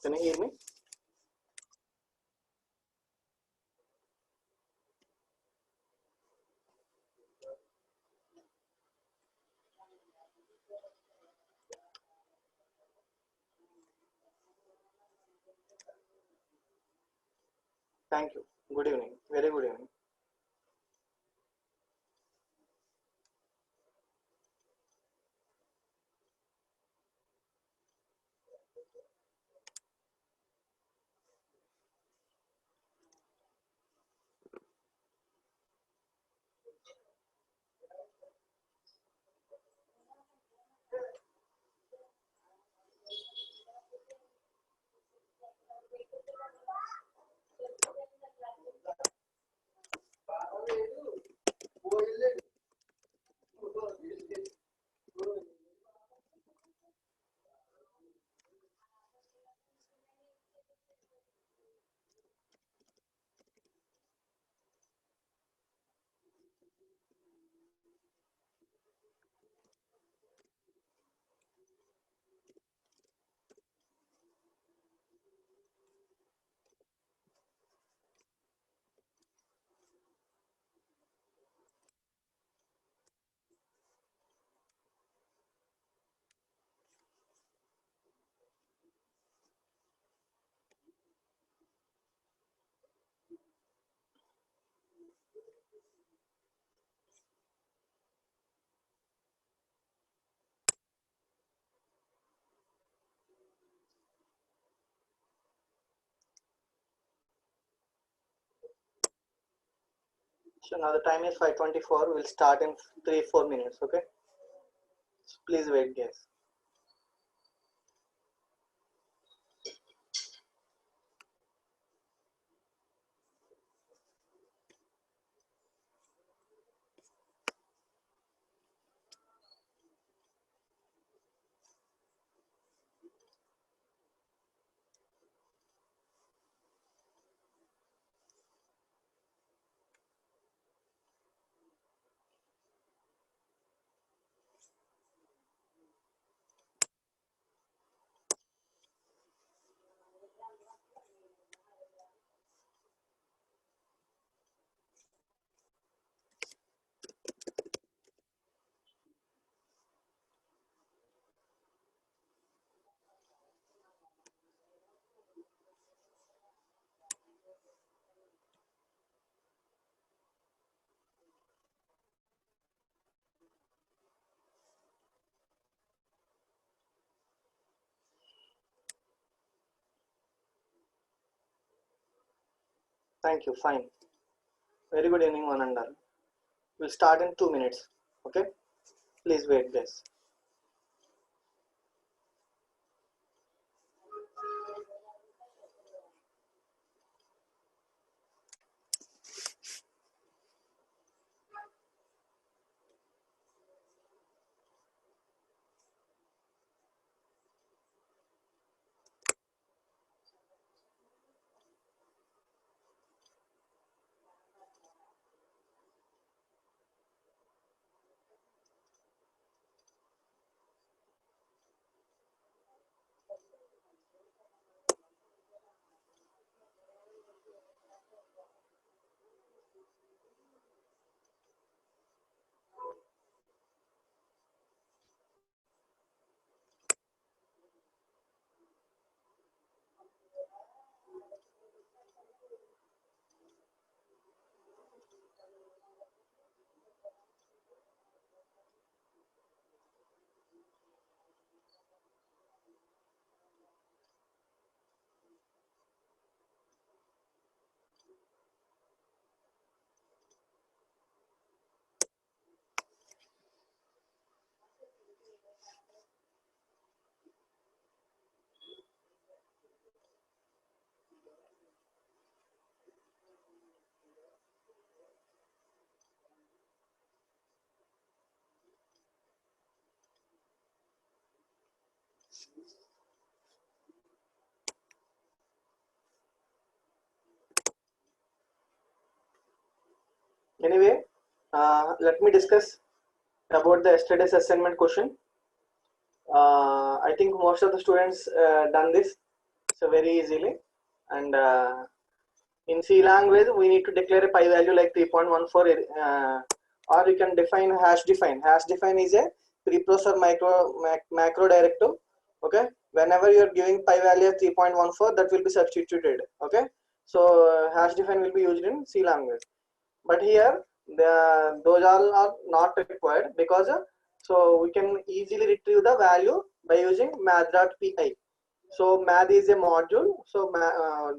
Can you hear me? Thank you. Good evening. Very good evening. So now the time is 5:24. We'll start in 3-4 minutes. Okay. So please wait, guys. Thank you. Fine. Very good evening, one and all. We'll start in 2 minutes. Okay. Please wait, guys. Anyway, let me discuss about the yesterday's assignment question. I think most of the students done this. So very easily, and in C language we need to declare a pi value like 3.14, or you can define hash define. Hash define is a preprocessor macro directive. Okay, whenever you are giving pi value 3.14, that will be substituted. Okay, so hash define will be used in C language, but here those all are not required, because so we can easily retrieve the value by using math.py. So math is a module. So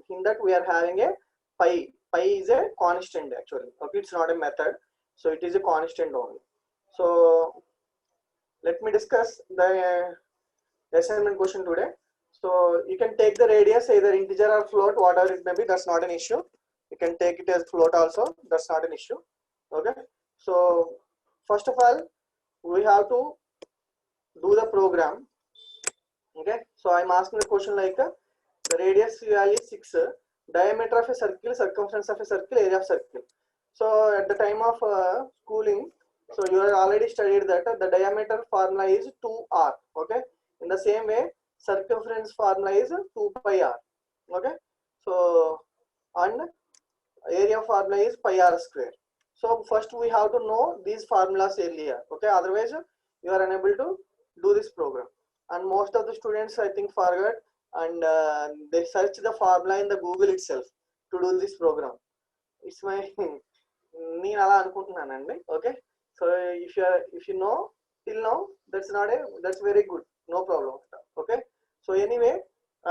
in that we are having a pi. Pi is a constant actually. Okay, it's not a method. So it is a constant only. So let me discuss the assignment question today. So you can take the radius either integer or float, whatever it may be. That's not an issue. You can take it as float also. That's not an issue. Okay. So first of all, we have to do the program. Okay, so I'm asking the question like the radius value is 6, diameter of a circle, circumference of a circle, area of circle. So at the time of schooling, so you have already studied that the diameter formula is 2r. Okay, in the same way circumference formula is 2 pi r. Okay, so and area formula is pi r square. So first we have to know these formulas earlier. Okay, otherwise you are unable to do this program. And most of the students I think forgot, and they search the formula in the Google itself to do this program. It's my నేను అలా అనుకుంటున్నానండి. Okay, so if you know till now, that's very good, no problem. Okay, so anyway,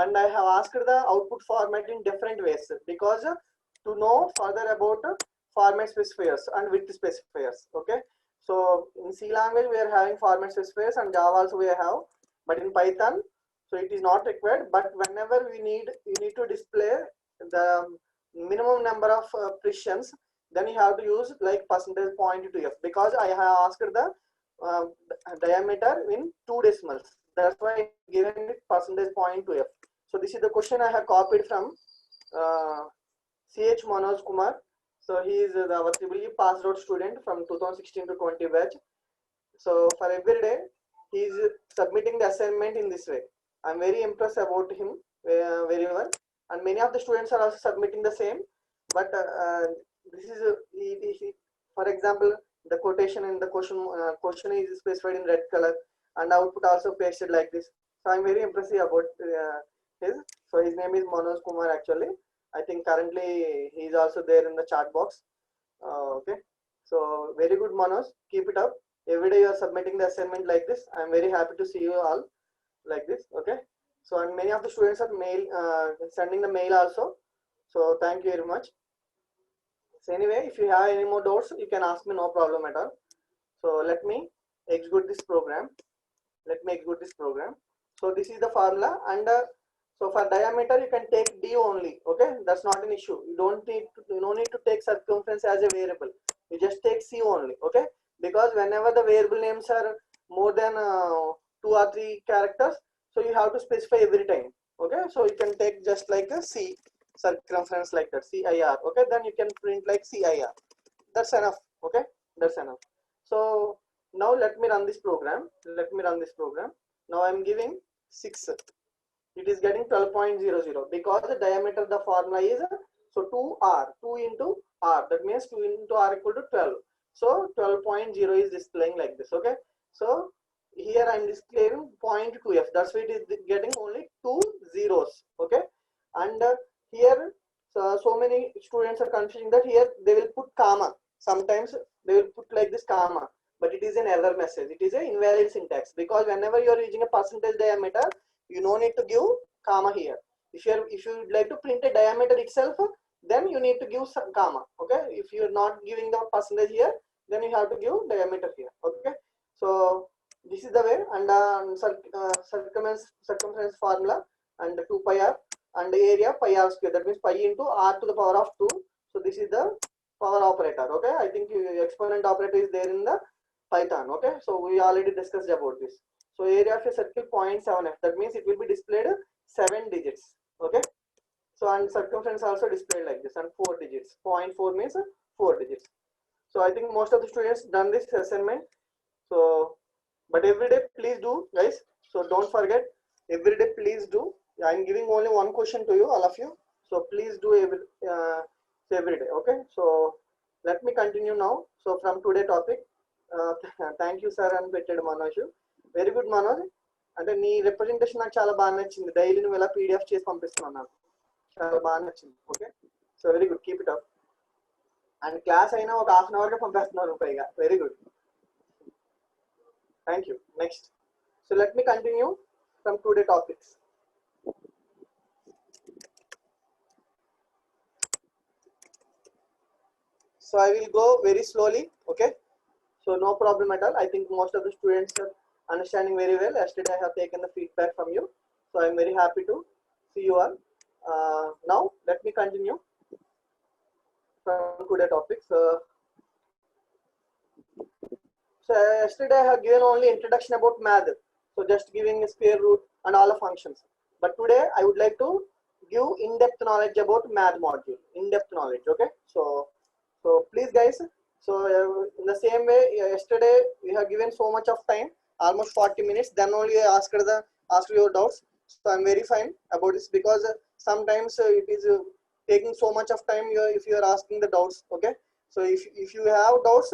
and I have asked the output format in different ways, because to know further about format specifiers and width specifiers. Okay, so in C language we are having format specifiers, and Java also we have, but in Python so it is not required. But whenever you need to display the minimum number of precisions, then you have to use like percentage point to f, because I have asked the diameter in 2 decimals. That's why I given it percentage point to f. So this is the question I have copied from CH Manoj Kumar. So he is our EEE passed out student from 2016 to 20 batch. So for every day he is submitting the assignment in this way. I'm very impressed about him very well, and many of the students are also submitting the same. But this is for example, the quotation in the question is specified in red color, and output also pasted like this. So I'm very impressed about his. So his name is Manoj Kumar actually. I think currently he is also there in the chat box. Okay, so very good Manoj, keep it up. Every day you are submitting the assignment like this. I'm very happy to see you all like this. Okay, so and many of the students are sending the mail also. So thank you very much. So anyway, if you have any more doubts, you can ask me, no problem at all. So let me execute this program. So this is the formula, and so for diameter you can take d only. Okay, that's not an issue. You don't need to take circumference as a variable. You just take c only. Okay, because whenever the variable names are more than 2 or 3 characters, so you have to specify every time. Okay, so you can take just like a c circumference like that, CIR. Okay, then you can print like CIR. That's enough. Okay, that's enough. So now let me run this program. Now I'm giving 6. It is getting 12.00 because the diameter of the formula is so 2r, 2 into r, that means 2 into r equal to 12. So 12.0 is displaying like this. Okay, so here I'm displaying 0.2f, that's why it is getting only 2 zeros. Okay, and here so many students are confusing that here they will put comma. Sometimes they will put like this comma, but it is an error message. It is an invalid syntax, because whenever you are using a percentage diameter, you no need to give comma here. If you would like to print a diameter itself, then you need to give some comma. Okay, if you are not giving the percentage here, then you have to give diameter here. Okay, so this is the way. And circumference formula and 2 pi r, and area pi r square, that means pi into r to the power of 2. So this is the power operator. Okay, I think exponent operator is there in the Python. Okay, so we already discussed about this. So area of a circle 0.7f, that means it will be displayed 7 digits. Okay, so and circumference also displayed like this, and 4 digits. 0.4 means 4 digits. So I think most of the students done this assignment. So but every day please do, guys. So don't forget, every day please do. I'm giving only one question to you, all of you. So please do every day. Okay. So let me continue now. So from today topic, thank you sir and పెట్టాడు Manoj. Very good Manoj. అంటే నీ representation నాకు చాలా బాగా నచ్చింది. Daily నువ్వు ఇలా PDF చేసి పంపిస్తున్నాను నాకు చాలా బాగా నచ్చింది. Okay, so very good, keep it up. And class అయినా ఒక హాఫ్ అన్ అవర్గా పంపిస్తున్నారు పైగా. Very good, thank you. Next, so let me continue from today topics. So I will go very slowly. Okay, so no problem at all. I think most of the students are understanding very well. Yesterday I have taken the feedback from you, so I'm very happy to see you all. Now let me continue from today topics. So yesterday I have given only introduction about math, so just giving a square root and all the functions. But today I would like to give in-depth knowledge about math module. In-depth knowledge. Okay, so please guys, so in the same way, yesterday we have given so much of time, almost 40 minutes, then only I asked your doubts. So I'm very fine about this, because sometimes it is taking so much of time if you are asking the doubts. Okay, so if you have doubts,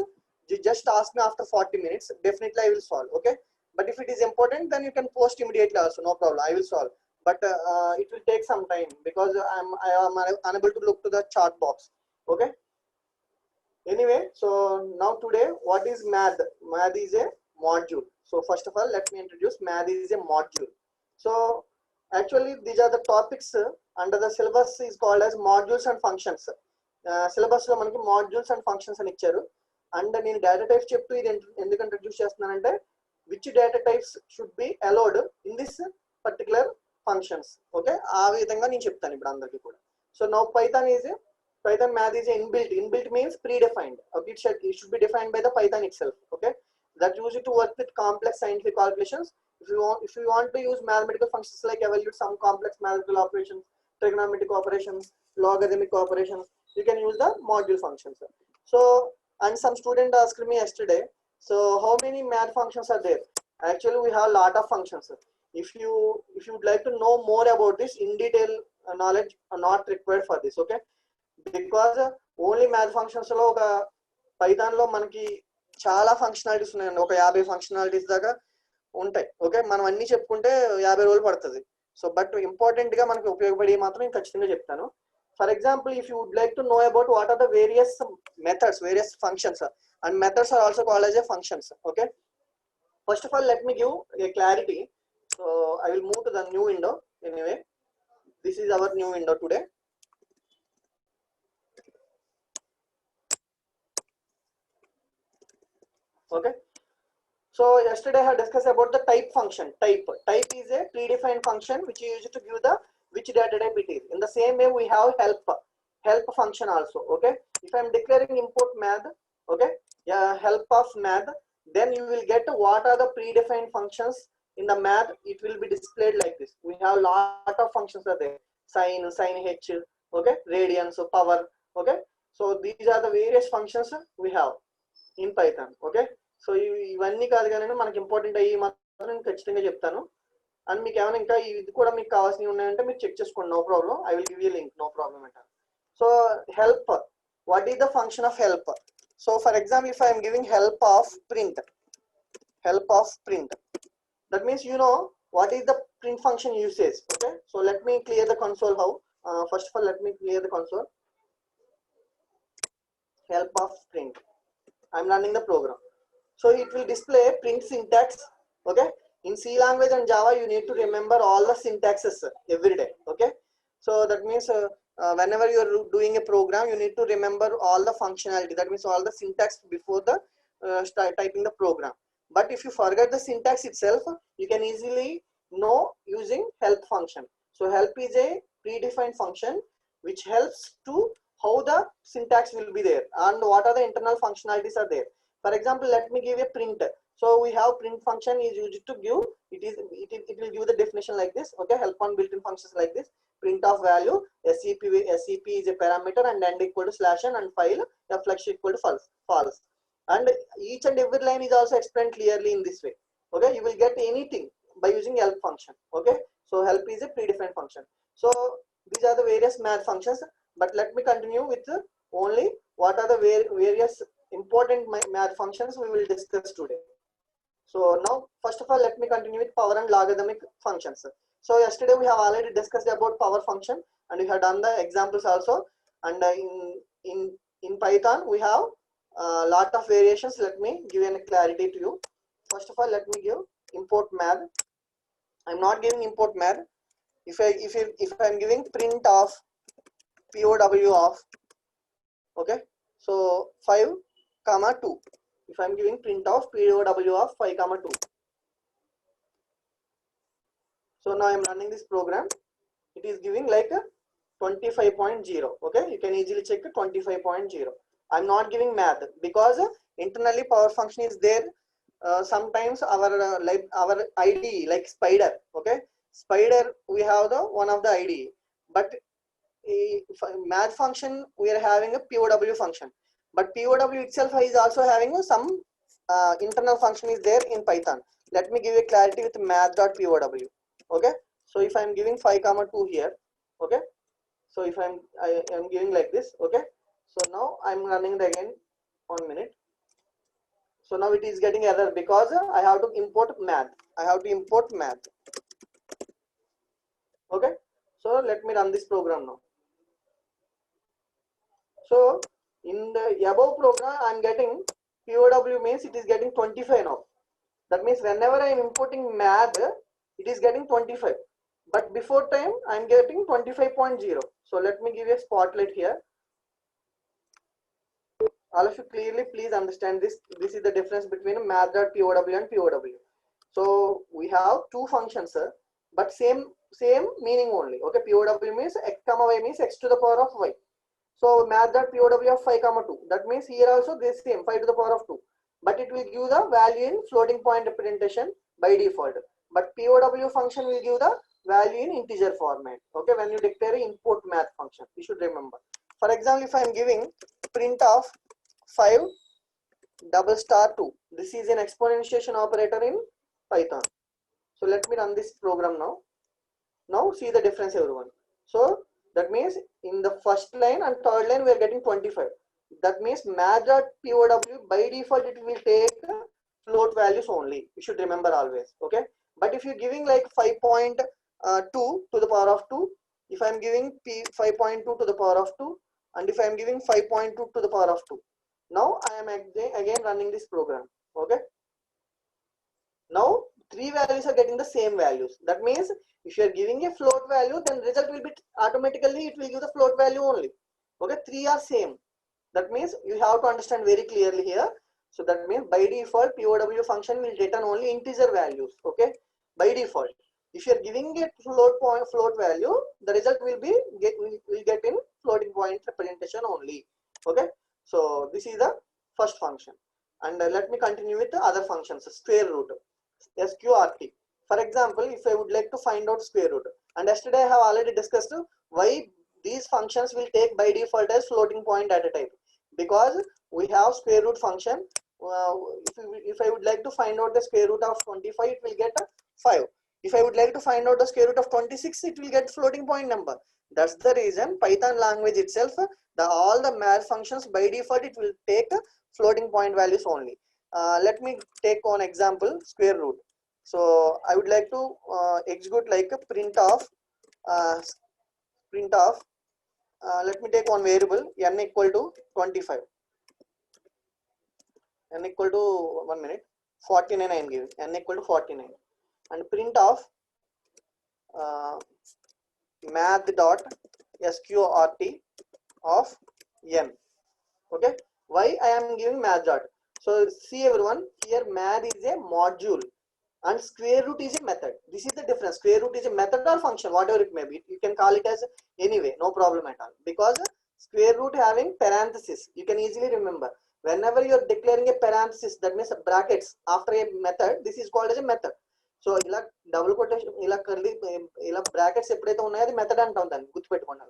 you just ask me after 40 minutes, definitely I will solve. Okay, but if it is important, then you can post immediately also, no problem, I will solve. But it will take some time, because I am unable to look to the chart box. Okay, anyway, so now today, what is math? Math is a module. So first of all, let me introduce math is a module. So actually these are the topics under the syllabus is called as modules and functions. Syllabus lo manaki modules and functions ani icharu. And నేను data types చెప్తూ ఇది ఎందుకు introduce చేస్తున్నానంటే, which data types should be allowed in this particular functions. Okay, ఆ విధంగా నేను చెప్తాను ఇప్పుడు అందరికీ కూడా. So now Python math is inbuilt. Inbuilt means predefined. Okay, it should be defined by the Python itself. Okay, that use it to work with complex scientific calculations. If you want to use mathematical functions like evaluate some complex mathematical operations, trigonometric operations, logarithmic operations, you can use the module functions. So, and some student asked me yesterday, so how many math functions are there? Actually, we have a lot of functions. If you would like to know more about this, in detail knowledge are not required for this. Okay, because only math functions లో ఒక Python లో మనకి చాలా functionalities ఉన్నాయండి. ఒక 50 functionalities దాకా ఉంటాయి. Okay, మనం అన్ని చెప్పుకుంటే 50 రోజులు పడుతుంది. సో బట్ ఇంపార్టెంట్ గా మనకి ఉపయోగపడి మాత్రం నేను ఖచ్చితంగా చెప్తాను. For example, if you would like to know about what are the various methods, various functions, and methods are also called as a functions. Okay, first of all let me give a clarity. So I will move to the new window. Anyway, this is our new window today. Okay, so yesterday I had discussed about the type function. Type is a predefined function which is used to give the which data type it is. In the same way, we have help function also. Okay, if I am declaring import math, okay, yeah, help of math, then you will get what are the predefined functions in the math. It will be displayed like this. We have lot of functions are there. Sin h, okay, radians, power. Okay, so these are the various functions we have in Python. Okay, so ఇవన్నీ కాదు కానీ మనకి important అయ్యి మాత్రం నేను ఖచ్చితంగా చెప్తాను. And మీకు ఏమైనా ఇంకా ఇది కూడా మీకు కావాల్సినవి ఉన్నాయంటే మీరు చెక్ చేసుకోండి, no problem. I will give you link, no problem అంటారు. So help, what is the function of help? So for example, if I'm giving help of print, that means you know what is the print function usage. Okay, so let me clear the console. How? First of all, let me clear the console. Help of print, I'm running the program. So it will display print syntax. Okay, in C language and Java you need to remember all the syntaxes every day. Okay, so that means whenever you are doing a program, you need to remember all the functionality, that means all the syntax before the typing the program. But if you forget the syntax itself, you can easily know using help function. So help is a predefined function which helps to how the syntax will be there and what are the internal functionalities are there. For example, let me give a print. So we have print function is used to give, it will give the definition like this. Okay, help on built-in functions like this. Print of value, SCP is a parameter, and end equal to /n, and file flush equal to false. And each and every line is also explained clearly in this way. Okay, you will get anything, by using help function. Okay, so help is a predefined function. So these are the various math functions, but let me continue with only what are the various important math functions we will discuss today. So now, first of all, let me continue with power and logarithmic functions. So yesterday we have already discussed about power function, and we have done the examples also. And in Python we have a lot of variations. Let me give a clarity to you. First of all, let me give import math. I'm not giving import math. If I'm giving print of POW of, okay, so 5, 2. If I'm giving print of POW of 5, 2. So now I'm running this program. It is giving like a 25.0. Okay, you can easily check 25.0. I'm not giving math because internally power function is there. Sometimes our like our IDE like Spider. Okay, Spider we have the one of the IDE, but math function we are having a POW function. But POW itself is also having some internal function is there in Python. Let me give a clarity with math.pow. Okay, so if I'm giving 5, 2 here, okay, so if I am giving like this, okay, so now I'm running it again 1 minute. So now it is getting error because I have to import math. Okay, so let me run this program now. So in the above program I'm getting POW means it is getting 25 now. That means whenever I am importing math, it is getting 25. But before time I am getting 25.0. So let me give a spotlight here. All of you clearly please understand this. This is the difference between math.pow and POW. So we have two functions, but same meaning only. Okay, POW means x comma y means x to the power of y. So math.pow of 5, 2. That means here also this same 5 to the power of 2. But it will give the value in floating point representation by default. But POW function will give the value in integer format. Okay, when you declare import math function, you should remember. For example, if I am giving print of 5 double star 2. This is an exponentiation operator in Python. So let me run this program now. Now see the difference, everyone. So that means in the first line and third line we are getting 25. That means math.pow by default it will take float values only. You should remember always. Okay. But if you're giving like 5.2 to the power of 2, if I'm giving 5.2 to the power of 2, and if I'm giving 5.2 to the power of 2, now I am again running this program. Okay. Now three values are getting the same values. That means if you are giving a float value, then result will be automatically it will give the float value only. Okay, three are same. That means you have to understand very clearly here. So that means by default POW function will return only integer values. Okay, by default. If you are giving a float value, the result will get in floating point representation only. Okay, so this is the first function. And let me continue with the other functions. Square root, SQRT. For example, if I would like to find out square root, and yesterday I have already discussed why these functions will take by default as floating point data type, because we have square root function. If I would like to find out the square root of 25, it will get a 5. If I would like to find out the square root of 26, it will get floating point number. That's the reason Python language itself, all the math functions by default it will take floating point values only. Let me take one example, square root. So I would like to execute like a print of let me take one variable n equal to 25, n equal to 1 minute 49 I am giving n equal to 49, and print of math.sqrt of n. Okay, why I am giving math dot? So see everyone, here math is a module and square root is a method. This is the difference. Square root is a method or function, whatever it may be. You can call it as anyway, no problem at all. Because square root having parenthesis, you can easily remember. Whenever you are declaring a parenthesis, that means brackets after a method, this is called as a method. So ఇలా double quotation, ఇలా curly, ఇలా brackets ఎప్పుడైతే ఉన్నాయో అది method అంటాం దాన్ని గుర్తుపెట్టుకోండి.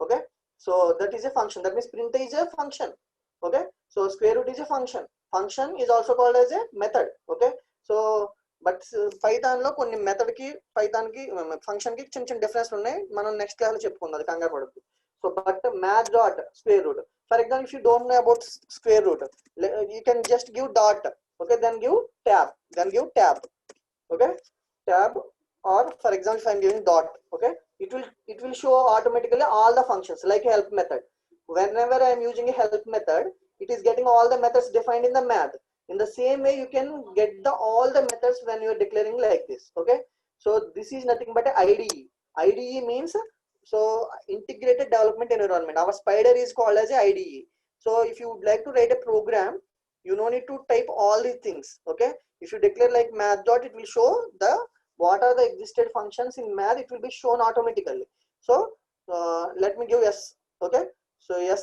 Okay, so that is a function. That means print is a function. Okay, so square root is a function. Function is also called as a method. Okay, so but Python లో కొన్ని method కి Python కి function కి చిన్న చిన్న difference ఉన్నాయి, మనం next class లో చెప్పుకుందాం, అది కంగారు పడద్దు. So but math dot square root, for example if you don't know about square root, you can just give dot, okay, then give tab, okay, tab, or for example if I'm giving dot, okay, it will show automatically all the functions like help method. Whenever I'm using a help method, it is getting all the methods defined in the math. In the same way you can get the all the methods when you are declaring like this, okay. So this is nothing but a IDE means so integrated development environment. Our spider is called as a IDE. So if you would like to write a program, you no need to type all these things, okay. If you declare like math dot, it will show the what are the existed functions in math, it will be shown automatically. So let me give yes, okay. So yes,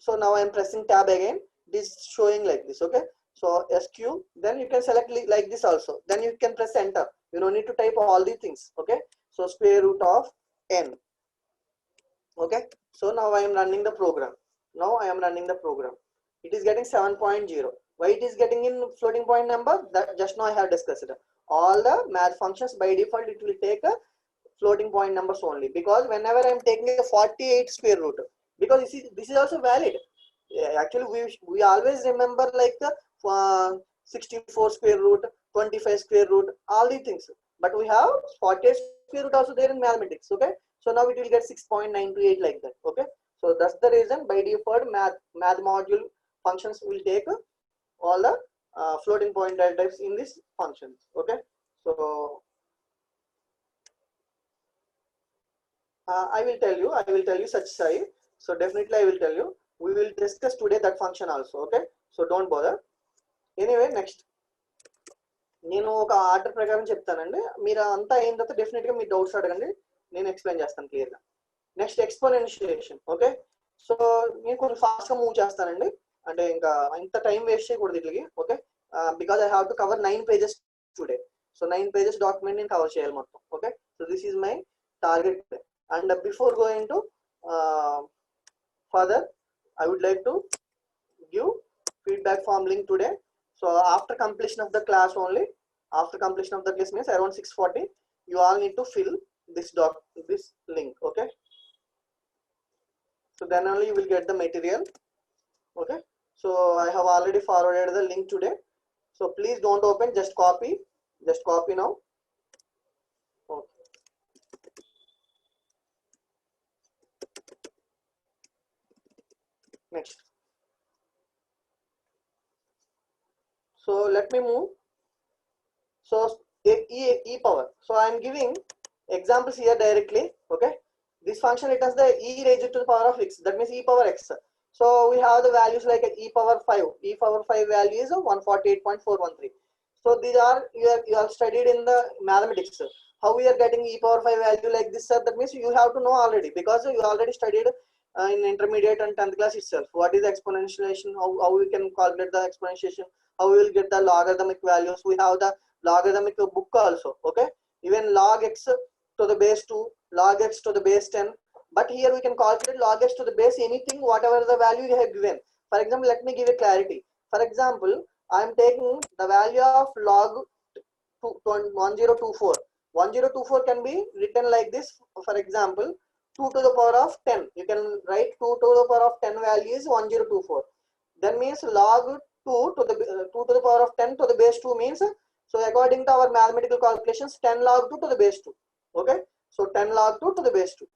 so now I am pressing tab again, it is showing like this, okay. So SQ, then you can select like this also, then you can press enter, you don't need to type all these things, okay. So square root of n, okay. So now I am running the program, it is getting 7.0. Why it is getting in floating point number? That just now I have discussed it. All the math functions by default it will take a floating point numbers only, because whenever I am taking a 48 square root, because this is also valid. Actually we always remember like the 64 square root, 25 square root, all these things, but we have 48 square root also there in mathematics, okay. So now it will get 6.928 like that, okay. So that's the reason by default math module functions will take all the floating point data types in this functions, okay. So I will tell you such size. So definitely I will tell you, we will discuss today that function also, okay. So don't bother. Anyway, next నేను ఒక order ప్రకారం చెప్తానండి, మీరు అంతా అయిన తర్వాత definite గా మీ doubts అడగండి, నేను ఎక్స్ప్లెయిన్ చేస్తాను క్లియర్ గా. Next exponentiation, okay. సో నేను కొంచెం ఫాస్ట్ గా మూవ్ చేస్తానండి, అంటే ఇంకా ఇంత టైం వేస్ట్ చేయకూడదు ఇట్లకి, okay. Because I have to cover 9 pages today. So 9 pages document నేను కవర్ చేయాలి మొత్తం, okay. So this is my target. And before going to further, I would like to give feedback form link today. So after completion of the class only, after completion of the class means around 6:40, you all need to fill this link, okay. So then only you will get the material, okay. So I have already forwarded the link today, so please don't open, just copy now, okay. Next, so let me move. So e power, so I am giving examples here directly, okay. This function it has the e raised to the power of x, that means e power x. So we have the values like e power 5 value is 148.413. so these are you have studied in the mathematics, how we are getting e power 5 value like this, sir. That means you have to know already, because you already studied in intermediate and 10th class itself what is exponentiation, how we can calculate the exponentiation, how we will get the logarithmic values. We have the logarithmic book also, okay. Even log x to the base 2, log x to the base 10, but here we can calculate log x to the base anything, whatever the value you have given. For example, let me give a clarity. For example, I am taking the value of log 1024. 1024 can be written like this. For example, 2 to the power of 10, you can write 2 to the power of 10 value is 1024. That means log 2 to the power of 10 to the base 2 means, so according to our mathematical calculations, 10 log 2 to the base 2, okay. So 10 log 2 to the base 2.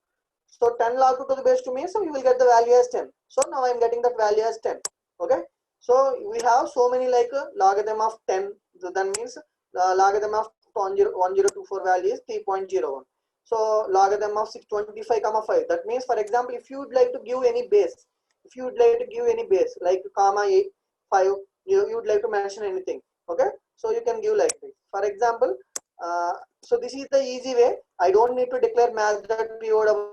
So 10 log 2 to the base 2 means you will get the value as 10. So now I am getting that value as 10, okay. So we have so many like logarithm of 10, so that means logarithm of 1024 value is 3.01. So logarithm of 625, 5, that means for example if you would like to give any base, like comma 8, 5, you would like to mention anything, okay. So you can give like this, for example. So this is the easy way. I don't need to declare math.py,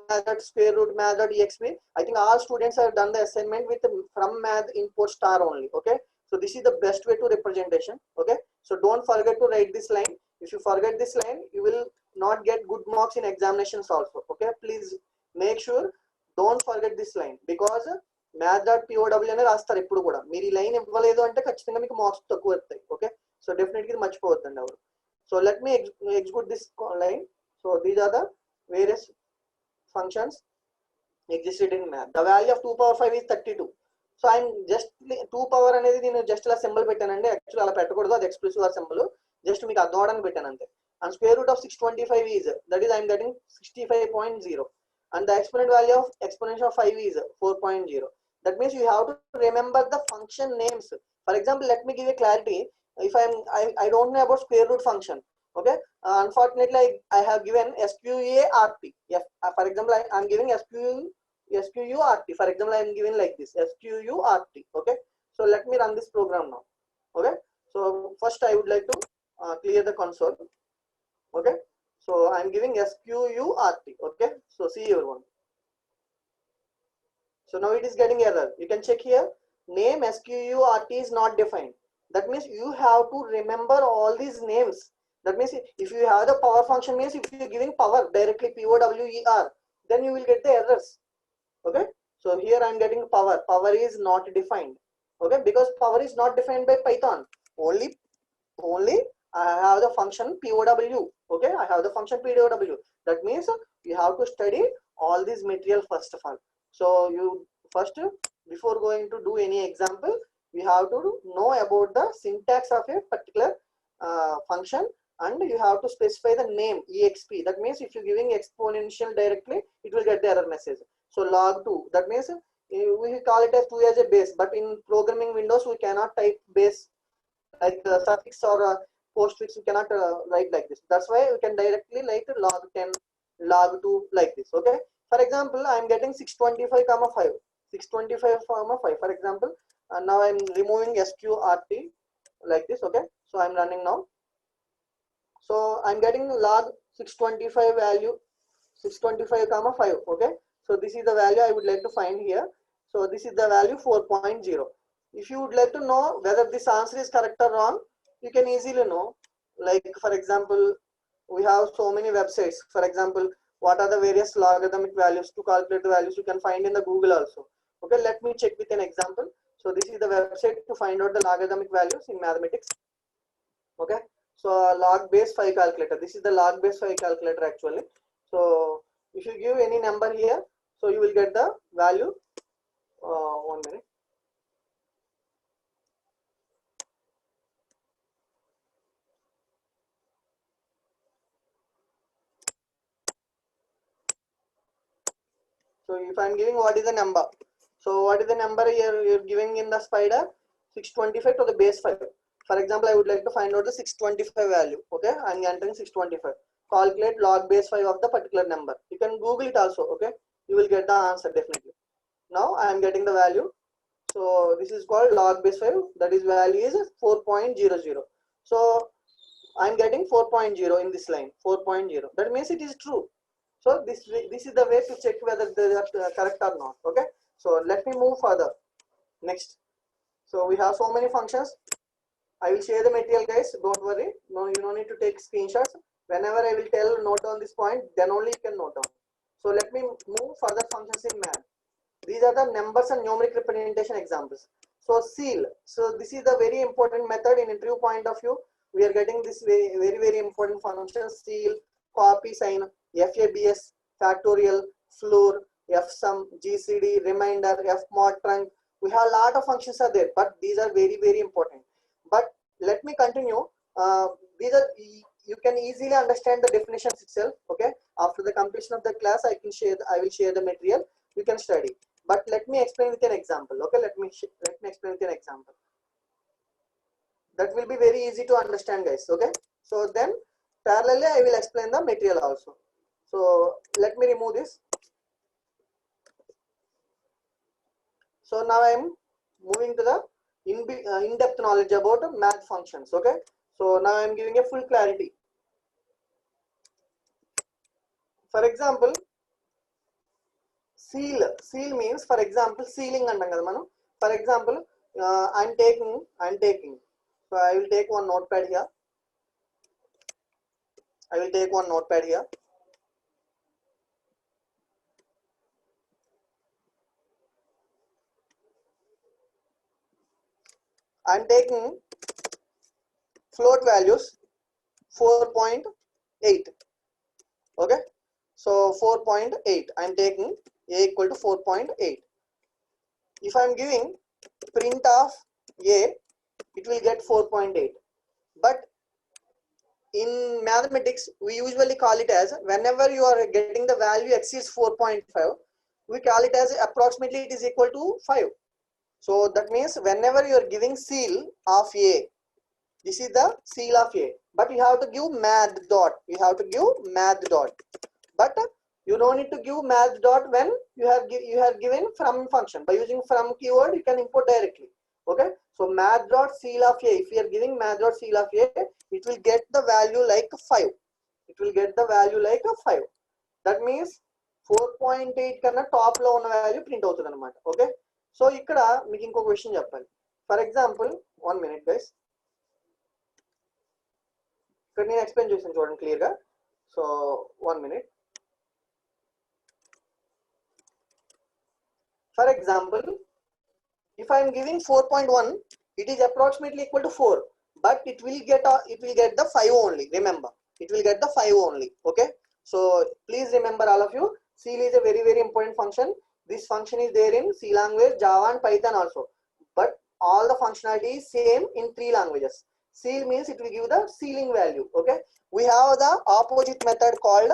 math.square root, math.exp. I think all students have done the assignment with from math import star only, okay. So this is the best way to representation, okay. So don't forget to write this line. If you forget this line, you will not get good marks in examinations also, okay. Please make sure don't forget this line, because math.pow అనే రాస్తారు ఎప్పుడు కూడా. మీరు ఈ line ఇవ్వలేదు అంటే ఖచ్చితంగా మీకు మార్క్స్ తక్కువ వస్తాయి, ఓకే. సో డెఫినెట్గా ఇది మర్చిపోవద్దండి ఎవరు. So let me execute this line. So these are the various functions existed in math. The value of 2 power 5 is 32. So I'm just 2 power అనేది నేను జస్ట్ ఇలా సింబల్ పెట్టానండి. యాక్చువల్లీ అలా పెట్టకూడదు, అది ఎక్స్ప్రెసివ్ ఆర్ సింబల్, జస్ట్ మీకు అర్థం అవడానికి పెట్టాను అంతే. And square root of 625 is, that is I am getting 65.0, and the exponent value of exponential of 5 is 4.0. That means you have to remember the function names. For example, let me give a clarity. If I don't know about square root function, okay, unfortunately I have given squart. For example, I am giving squart. For example, I am giving like this squart. Okay, so let me run this program now. Okay, so first I would like to clear the console. Okay, so I am giving squart. Okay, so see everyone. So now it is getting error. You can check here, name squart is not defined. That means you have to remember all these names. That means if you have the power function, means if you are giving power directly POWER, then you will get the errors. Okay, so here I am getting power is not defined. Okay, because power is not defined by Python. Only I have the function POW. Okay, I have the function POW. That means you have to study all these material first of all. So you first, before going to do any example, you have to know about the syntax of a particular function, and you have to specify the name exp. That means if you're giving exponential directly, it will get the error message. So log 2, that means we call it as 2 as a base, but in programming windows we cannot type base like suffix or postfix. We cannot write like this. That's why we can directly write log 10, log 2 like this. Okay, for example, I am getting 625 comma 5, 625 comma 5, for example, and now I am removing sqrt like this. Okay, so I am running now. So I am getting log 625 value, 625 comma 5. Okay, so this is the value I would like to find here. So this is the value 4.0. If you would like to know whether this answer is correct or wrong, you can easily know. Like for example, we have so many websites. For example, what are the various logarithmic values to calculate the values, you can find in the Google also. Okay, let me check with an example. So this is the website to find out the logarithmic values in mathematics. Okay, so log base 5 calculator. This is the log base 5 calculator actually. So if you give any number here, so you will get the value. 1 minute. So if I am giving what is the number, so what is the number here you're giving in the spider? 625 to the base 5. For example, I would like to find out the 625 value. Okay, I am entering 625. Calculate log base 5 of the particular number. You can Google it also. Okay, you will get the answer definitely. Now I am getting the value. So this is called log base 5. That is value is 4.00. So I am getting 4.0 in this line. 4.0. That means it is true. So this is the way to check whether they are correct or not. Okay, so let me move further. Next, so we have so many functions. I will share the material, guys, don't worry. No, you don't need to take screenshots. Whenever I will tell note down this point, then only you can note down. So let me move further functions in math. These are the numbers and numeric representation examples. So seal, so this is the very important method in interview point of view. We are getting this very important function: seal, copy sign, FABS, factorial, floor, fsum, GCD, reminder, fmod, trunc. We have a lot of functions are there, but these are very important. But let me continue. These are, you can easily understand the definitions itself. Okay, after the completion of the class, I will share the material. You can study. But let me explain with an example. Okay, let me explain with an example. That will be very easy to understand, guys. Okay, so then parallelly I will explain the material also. So let me remove this. So now I am moving to the in-depth knowledge about math functions. Okay, so now I am giving a full clarity. For example, seal means, for example, sealing antam kada manam. For example, I am taking. So I will take one notepad here. I will take one notepad here. I am taking float values. 4.8. Okay, so 4.8, I'm taking a equal to 4.8. If I'm giving print of a, it will get 4.8. But in mathematics, we usually call it as, whenever you are getting the value exceeds 4.5, we call it as approximately it is equal to 5. So that means whenever you are giving seal of a, this is the seal of a, but you have to give math dot. You have to give math dot, but you don't need to give math dot when you have given from function. By using from keyword, you can import directly. Okay, so math dot seal of a. If you are giving math dot seal of a, it will get the value like 5. It will get the value like 5. That means 4.8 కన్నా top లో ఉన్న value print అవుతుంది అనమాట. Okay, so ఇక్కడ మీకు ఇంకో question చెప్పాలి. For example 1 minute guys, ఇక్కడ నేను ఎక్స్ప్లెయిన్ చేసాను చూడండి క్లియర్ గా. So 1 minute. For example, if I am giving 4.1, it is approximately equal to 4, but it will get the 5 only. Remember, it will get the 5 only. Okay, so please remember all of you, seal is a very very important function. This function is there in C language, Java and Python also, but all the functionality is same in 3 languages. Seal means it will give the sealing value. Okay, we have the opposite method called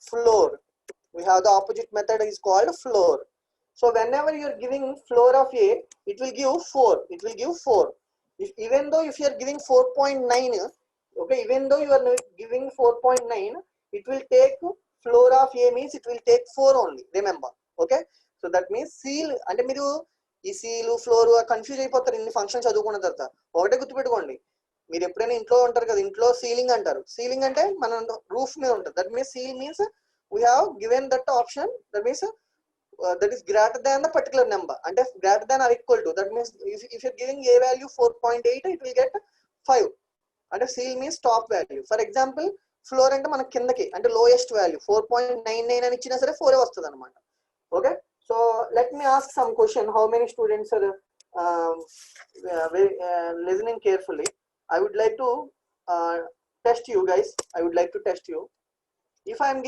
floor. We have the opposite method is called floor. So whenever you are giving floor of a, it will give 4. It will give 4. Even though if you are giving 4.9, okay, even though you are giving 4.9, it will take floor of a means it will take 4 only. Remember. Okay, so that means seal అంటే మీరు ఈ seal floor confuse అయిపోతారు ఇన్ని functions చదువుకున్న తర్వాత. ఒకటే గుర్తుపెట్టుకోండి, మీరు ఎప్పుడైనా ఇంట్లో ఉంటారు కదా, ఇంట్లో సీలింగ్ అంటారు. సీలింగ్ అంటే మన రూఫ్ మీద ఉంటుంది. That means seal means we have given that option. That means that is greater than the particular number, and if greater than or equal to, that means if you're giving a value 4.8, it will get 5. And seal means top value. For example, floor అంటే మన కిందకి అంటే lowest value 4.99 అని ఇచ్చినా సరే 4 వస్తుంది అనమాట. Okay, so let me ask some question. How many students are listening carefully? I would like to test you guys. I would like to test you. If I am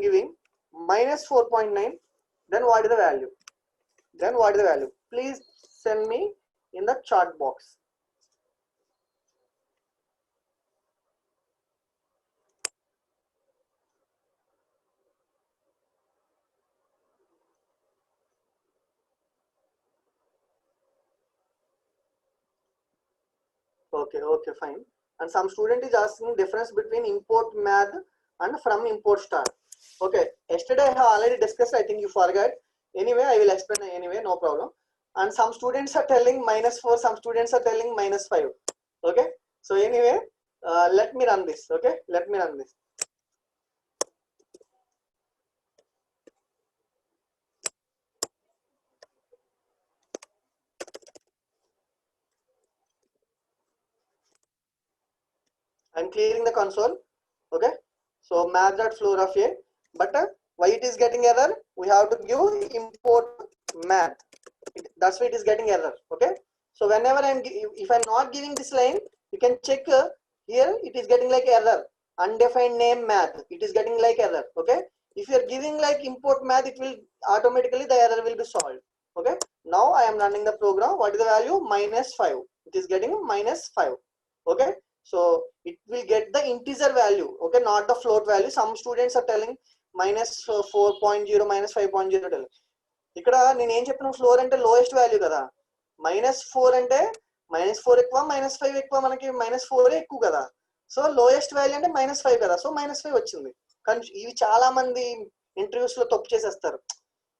giving minus 4.9, then what is the value? Please send me in the chat box. Okay, fine. And some student is asking difference between import math and from import star. Okay, yesterday I have already discussed. I think you forgot. Anyway, I will explain anyway, no problem. And some students are telling -4, some students are telling -5. Okay, so anyway, let me run this. Okay, let me run this. I'm clearing the console. Okay, so math.floor of a, but why it is getting error? We have to give import math. That's why it is getting error. Okay, so whenever if I'm not giving this line, you can check here, it is getting like error. Undefined name math, it is getting like error. Okay, if you are giving like import math, it will automatically the error will be solved. Okay, now I am running the program. What is the value? -5. It is getting -5. Okay, so it will get the integer value. Okay, not the float value. Some students are telling -4.0, -5.0 telling. ఇక్కడ నేను ఏం చెప్పిన, floor అంటే lowest value కదా. -4 అంటే -4 ఎక్కువ, -5 ఎక్కువ, మనకి -4 ఎక్కువ కదా. సో లోయెస్ట్ వాల్యూ అంటే -5 కదా. సో -5 వచ్చింది. కానీ ఇవి చాలా మంది ఇంటర్వ్యూస్ లో తప్పు చేసేస్తారు,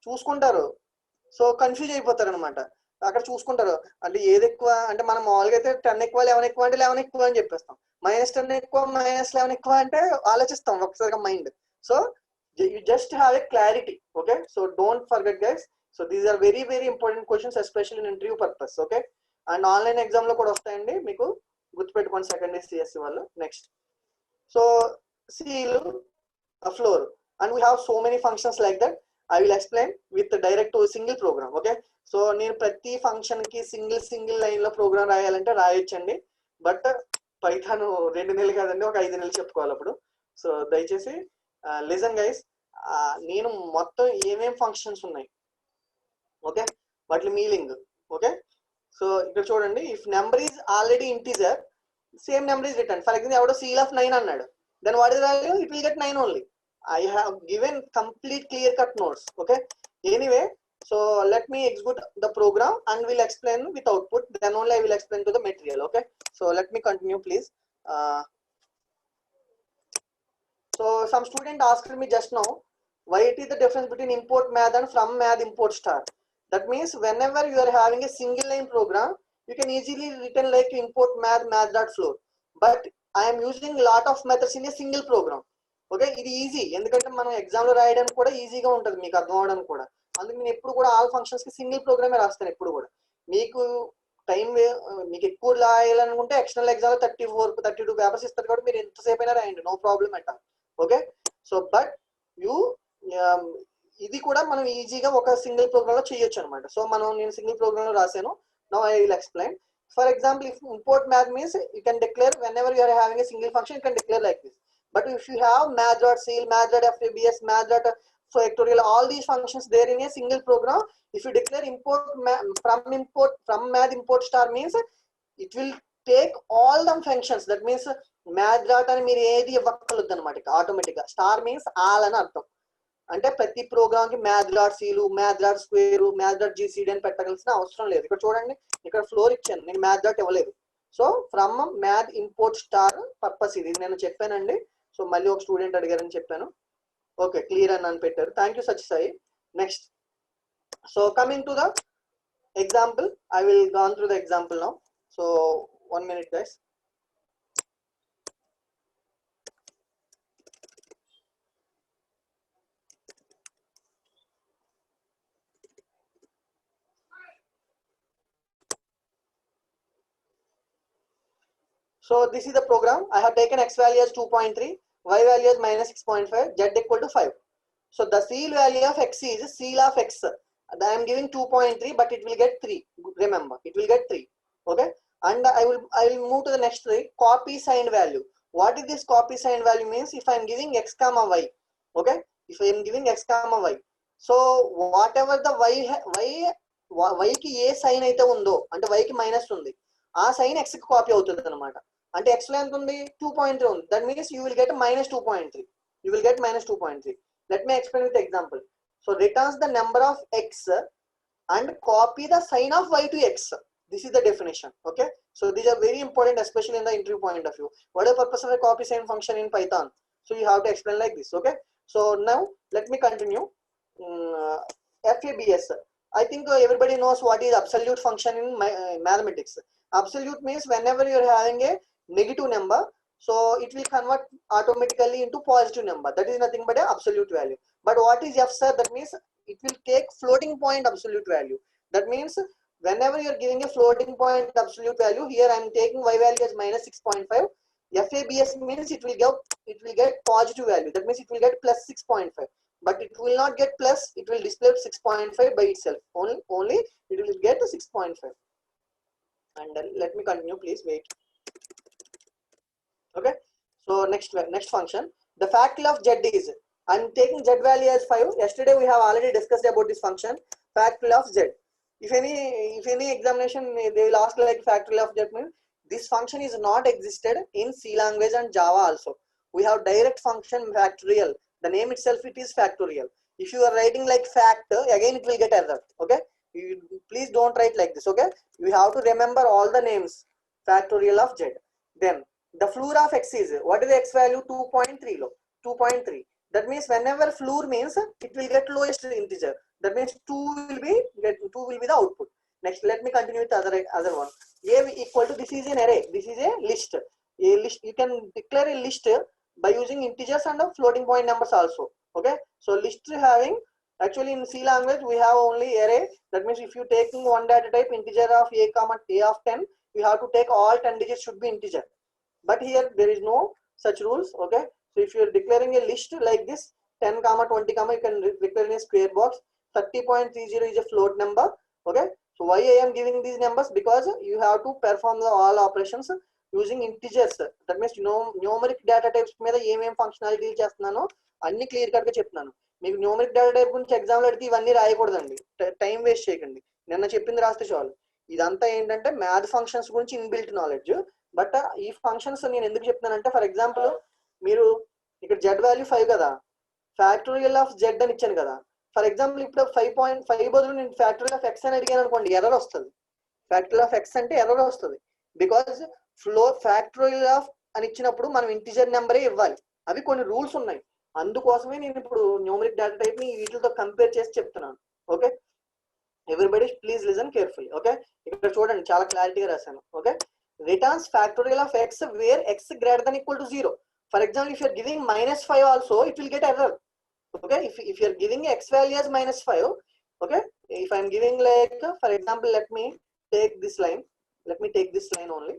చూసుకుంటారు. సో కన్ఫ్యూజ్ అయిపోతారు అనమాట. అక్కడ చూసుకుంటారు అంటే ఏది ఎక్కువ అంటే, మనం మామూలుగా అయితే 10 ఎక్కువ 11 ఎక్కువ అంటే 11 ఎక్కువ అని చెప్పేస్తాం. -10 ఎక్కువ -11 ఎక్కువ అంటే ఆలోచిస్తాం ఒకసారిగా mind. So you just have a clarity. Okay, so don't forget guys. So these are very very important questions, especially in interview purpose. Okay, and online exam lo kuda vastayandi meeku గుర్తుపెట్టుకోండి. Second year CSC వాళ్ళు. Next, so seal a floor, and we have so many functions like that. I will explain with direct to single program. Okay, so నేను ప్రతి function కి single line లో programme రాయాలంటే రాయొచ్చండి, but Python 2 నెలలు కాదండి, ఒక 5 నెలలు చెప్పుకోవాలి అప్పుడు. సో దయచేసి లిజన్ గైస్, నేను మొత్తం ఏమేం ఫంక్షన్స్ ఉన్నాయి, ఓకే, వాటి మీనింగ్, ఓకే. సో ఇక్కడ చూడండి, if number is already integer, same number is return. For example ఎవడో సీల్ ఆఫ్ 9 అన్నాడు, then what is value, it will get 9 only. I have given complete clear cut notes, okay. Anyway, so let me execute the program and will explain with output, then only I will explain to the material, okay. So let me continue please. So some student asked me just now, why it is the difference between import math and from math import star. That means whenever you are having a single line program, you can easily written like import math math.flow, but I am using lot of methods in a single program, okay. ఇది easy, ఎందుకంటే మనం ఎగ్జామ్లో రాయడానికి కూడా ఈజీగా ఉంటుంది, మీకు అర్థం అవడానికి కూడా. అందుకు నేను ఎప్పుడు కూడా ఆల్ ఫంక్షన్స్కి సింగిల్ ప్రోగ్రామే రాస్తాను ఎప్పుడు కూడా. మీకు టైం మీకు ఎక్కువ రాయాలనుకుంటే ఎక్స్టర్నల్ ఎగ్జామ్లో 32 పేపర్స్ ఇస్తారు కాబట్టి మీరు ఎంతసేపు అయినా రాయండి, no problem at all, okay. So but you ఇది కూడా మనం ఈజీగా ఒక సింగిల్ ప్రోగ్రామ్లో చేయొచ్చు అనమాట. సో నేను సింగిల్ ప్రోగ్రామ్లో రాశాను. Now I will explain. For example, if import math means you can declare whenever you are having a single function, you can declare like this. But if you have math.ceil, math.fabs, math.factorial, all these functions there in a single program, if you declare from math import star means it will take all the functions. That means math dot అని మీరు ఏది ఇవ్వక్కర్లేదు అనమాట, ఆటోమేటిక్గా. Star means all అని అర్థం. అంటే ప్రతి programme కి math.ceil, math.square, math.gcd అని పెట్టగలసిన అవసరం లేదు. ఇక్కడ చూడండి, ఇక్కడ ఫ్లోర్ ఇచ్చాను, నేను math dot ఇవ్వలేదు. So from math import star purpose ఇది నేను చెప్పానండి. సో మళ్ళీ ఒక స్టూడెంట్ అడిగారని చెప్పాను, ఓకే, క్లియర్ అని పెట్టారు. Thank you such Sai. Next, so coming to the example, I will gonna through the example now. So 1 minute guys. So this is the program. I have taken x value as 2.3, y value as minus 6.5, z equal to 5. So the ceil value of x is ceil of x. I am giving 2.3, but it will get 3. Remember, it will get 3. Okay. And I will move to the next three. Copy signed value. What is this copy signed value means? If I am giving x comma y, okay. If I am giving x comma y, so whatever the y ki ఏ sign అయితే ఉందో, అంటే y కి minus ఉంది, ఆ sign x కి copy అవుతుంది అనమాట. అంటే x లో ఎంత ఉంది, 2.3 ఉంది. That means you will get minus 2.3. You will get minus 2.3. Let me explain with the example. So returns the number of x and copy the sign of y to x. This is the definition, okay. So these are very important, especially in the interview point of view. What is the purpose of a copy sign function in Python? So you have to explain like this, okay. So now let me continue. FABS, I think everybody knows what is absolute function in mathematics. Absolute means whenever you are having a negative number, so it will convert automatically into positive number. That is nothing but a absolute value. But what is F sir? That means it will take floating point absolute value. That means whenever you are giving a floating point absolute value, here I am taking y value as minus 6.5. FABS means it will get positive value. That means it will get plus 6.5. But it will not get plus, it will display 6.5 by itself. Only it will get 6.5. And let me continue, please wait. Okay. So next function, the factorial of z is, I am taking z value as 5. Yesterday we have already discussed about this function, factorial of z. If any examination they will ask like factorial of z means this function is not existed in C language and Java also. We have direct function factorial. The name itself it is factorial. If you are writing like fact, again it will get error. Okay. Please don't write like this. Okay. You have to remember all the names. Factorial of z. Then the floor of x is, what is the x value? 2.3 low. 2.3. That means whenever floor means it will get lowest integer. That means 2 will be the output. Next, let me continue with other one. A equal to, this is an array. This is a list. A list, you can declare a list by using integers and floating point numbers also. Okay. So list having, actually in C language we have only array. That means if you taking one data type integer of a comma a of 10, you have to take all 10 digits should be integer. But here there is no such rules. Okay. So if you are declaring a list like this 10 comma 20 comma, you can declare in a square box. 30.30 is a float number. Okay. So why I am giving these numbers? Because you have to perform all operations using integers. That means numeric data types మీద ఏమేం functionality చేస్తున్నానో అన్ని clear cut గా చెప్తున్నాను. మీకు numeric data type గురించి ఎగ్జామ్లో అడిగితే ఇవన్నీ రాయకూడదండి, టైం వేస్ట్ చేయకండి, నిన్న చెప్పింది రాస్తే చాలు. ఇదంతా ఏంటంటే మ్యాథ్ ఫంక్షన్స్ గురించి ఇన్బిల్ట్ నాలెడ్జ్. బట్ ఈ ఫంక్షన్స్ నేను ఎందుకు చెప్తున్నానంటే, ఫర్ ఎగ్జాంపుల్ మీరు ఇక్కడ జెడ్ వాల్యూ 5 కదా, ఫ్యాక్టోరియల్ ఆఫ్ జెడ్ అని ఇచ్చాను కదా. ఫర్ ఎగ్జాంపుల్ ఇప్పుడు 5.5 బదులు నేను ఫ్యాక్టోరియల్ ఆఫ్ ఎక్స్ అని అడిగాను అనుకోండి, ఎర్రర్ వస్తుంది. ఫ్యాక్టోరియల్ ఆఫ్ ఎక్స్ అంటే ఎర్రర్ వస్తుంది, బికాజ్ ఫ్యాక్టోరియల్ ఆఫ్ అని ఇచ్చినప్పుడు మనం ఇంటిజర్ నెంబరే ఇవ్వాలి. అవి కొన్ని రూల్స్ ఉన్నాయి, అందుకోసమే నేను ఇప్పుడు న్యూమరిక్ డేటా టైప్ ని వీటితో కంపేర్ చేసి చెప్తున్నాను. Okay, everybody please listen carefully. Okay, ఇక్కడ చూడండి చాలా క్లారిటీగా రాశాను. Okay, returns factorial of x where x greater than equal to 0. For example if you're giving -5 also it will get error. Okay, if you are giving x value as -5, okay, if I am giving like for example, let me take this line only.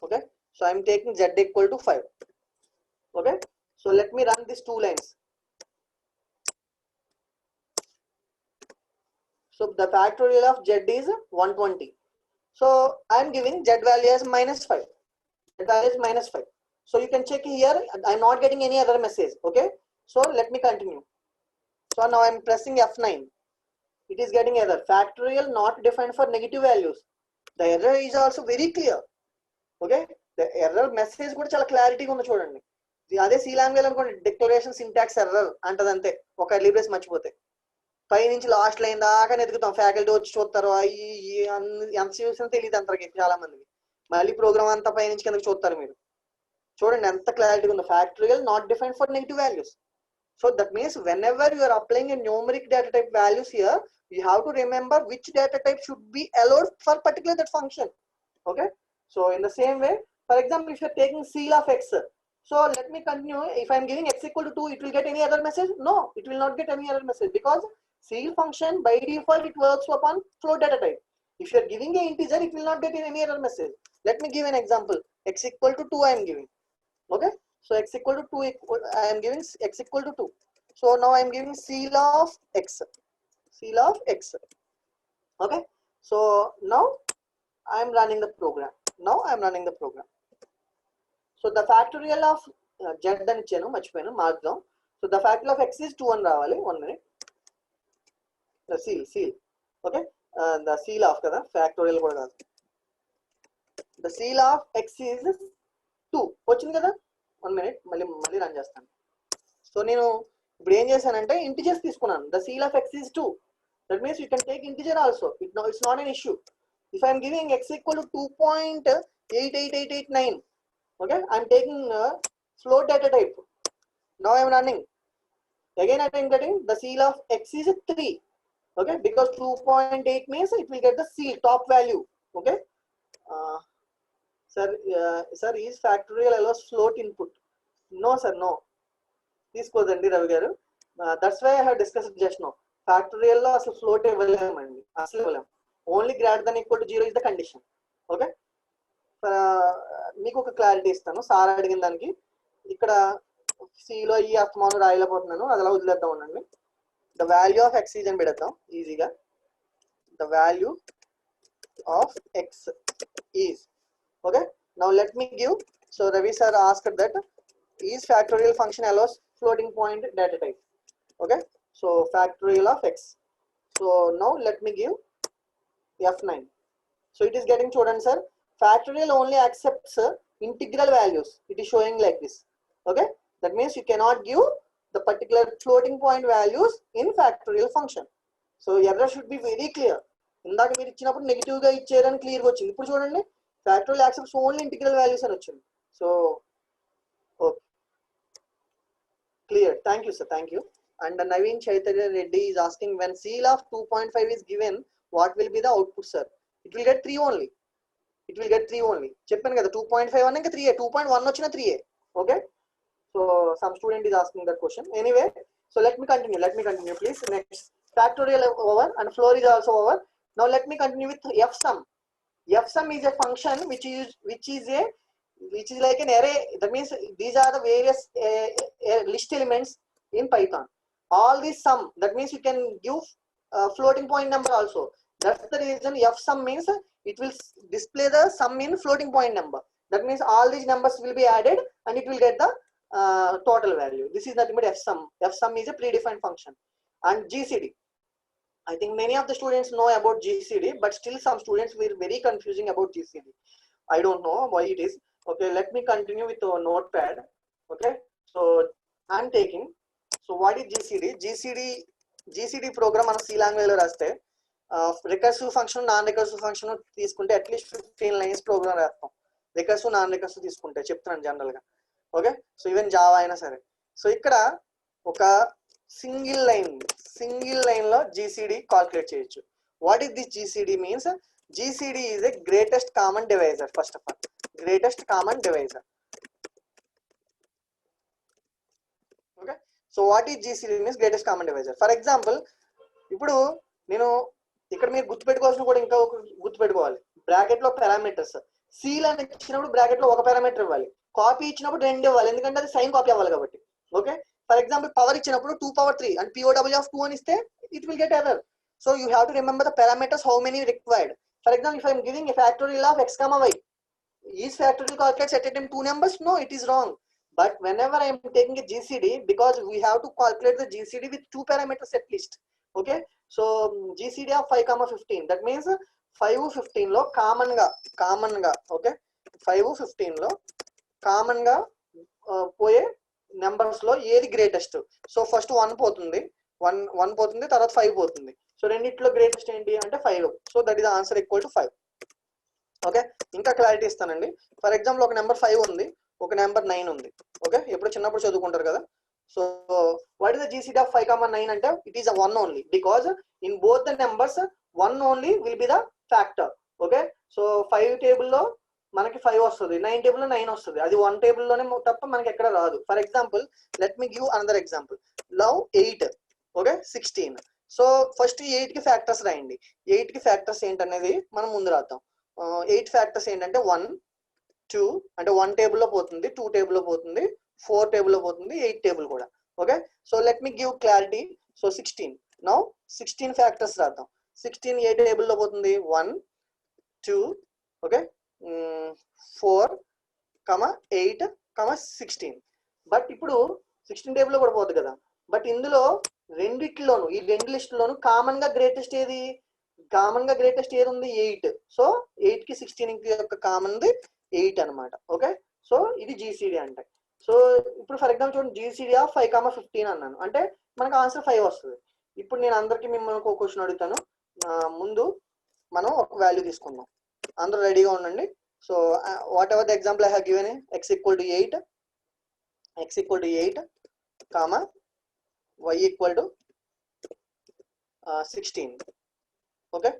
Okay, so I am taking z equal to 5. Okay, so let me run these two lines. So the factorial of z is 120. So I am giving z value as -5. Z value is -5. So you can check here, I'm not getting any other message. Okay, so let me continue. So now I'm pressing F9. It is getting error. Factorial not defined for negative values. The error is also very clear. Okay, the error message కూడా చాలా క్లారిటీగా ఉంది చూడండి. అదే C language అనుకోండి, declaration syntax error అంటదంతే, ఒక లిబ్రేస్ మర్చిపోతే. పై నుంచి లాస్ట్ లైన్ దాకా ఎదుగుతాం, ఫ్యాకల్టీ వచ్చి చూస్తారు, ఎంత చూసినా తెలియదు అందరికి, చాలా మందికి. మళ్ళీ ప్రోగ్రామ్ అంతా పై నుంచి కిందకి చూస్తారు. మీరు చూడండి ఎంత క్లారిటీ ఉంది. Factorial not defined for negative values. So that means whenever you are applying a numeric data type values here, you have to remember which data type should be allowed for particular that function. Okay, so in the same way, for example if you are taking seal of x, so let me continue. If I am giving x equal to 2, it will get any error message? No, it will not get any error message, because seal function by default it works upon float data type. If you are giving a integer, it will not get any error message. Let me give an example. X equal to 2 I am giving. Okay, so x equal to 2, I am giving x equal to 2. So now I am giving seal of x. Okay, so now I am running the program. So the factorial of z అని ఇచ్చాను, మర్చిపోయాను మార్క్దాం. So the factorial of x is 2 అని రావాలి. 1 minute. The seal. Okay, the seal of కదా, factorial కూడా కాదు. The seal of x is 2 వచ్చింది కదా. 1 minute, మళ్ళీ రన్ చేస్తాను. సో నేను ఇప్పుడు ఏం చేశానంటే ఇంటిజర్స్ తీసుకున్నాను. The seal of x is 2. That means you can take integer also. It's not an issue. If I am giving x equal to 2.88889, okay, I am taking float data type. Now I am running. Again I am getting the seal of x is 3. Okay, because 2.8 means it will get the seal top value. Okay, sir, is factorial allows float input? No sir, no. తీసుకోదండి Ravi గారు. That's why I have discussed just now. Factorial లో అసలు float ఇవ్వలేమండి, అసలు ఇవ్వలేము. Only greater than equal to 0 is the condition. Okay, మీకు ఒక clarity ఇస్తాను sir అడిగిన దానికి. ఇక్కడ సిలో ఈ అస్తమానం రాయలేకపోతున్నాను, అది అలా వదిలేద్దాం ఉండండి. The value of X is అని పెడతాం ఈజీగా. The value of X is. Okay, now let me give. So Ravi sir asked that is factorial function allows floating point data type. Okay, so factorial of x. So now let me give F9. So it is getting, children sir, factorial only accepts integral values. It is showing like this. Okay, that means you cannot give the particular floating point values in factorial function. So error should be very clear. ఇందాక మీరు ఇచ్చినప్పుడు negative గా ఇచ్చారని clear గా వచ్చింది. ఇప్పుడు చూడండి factorial accepts only integral values అని వచ్చింది. So okay, clear. Thank you sir, thank you. And Naveen Chaitanya Reddy is asking, when seal of 2.5 is given, what will be the output sir? It will get 3 only. చెప్పాను కదా 2.5 అన్న ఇంకా 3a, 2.1 వచ్చిన 3a. Okay, so some student is asking that question. Anyway, so let me continue please. Next, factorial over and floor is also over. Now let me continue with fsum. Fsum is a function which is like an array. That means these are the various list elements in Python. All these sum, that means you can give floating point number also. That's the reason fsum means it will display the sum in floating point number. That means all these numbers will be added and it will get the total value. This is nothing but fsum. Fsum is a predefined function. And GCD, I think many of the students know about GCD, but still some students were very confusing about GCD. I don't know why it is. Okay, let me continue with our notepad. Okay, so I'm taking. So what is GCD? GCD program on C language lo raste recursive function, non-recursive function తీసుకుంటే at least 15 lines program రాస్తాం. Recursive, non-recursive తీసుకుంటే చెప్తున్నాను general గా. Okay, so even Java అయినా సరే. So ఇక్కడ ఒక single line లో GCD కాల్కులేట్ చేయొచ్చు. What is this GCD means? GCD is a greatest common divisor. First of all, greatest common divisor. Okay, so what is GCD means? Greatest common divisor. For example, ఇప్పుడు నేను ఇక్కడ మీరు గుర్తుపెట్టుకోవాల్సిన కూడా ఇంకా గుర్తుపెట్టుకోవాలి. బ్రాకెట్ లో పారామీటర్స్ సీల్ అని ఇచ్చినప్పుడు బ్రాకెట్ లో ఒక పారామీటర్ ఇవ్వాలి, కాపీ ఇచ్చినప్పుడు 2 ఇవ్వాలి, ఎందుకంటే అది సైన్ కాపీ అవ్వాలి కాబట్టి. ఓకే, ఫర్ ఎగ్జాంపుల్ పవర్ ఇచ్చినప్పుడు 2 power 3 and POW of 2 అని ఇస్తే it will get error. So you have to remember the parameters, how many required. For example, if I am giving a factorial of x comma y, is factorial calculates at a time 2 numbers? No, it is wrong. But whenever I am taking a GCD, because we have to calculate the GCD with 2 parameters at least. Okay, so GCD of 5 comma 15, that means 5 15 లో common గా okay 5 15 లో common గా పోయే numbers లో ఏది greatest? So first 1 పోతుంది, 1 పోతుంది, తర్వాత 5 పోతుంది. సో రెండిట్లో గ్రేటెస్ట్ ఏంటి అంటే 5. So that is answer equal to 5. Okay, ఇంకా క్లారిటీ ఇస్తానండి. ఫర్ ఎగ్జాంపుల్ ఒక నెంబర్ 5 ఉంది, ఒక నెంబర్ 9 ఉంది. ఓకే, ఎప్పుడు చిన్నప్పుడు చదువుకుంటారు కదా. So what is the GCD of 5 comma 9 అంటే it is 1 only, because in both the numbers 1 only will be the factor. Okay, so 5 టేబుల్లో మనకి 5 వస్తుంది, 9 టేబుల్లో 9 వస్తుంది. అది 1 టేబుల్లోనే తప్ప మనకి ఎక్కడ రాదు. For example let me give another example. Now 8, okay 16. So first 8 కి ఫ్యాక్టర్స్ రాయండి. 8 కి ఫ్యాక్టర్స్ ఏంటనేది మనం ముందు రాద్దాం. 8 ఫ్యాక్టర్స్ ఏంటంటే 1 2 అంటే 1 టేబుల్లో పోతుంది, 2 టేబుల్లో పోతుంది, 4 టేబుల్లో పోతుంది, 8 టేబుల్ కూడా. Okay, so let me give clarity. So 16, now 16 factors రాద్దాం. 16 ఏ టేబుల్లో పోతుంది? 1 2 ఓకే 4 8 16. బట్ ఇప్పుడు 16 టేబుల్లో కూడా పోతుంది కదా. బట్ ఇందులో రెండిట్లోను, ఈ రెండు లిస్టులోను కామన్ గా గ్రేటెస్ట్ ఏది ఉంది? 8. సో 8 కి 16 యొక్క కామన్ 8 అనమాట. ఓకే, సో ఇది GCD అంటే. సో ఇప్పుడు ఫర్ ఎగ్జాంపుల్ చూడండి, GCD of 5 comma 15 అన్నాను అంటే మనకు ఆన్సర్ 5 వస్తుంది. ఇప్పుడు నేను అందరికి మిమ్మల్ని ఒక క్వశ్చన్ అడుగుతాను. ముందు మనం ఒక వాల్యూ తీసుకుందాం. అందరూ రెడీగా ఉండండి. So what ever the example I have given, x equal to 8 comma y equal to 16. okay,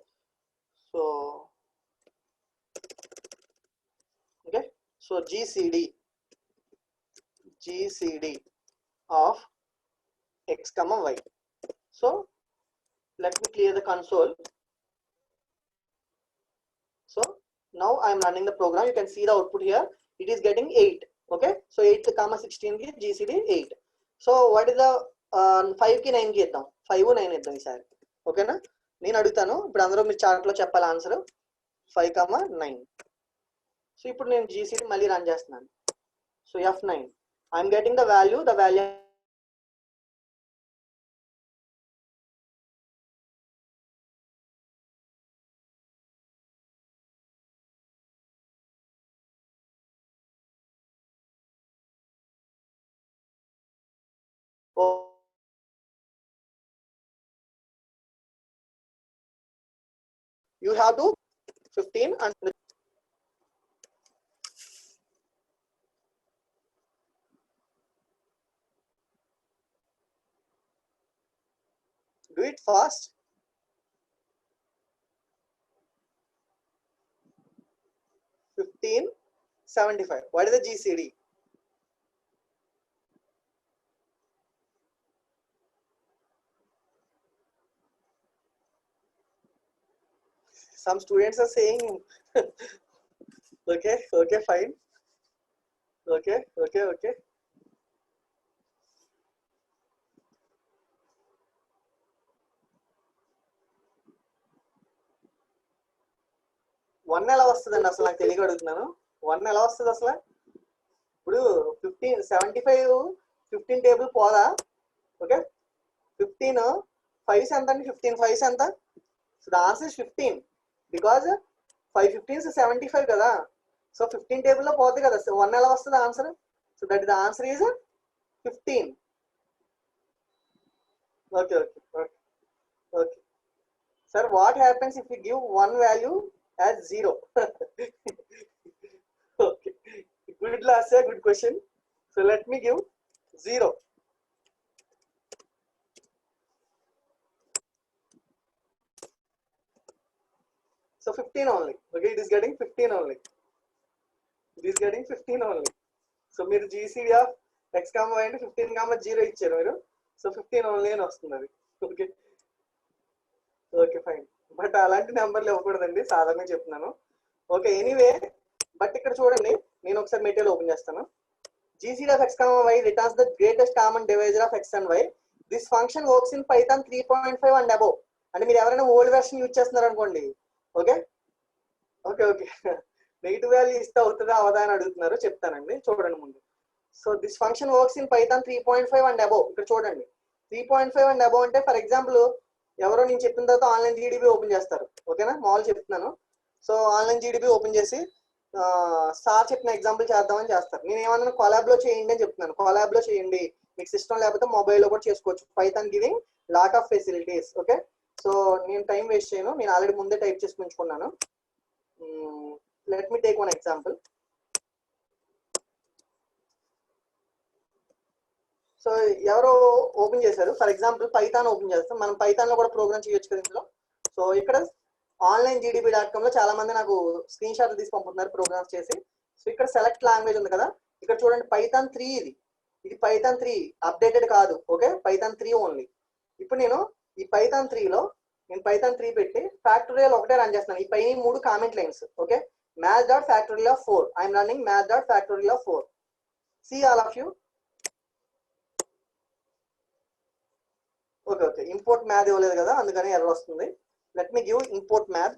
so GCD of x comma y. So let me clear the console. So now I am running the program. You can see the output here. It is getting 8. Okay, so 8 comma 16 ki GCD 8. So what is the 5 కి 9 కి ఇద్దాం. 5 9 ఇద్దాం ఈసారి. ఓకేనా, నేను అడుగుతాను. ఇప్పుడు అందరూ మీరు చార్ట్ లో చెప్పాలి ఆన్సర్. 5 comma 9. సో ఇప్పుడు నేను GCD మళ్ళీ రన్ చేస్తున్నాను. So F9, I'm getting the value you have to 15 and do it fast. $15.75. What is the GCD? Some students are saying okay, fine. Okay. 1 ఎలా వస్తుందండి అసలు? నాకు తెలియక అడుగుతున్నాను. 1 ఎలా వస్తుంది అసలు? ఇప్పుడు 75 15 టేబుల్ పోదా? ఓకే, 15 5s ఎంత అండి? 15 5s ఎంత? So the answer is 15 because 5 15s 75 కదా. సో 15 టేబుల్ లో పోతుంది కదా. సో 1 ఎలా వస్తుంది answer? So that the answer is 15. Okay okay okay okay sir, what happens if you give 1 value as 0? Okay, good last sir, good question. So let me give 0. So 15 only. Okay, it is getting 15 only. It is getting 15 only. So మీరు GCD of x, y అంటే 15, 0 ఇచ్చారు మీరు. So 15 only అని వస్తుంది అది. Okay okay fine. But అలాంటి నెంబర్లు ఇవ్వకూడదండి, సాధారణంగా చెప్తున్నాను. ఓకే ఎనీవే, బట్ ఇక్కడ చూడండి, నేను ఒకసారి మెటీరియల్ ఓపెన్ చేస్తాను. GCD of x, y returns the greatest common divisor of x and y. This function works in Python 3.5 and above. అంటే మీరు ఎవరైనా ఓల్డ్ వెర్షన్ యూజ్ చేస్తున్నారు అనుకోండి. Okay okay okay negative value ఇస్తే అవుతుందా అవదా అని అడుగుతున్నారు, చెప్తానండి. చూడండి ముందు. So this function works in Python 3.5 and above. ఇక్కడ చూడండి 3.5 అండ్ అబోవ్ అంటే ఫర్ ఎగ్జాంపుల్ ఎవరో నేను చెప్పిన తర్వాత ఆన్లైన్ జీడీబీ ఓపెన్ చేస్తారు. ఓకేనా, మామూలు చెప్తున్నాను. సో ఆన్లైన్ జీడీబీ ఓపెన్ చేసి సార్ చెప్పిన ఎగ్జాంపుల్ చేద్దామని చేస్తారు. నేను ఏమన్నా కొలాబ్ లో చేయండి అని చెప్తున్నాను. కొలాబ్ లో చేయండి, మీకు సిస్టమ్ లేకపోతే మొబైల్లో కూడా చేసుకోవచ్చు. Python giving lot of facilities. Okay, so నేను టైం వేస్ట్ చేయను, నేను ఆల్రెడీ ముందే టైప్ చేసి ఉంచుకున్నాను. let me take one example. So ఎవరో ఓపెన్ చేశారు, ఫర్ ఎగ్జాంపుల్ పైథాన్ ఓపెన్ చేస్తాం. మనం పైథాన్ లో కూడా ప్రోగ్రామ్ చేయొచ్చు కదా ఇందులో. సో ఇక్కడ onlinegdb.com లో చాలా మంది నాకు స్క్రీన్ షాట్లు తీసి పంపుతున్నారు ప్రోగ్రామ్స్ చేసి. సో ఇక్కడ సెలెక్ట్ లాంగ్వేజ్ ఉంది కదా, ఇక్కడ చూడండి పైథాన్ 3 ఇది పైథాన్ 3 అప్డేటెడ్ కాదు. Okay, Python 3 only. ఇప్పుడు నేను ఈ పైథాన్ 3 లో నేను పైథాన్ 3 పెట్టి ఫ్యాక్టోరియల్ ఒకటే రన్ చేస్తున్నాను. ఈ పై 3 comment lines. Okay, math.factorial of 4. I am running math.factorial of 4. See all of you. Okay, okay. Import math ఇవ్వలేదు కదా, అందుకని ఎర్రర్ వస్తుంది. Let me give import math.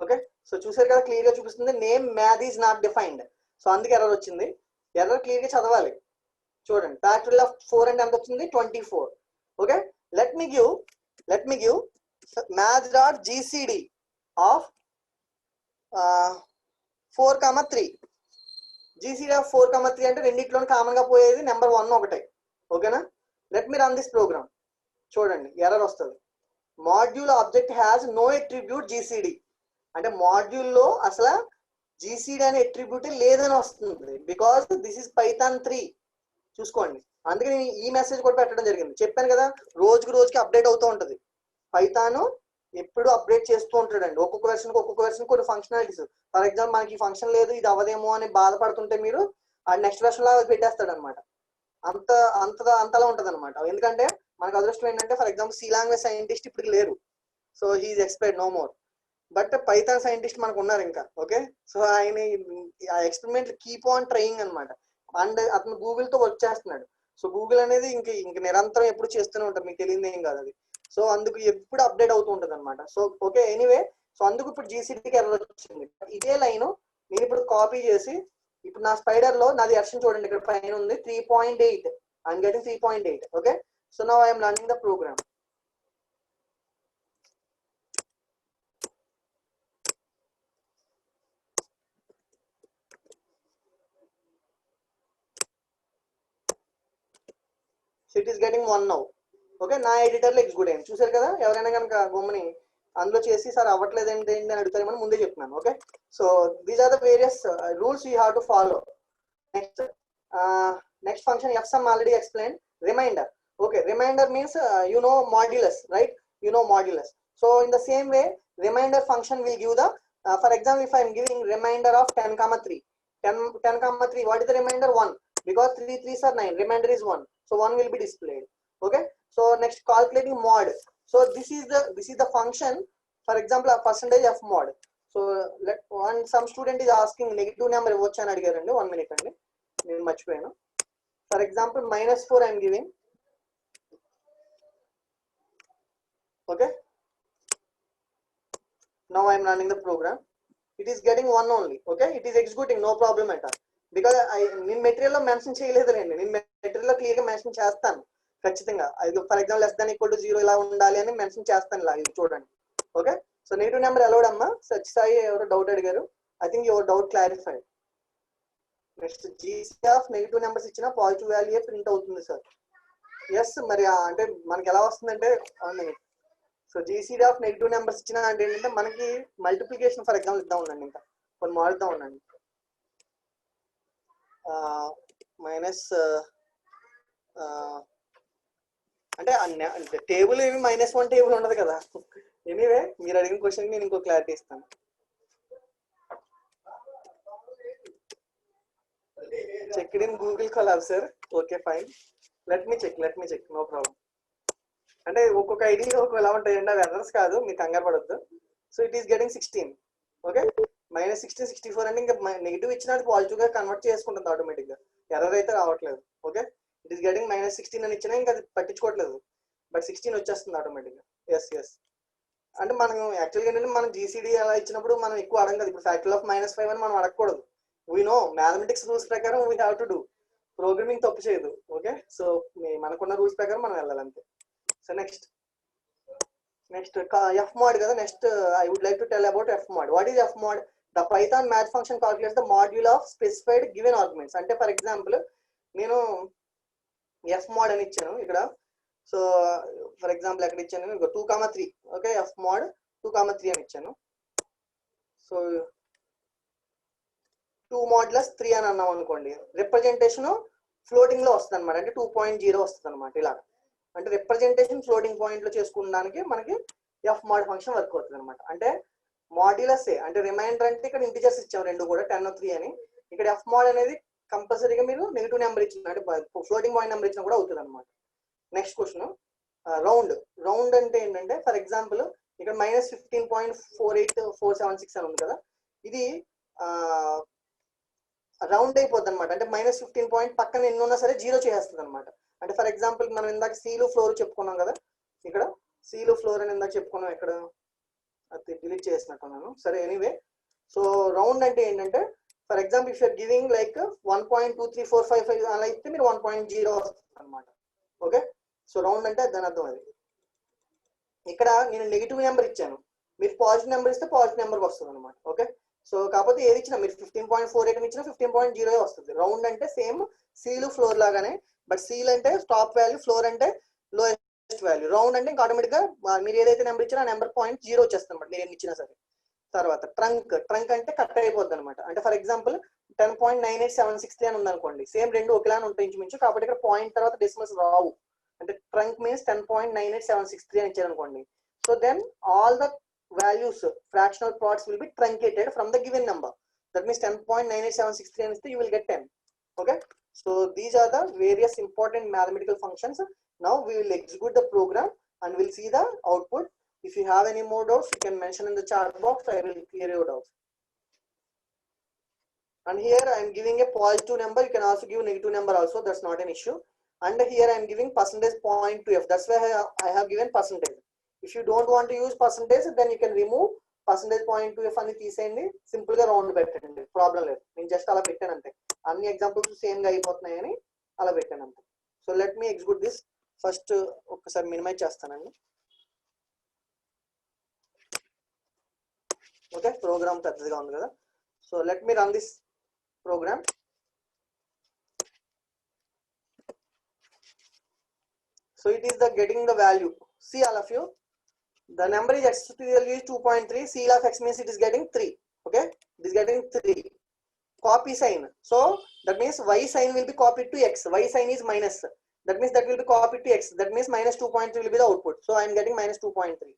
Okay, so చూసారు కదా, క్లియర్ గా చూపిస్తుంది name math is not defined. So అందుకే error వచ్చింది. ఎర్రర్ క్లియర్ గా చదవాలి. చూడండి ఫ్యాక్టోరియల్ ఆఫ్ 4 అంటే ఎంత వచ్చింది? 24. Okay, let me give math.gcd of 4,3. GCD of 4,3 అంటే రెండిట్లో కామన్ గా పోయేది నెంబర్ 1 ఒకటే. ఓకేనా, let me run this program. చూడండి ఎర్రర్ వస్తుంది. Module object has no attribute GCD అంటే మాడ్యూల్ లో అసలు GCD అనే అట్రిబ్యూట్ లేదని వస్తుంది. Because this is Python 3. చూసుకోండి, అందుకని ఈ మెసేజ్ కూడా పెట్టడం జరిగింది. చెప్పాను కదా, రోజుకి అప్డేట్ అవుతూ ఉంటుంది. పైథాన్ ఎప్పుడు అప్డేట్ చేస్తూ ఉంటాడండి. ఒక్కొక్క వెర్షన్ కొన్ని ఫంక్షనాలిటీస్. ఫర్ ఎగ్జాంపుల్ మనకి ఈ ఫంక్షన్ లేదు, ఇది అవదేమో అని బాధపడుతుంటే మీరు ఆ నెక్స్ట్ వెర్షన్ లా పెట్టేస్తాడు అనమాట. అంతలా ఉంటది అనమాట. ఎందుకంటే మనకు అదృష్టం ఏంటంటే for example C language scientist ఇప్పుడు లేరు. So he is expired no more. But Python scientist మనకు ఉన్నారు ఇంకా. ఓకే, సో ఆయన ఆ ఎక్స్పెరిమెంట్ కీప్ ఆన్ ట్రయింగ్ అనమాట. అండ్ అతను గూగుల్ తో వర్క్ చేస్తున్నాడు. సో గూగుల్ అనేది ఇంక నిరంతరం ఎప్పుడు చేస్తూనే ఉంటారు, మీకు తెలియదు ఏం కాదు అది. సో అందుకు ఎప్పుడు అప్డేట్ అవుతూ ఉంటుంది అనమాట. సో ఓకే ఎనీవే, సో అందుకు ఇప్పుడు GCDకి ఎర్రర్ వచ్చింది. ఇదే లైన్ నేను ఇప్పుడు కాపీ చేసి ఇప్పుడు నా స్పైడర్ లో నాది వెర్షన్ చూడండి, ఇక్కడ పైన ఉంది 3.8. I'm getting 3.8. Okay, so now I'm running the program. So it is getting 1 now. Okay, నా ఎడిటర్ లో ఎగ్జిక్యూట్ అయింది. చూసారు కదా, ఎవరైనా కనుక బొమ్మని అందులో చేసి సార్ అవ్వట్లేదు ఏంటి అని అడుగుతారేమని ముందే చెప్తున్నాను. Okay, so these are the various rules you have to follow. Next function fsum already explained. Reminder. Okay, reminder means you know modulus, right? You know modulus. So in the same way, reminder function will give the for example, if I am giving reminder of 10,3, 10,3, what is the remainder? 1, because 3 3s are 9, remainder is 1, so 1 will be displayed. Okay, so next calculating mod. So this is the function, for example, a percentage of mod. So some student is asking negative number వచ్చి అని అడిగారండి. 1 minute అండి, నేను మర్చిపోయాను. For example, -4 I am giving. Okay. Now I am running the program. It is getting 1 only. Okay. It is executing, no problem at all. Because నేను మెటీరియల్లో mention చేయలేదులేండి, నేను మెటీరియల్లో క్లియర్గా mention చేస్తాను ఖచ్చితంగా. For example less than equal to 0 ఇలా ఉండాలి అని mention చేస్తాను. ఇలా ఇది చూడండి. Okay. So negative number allowed అమ్మా. సత్యసాయి ఎవరో డౌట్ అడిగారు. I think your doubt clarified. Next GC of negative numbers ఇచ్చిన పాజిటివ్ వాల్యూ ప్రింట్ అవుతుంది సార్. ఎస్, మరి అంటే మనకి ఎలా వస్తుందంటే, so GCD of negative numbers ఇచ్చిన అంటే ఏంటంటే మనకి మల్టిప్లికేషన్ ఫర్ ఎగ్జాంపుల్ ఇద్దాం ఉండండి, ఇంకా కొన్ని మారుద్దాం ఉండండి. మైనస్ అంటే టేబుల్ ఏమి -1 టేబుల్ ఉండదు కదా. ఎనీవే మీరు అడిగిన క్వశ్చన్ నేను ఇంకో క్లారిటీ ఇస్తాను. Check in Google Colab sir. Okay fine, let me check, no problem. అంటే ఒక్కొక్క ఐడి ఒకలా ఉంటాయండి, అవి అదర్స్ కాదు, మీరు కంగారు పడొద్దు. So it is getting 16. Okay, -16 64 అంటే ఇంకా నెగిటివ్ ఇచ్చినా అది పాజిటివ్ గా కన్వర్ట్ చేసుకుంటుంది ఆటోమేటిక్ గా, ఎర్రర్ అయితే రావట్లేదు. ఓకే, ఇట్ ఈస్ గెటింగ్ -16 అని ఇచ్చినా ఇంకా అది పట్టించుకోవట్లేదు, బట్ 16 వచ్చేస్తుంది ఆటోమేటిక్ గా. ఎస్ అంటే మనం యాక్చువల్గా ఏంటంటే మనం జీసీడీ అలా ఇచ్చినప్పుడు మనం ఎక్కువ అడగం కదా. ఇప్పుడు ఫ్యాక్టరీ ఆఫ్ -5 అని మనం అడగకూడదు. వీ నో మ్యాథమెటిక్స్ రూల్స్ ప్రకారం we have to do. Programming తప్పు చేయదు. ఓకే, సో మనకున్న రూల్స్ ప్రకారం మనం వెళ్ళాలి అంతే. సో నెక్స్ట్ F mod కదా. Next I would like to tell about F mod. What is F mod? The Python math function calculates the module of specified given arguments. అంటే for example నేను F mod అని ఇచ్చాను ఇక్కడ. So for example ఎక్కడ ఇచ్చాను, 2,3. Okay, F mod 2,3 అని ఇచ్చాను. So 2 modulus 3 అని అన్నాం అనుకోండి, రిప్రజెంటేషన్ ఫ్లోటింగ్ లో వస్తుంది అనమాట, అంటే 2.0 వస్తుంది అనమాట. ఇలా అంటే రిప్రజెంటేషన్ ఫ్లోటింగ్ పాయింట్ లో చేసుకున్నానికి మనకి ఎఫ్ మాడ్ ఫంక్షన్ వర్క్ అవుతుంది అనమాట. అంటే మాడ్యులస్ ఏ అంటే రిమైండర్, అంటే ఇక్కడ ఇంటిజర్స్ ఇచ్చాం రెండు కూడా 10 3 అని. ఇక్కడ ఎఫ్ మాడ్ అనేది కంపల్సరీగా మీరు నెగిటివ్ నెంబర్ ఇచ్చిన అంటే ఫ్లోటింగ్ పాయింట్ నెంబర్ ఇచ్చినా కూడా అవుతుంది అనమాట. నెక్స్ట్ క్వశ్చన్ రౌండ్ అంటే ఏంటంటే ఫర్ ఎగ్జాంపుల్ ఇక్కడ -15.48476 అని ఉంది కదా, ఇది రౌండ్ అయిపోద్ది అనమాట. అంటే -15 పాయింట్ పక్కన ఎన్ని ఉన్నా సరే 0 చేసేస్తుంది అనమాట. అంటే ఫర్ ఎగ్జాంపుల్ మనం ఇందాక సీలు ఫ్లోర్ చెప్పుకున్నాం కదా, ఇక్కడ సీలు ఫ్లోర్ అని ఇందాక చెప్పుకున్నాం, ఇక్కడ అది డిలీట్ చేసినట్టున్నాను. సరే ఎనీవే, సో రౌండ్ అంటే ఏంటంటే for example if you're giving like 1.23455 అలా ఇస్తే మీరు 1.0 వస్తుంది అనమాట. ఓకే, సో రౌండ్ అంటే దాని అర్థం అది. ఇక్కడ నేను నెగిటివ్ నెంబర్ ఇచ్చాను, మీరు పాజిటివ్ నెంబర్ ఇస్తే పాజిటివ్ నెంబర్ వస్తుంది అనమాట. ఓకే, సో కాకపోతే ఏది ఇచ్చినా మీరు 15.48 ఇచ్చినా 15.0 వస్తుంది. రౌండ్ అంటే సేమ్ సీలు ఫ్లోర్ లాగానే, బట్ సీల్ అంటే టాప్ వాల్యూ, ఫ్లోర్ అంటే లోయెస్ట్ వాల్యూ. రౌండ్ అంటే ఇంకా ఆటోమేటిక్ గా మీరు ఏదైతే నెంబర్ ఇచ్చినా నెంబర్ .0 వచ్చేస్తుంది అనమాట, మీరు ఎన్ని ఇచ్చినా సరే. తర్వాత ట్రంక్ అంటే కట్ అయిపోద్ది అనమాట. అంటే ఫర్ ఎగ్జాంపుల్ 10.98763 అని ఉందనుకోండి, సేమ్ రెండు ఒకేలానే ఉంటాయి ఇంచుమించు, కాబట్టి ఇక్కడ పాయింట్ తర్వాత డెసిమల్స్ రావు. అంటే ట్రంక్ మీన్స్ 10.98763 అని ఇచ్చారు అనుకోండి. So then all the values fractional parts will be truncated from the given number. That means 10.98763 and you will get 10. Okay, so these are the various important mathematical functions. Now we will execute the program and we'll see the output. If you have any more doubts, you can mention in the chat box. I will clear your doubts. And here I am giving a positive number. You can also give negative number also, that's not an issue. And here I am giving percentage .2f. That's why I have given percentage. If you don't want to use percentage, then you can remove percentage .2f అని తీసేయండి, simple గా round పెట్టండి, problem లేదు. నేను just అలా పెట్టాను అంతే, అన్ని ఎగ్జాంపుల్స్ సేమ్ గా అయిపోతున్నాయని అలా పెట్టాను అంతే. So let me execute this. First ఒక్కసారి మినిమైజ్ చేస్తానండి. ఓకే, ప్రోగ్రామ్ పెద్దదిగా ఉంది కదా. So let me run this program. So it is the getting the value. See all of you, the number is actually is 2.3. C of x means it is getting 3. Okay, it is getting 3. Copy sign, so that means y sign will be copied to x. Y sign is minus, that means that will be copied to x. That means -2.3 will be the output. So I am getting -2.3,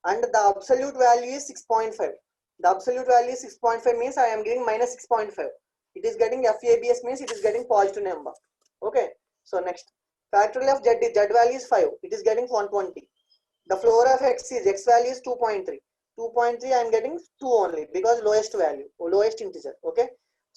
and the absolute value is 6.5. The absolute value is 6.5 means I am getting -6.5. It is getting FABS means it is getting positive number. Okay, so next factorial of z value is 5. It is getting 120. The floor of x is x value is 2.3. 2.3 I am getting 2 only because lowest value, lowest integer. Okay,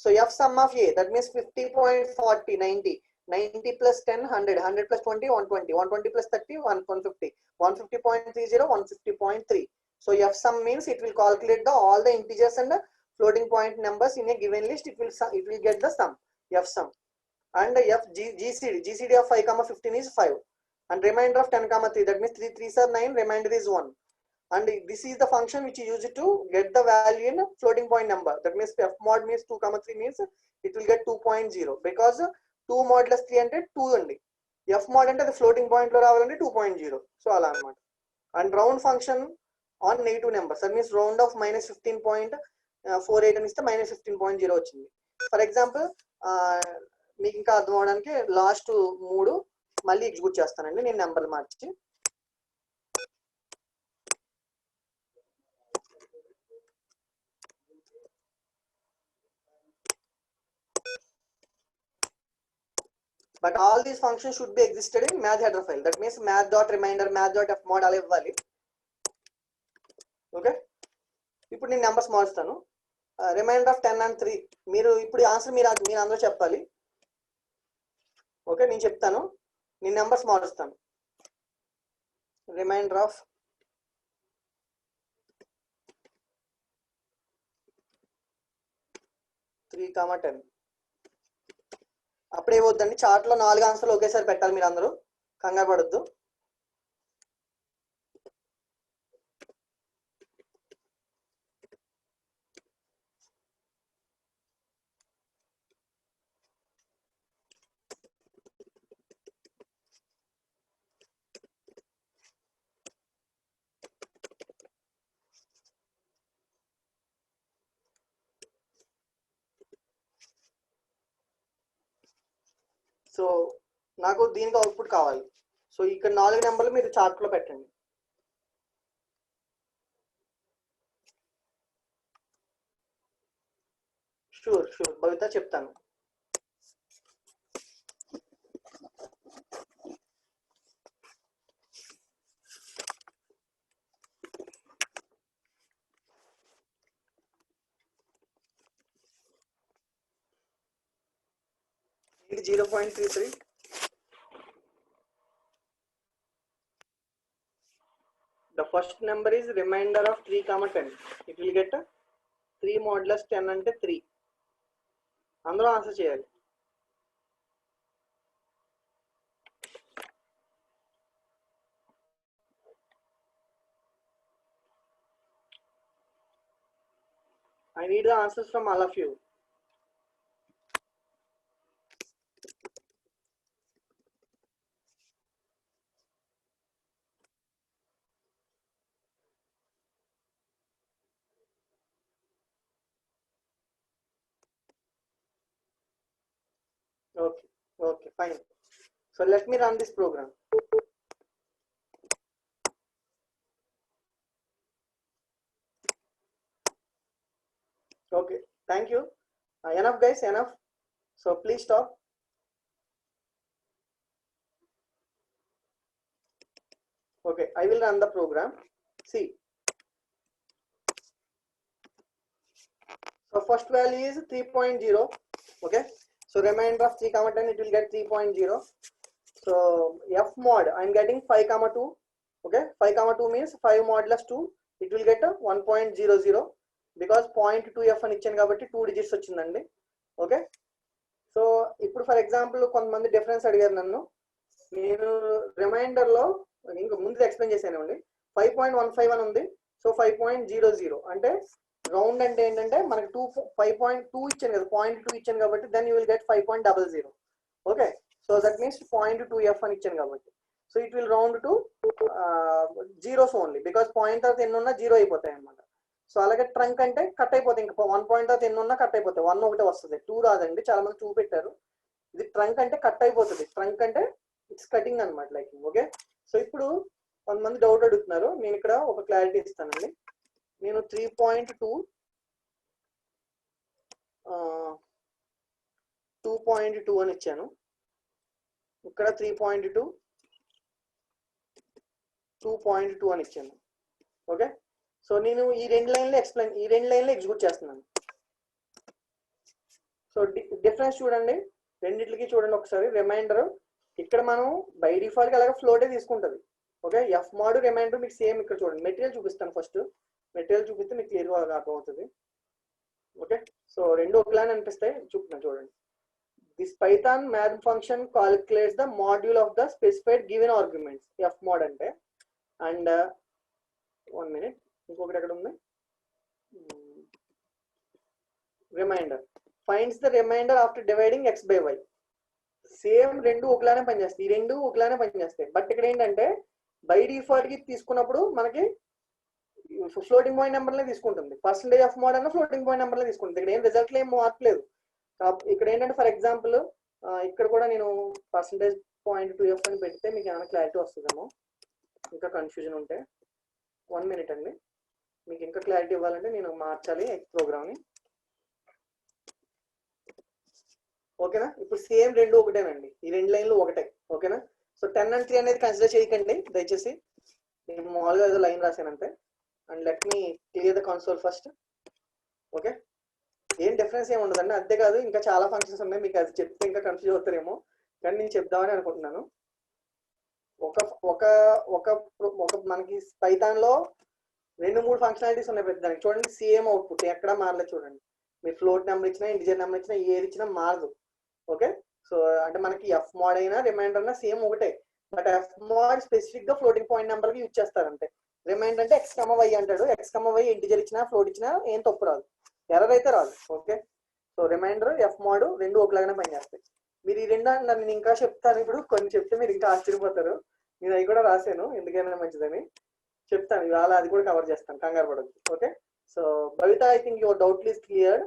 so f sum of a, that means 50.40 90. 90 plus 10 100, 100 plus 20 120, 120 plus 30 150, 150.30 150.3. So f sum means it will calculate all the integers and the floating point numbers in a given list. It will get the sum, f sum. And GCD of 5 comma 15 is 5, and remainder of 10 comma 3, that means 3 3s are 9, remainder is 1. And this is the function which is used to get the value in floating point number. That means f mod means 2 comma 3 means it will get 2.0, because 2 modulus 3 అంటే 2 అండి. f mod అంటే అది floating point లో రావాలంటే 2.0. So అలా అన్నమాట. And round function on negative numbers, that means round of -15.48 అని ఇస్తే -15.0 వచ్చింది. ఫర్ ఎగ్జాంపుల్ మీకు ఇంకా అర్థం అవడానికి లాస్ట్ 3 మళ్ళీ ఎగ్జిక్యూట్ చేస్తానండి నేను నెంబర్లు మార్చి. But all these functions should be existed in math header file. That means math.reminder, math.fmod అలా ఇవ్వాలి. ఓకే, ఇప్పుడు నేను నెంబర్స్ మారుస్తాను. రిమైండర్ ఆఫ్ 10 and 3, మీరు ఇప్పుడు ఆన్సర్ మీరు అందరూ చెప్పాలి. ఓకే, నేను చెప్తాను, నేను నెంబర్స్ మారుస్తాను. Remainder of 3, 10. అప్పుడే వద్దండి, చార్ట్ లో 4 ఆన్సర్లు ఒకేసారి పెట్టాలి, మీరు అందరూ కంగారు పడొద్దు. సో నాకు దీనికి అవుట్పుట్ కావాలి. సో ఇక్కడ 4 నెంబర్లు మీరు చార్ట్ లో పెట్టండి. షూర్ భవిత చెప్తాను. ఇది 0.33. The first number is remainder of 3 comma 10. It will get 3 modulus 10 అంటే 3. అందరూ ఆన్సర్ చేయాలి. I need the answers from all of you. Okay, fine. So let me run this program. Okay, thank you. Enough guys, enough. So please stop. Okay, I will run the program. See, so first value is 3.0. Okay, so remainder of 3 comma 10, it will get 3.0. So f mod I am getting 5 comma 2. Okay, 5 comma 2 means 5 modulus 2, it will get 1.00, because 0.2f అని ఇచ్చాను కాబట్టి 2 digits వచ్చిందండి. Okay, so ఇప్పుడు for example కొంతమంది difference అడిగారు నన్ను. నేను reminder లో ఇంకా ముందు ఎక్స్ప్లెయిన్ చేశానండి. 5.15 అని ఉంది. సో 5.00 అంటే రౌండ్ అంటే ఏంటంటే మనకి 5.2 ఇచ్చాను కదా, 0.2 ఇచ్చాను కాబట్టి then you will get 5.00. Okay, so that means 0.2f అని ఇచ్చాను కాబట్టి so it will round to zeros only, because point తర్వాత ఎన్ని ఉన్నా 0 అయిపోతాయి అనమాట. సో అలాగే ట్రంక్ అంటే కట్ అయిపోతాయి, ఇంకా 1 పాయింట్ తర్వాత ఎన్ని ఉన్నా కట్ అయిపోతాయి. 1 ఒకటే వస్తుంది, 2 రాదండి. చాలా మంది చూపెట్టారు. ఇది ట్రంక్ అంటే కట్ అయిపోతుంది. ట్రంక్ అంటే ఇట్స్ కటింగ్ అనమాట, లైక్. ఓకే, సో ఇప్పుడు కొంతమంది డౌట్ అడుగుతున్నారు, నేను ఇక్కడ ఒక క్లారిటీ ఇస్తానండి. నేను 3.2 2.2 అని ఇచ్చాను. ఇక్కడ 3.2 2.2 అని ఇచ్చాను. ఓకే, సో నేను ఈ రెండు లైన్లు ఎగ్జిక్యూట్ చేస్తున్నాను. సో డిఫరెన్స్ చూడండి. రెండిట్లకి చూడండి ఒకసారి రిమైండర్ ఇక్కడ మనం బై డిఫాల్ట్ అలాగే ఫ్లోటే తీసుకుంటుంది. ఓకే, ఎఫ్ మాడ్ రిమైండర్ మీకు సేమ్ ఇక్కడ చూడండి. మెటీరియల్ చూపిస్తాను ఫస్ట్, మెటీరియల్ చూపిస్తే మీకు క్లియర్గా అర్థమవుతుంది. ఓకే, సో రెండు ఒకలానే అనిపిస్తాయి, చూపుతాను చూడండి. This python math function calculates the module of the specified given arguments, f mod అంటే. అండ్ 1 minute, ఇంకొకటి ఎక్కడ ఉంది, remainder finds the remainder after dividing x by y. Same రెండు ఒకలానే పనిచేస్తాయి, ఈ రెండు ఒకలానే పనిచేస్తాయి. బట్ ఇక్కడ ఏంటంటే బై డిఫాల్ట్ కి తీసుకున్నప్పుడు మనకి ఫ్లోటింగ్ పాయింట్ నెంబర్లే తీసుకుంటుంది. పర్సంటేజ్ ఆఫ్ మోడ్ అన్న ఫ్లోటింగ్ పాయింట్ నెంబర్లే తీసుకుంటుంది. ఇక్కడ ఏం రిజల్ట్ ఏం మార్చలేదు. ఇక్కడ ఏంటంటే ఫర్ ఎగ్జాంపుల్ ఇక్కడ కూడా నేను పర్సంటేజ్ పాయింట్ 2f అని పెడితే మీకు ఏమైనా క్లారిటీ వస్తుందేమో, ఇంకా కన్ఫ్యూజన్ ఉంటే. 1 minute అండి, మీకు ఇంకా క్లారిటీ ఇవ్వాలంటే నేను మార్చాలి ఎక్స్ ప్రోగ్రామ్ని. ఓకేనా, ఇప్పుడు సేమ్ రెండు ఒకటేనండి, ఈ రెండు లైన్లు ఒకటే. ఓకేనా, సో 10 and 3 అనేది కన్సిడర్ చేయకండి దయచేసి, నేను మామూలుగా ఏదో లైన్ రాశాను అంతే. And let me clear the console first. Okay, ఏం డిఫరెన్స్ ఏమి ఉండదండి. అంతేకాదు ఇంకా చాలా ఫంక్షన్స్ ఉన్నాయి, మీకు అది చెప్తే ఇంకా కన్ఫ్యూజ్ అవుతారేమో, కానీ నేను చెప్దామని అనుకుంటున్నాను. ఒక ఒక ఒక ఒక మనకి పైథాన్లో 2-3 ఫంక్షనాలిటీస్ ఉన్నాయి పెద్దానికి. చూడండి సేమ్ అవుట్పుట్ ఎక్కడ మారలేదు. చూడండి మీరు ఫ్లోట్ నెంబర్ ఇచ్చినా ఇంటిజర్ నెంబర్ ఇచ్చినా ఏది ఇచ్చినా మారదు. ఓకే, సో అంటే మనకి ఎఫ్ మోడ్ అయినా రిమైండర్ అయినా సేమ్ ఒకటే. బట్ ఎఫ్ మోడ్ స్పెసిఫిక్ గా ఫ్లోటింగ్ పాయింట్ నెంబర్ కి యూజ్ చేస్తారు అంతే. రిమైండర్ అంటే ఎక్స్ కమ వై అంటాడు, ఎక్స్ కమ వై ఇంటిజర్ ఇచ్చినా ఫ్లోట్ ఇచ్చినా ఏం తప్పు రాదు, ఎర్రర్ అయితే రాదు. Okay, so remainder F mod రెండు ఒకలాగానే పనిచేస్తాయి. మీరు ఈ రెండు నేను ఇంకా చెప్తాను, ఇప్పుడు కొన్ని చెప్తే మీరు ఇంకా ఆశ్చర్యపోతారు. నేను అవి కూడా రాశాను ఎందుకైనా మంచిదని చెప్తాను, ఇవాళ అది కూడా కవర్ చేస్తాను, కంగారు పడద్దు. Okay, so Bhavitha I think your doubt is cleared.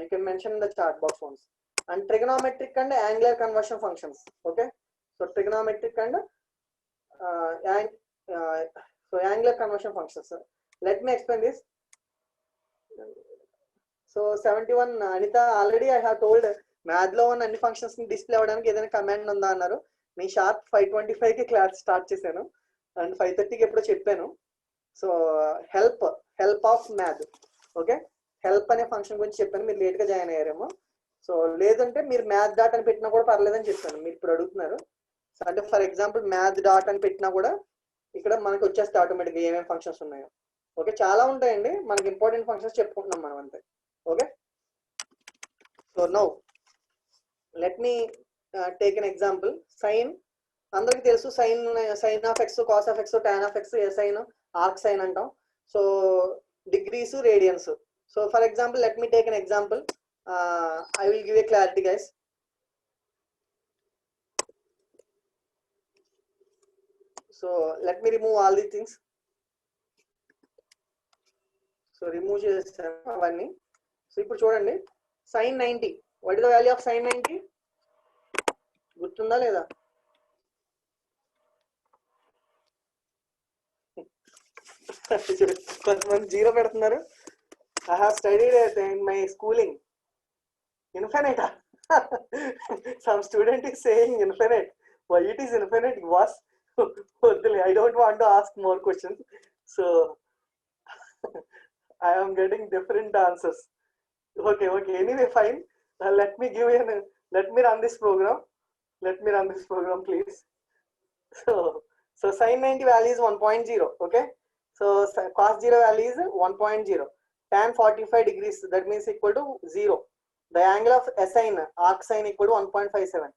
You can mention in the chat box once. And trigonometric and angular conversion functions. Okay, so trigonometric and so angular conversion functions. Let me explain this. So 71 Anita, already I have told math lo one anni functions ni display avvadaniki edaina command unda annaru. Nee sharp 5:25 ki class start chesanu and 5:30 ki eppudo cheppanu. So help of math. Okay, help అనే function గురించి చెప్పాను, మీరు late గా join అయ్యారేమో. So లేదంటే మీరు math dot అని పెట్టినా కూడా పర్లేదని చెప్పాను, మీరు ఇప్పుడు అడుగుతున్నారు. సో అంటే ఫర్ ఎగ్జాంపుల్ మ్యాథ్ డాట్ అని పెట్టినా కూడా ఇక్కడ మనకి వచ్చేస్తే ఆటోమేటిక్గా ఏమేమి ఫంక్షన్స్ ఉన్నాయో. ఓకే, చాలా ఉంటాయండి, మనకి ఇంపార్టెంట్ ఫంక్షన్స్ చెప్పుకుంటున్నాం మనం అంతే. Okay, so now let me take an example. Sine అందరికి తెలుసు, sine of x, cos of x, tan of x, a sine, arc sine అంటాం. So degrees, radians. So for example let me take an example. I will give a clarity, guys. So let me remove all these things. So remove chesanu avanni. So ippudu chudandi sin 90. What is the value of sin 90? Gurtunda leda? కొంతమంది zero పెడుతున్నారు. I have studied in my schooling infinite. Some student is saying infinite. Why it is infinite? Was I don't want to ask more questions, so I am getting different answers. Okay, anyway, fine. Let me run this program please. So sin 90 value is 1.0. Okay, so cos 0 value is 1.0. tan 45 degrees, that means equal to 0. The angle of sine, arc sine, equal to 1.57.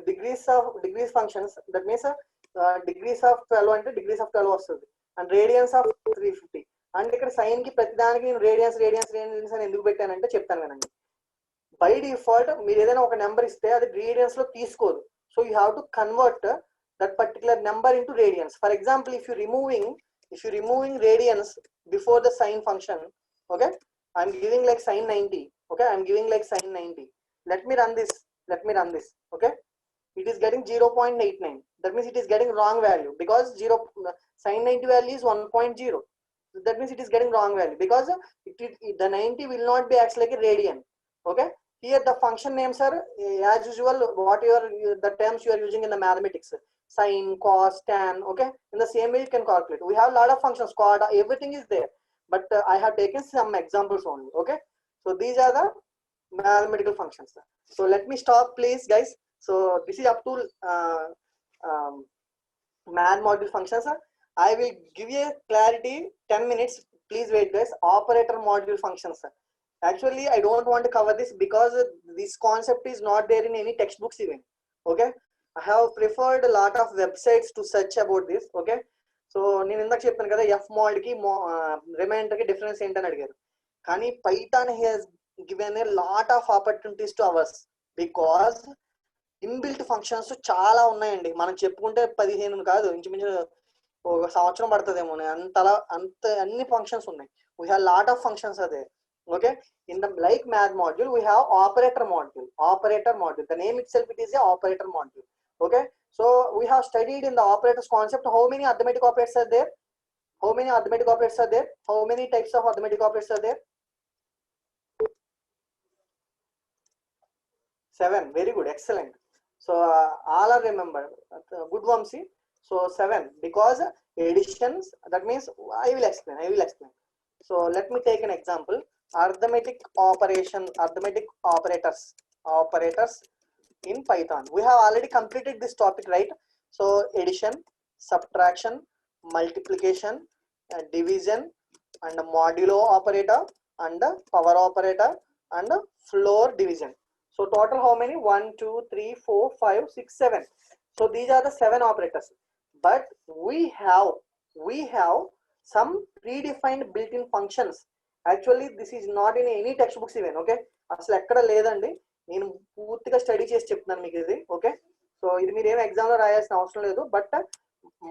Degrees functions, that means degrees of 12 అంటే degrees of 12 వస్తుంది. And radians of 350. And ఇక్కడ sign కి ప్రతి దానికి నేను radians అని ఎందుకు పెట్టానంటే చెప్తాను వినండి. బై డిఫాల్ట్ మీరు ఏదైనా ఒక నెంబర్ ఇస్తే అది రేడియన్స్ లో తీసుకోదు. So you have to convert that particular number into radians. For example if you removing radians before the sin function, okay, I'm giving like sin 90. Okay, I'm giving like sin 90. Let me run this. Okay, it is getting 0.89. That means it is getting wrong value because sin 90 value is 1.0. That means it is getting wrong value because the 90 will not be acts like a radian. Okay, here the function names are as usual what the terms you are using in the mathematics: sin, cos, tan. Okay, in the same way you can calculate. We have a lot of functions, quad, everything is there, but I have taken some examples only. Okay, so these are the mathematical functions. So let me stop, please, guys. So this is up to math module functions. I will give you a clarity 10 minutes. Please wait, guys. Operator module functions. Actually, I don't want to cover this because this concept is not there in any textbooks even. Okay, I have preferred a lot of websites to search about this. Okay, so నేను ఇందాక చెప్పాను కదా F mode కి reminder కి difference ఏంటని అడిగారు. కానీ Python has given a lot of opportunities to ours because inbuilt functions చాలా ఉన్నాయండి. మనం చెప్పుకుంటే 15 కాదు, ఇంచుమించు ఒక సంవత్సరం పడుతుందేమో. అంతలా అన్ని ఫంక్షన్స్ ఉన్నాయి. We have lot of functions అదే. Okay, in the like math module we have operator module. The name itself, it is a operator module. Okay, so we have studied in the operators concept how many arithmetic operators are there, how many types of arithmetic operators are there. 7. Very good, excellent. So all are remembered. Good, Vamsi. So 7 because additions, that means I will explain. So let me take an example. Arithmetic operators in Python. We have already completed this topic, right? So addition, subtraction, multiplication, division, and modulo operator, and power operator, and floor division. So total how many? 1, 2, 3, 4, 5, 6, 7. So these are the 7 operators. But we have some predefined built-in functions. Actually this is not in any textbooks even. Okay, అసలు ఎక్కడ లేదండి. నేను పూర్తిగా study చేసి చెప్తున్నాను మీకు ఇది. Okay, so ఇది మీరు ఏం ఎగ్జామ్ లో రాయాల్సిన అవసరం లేదు. బట్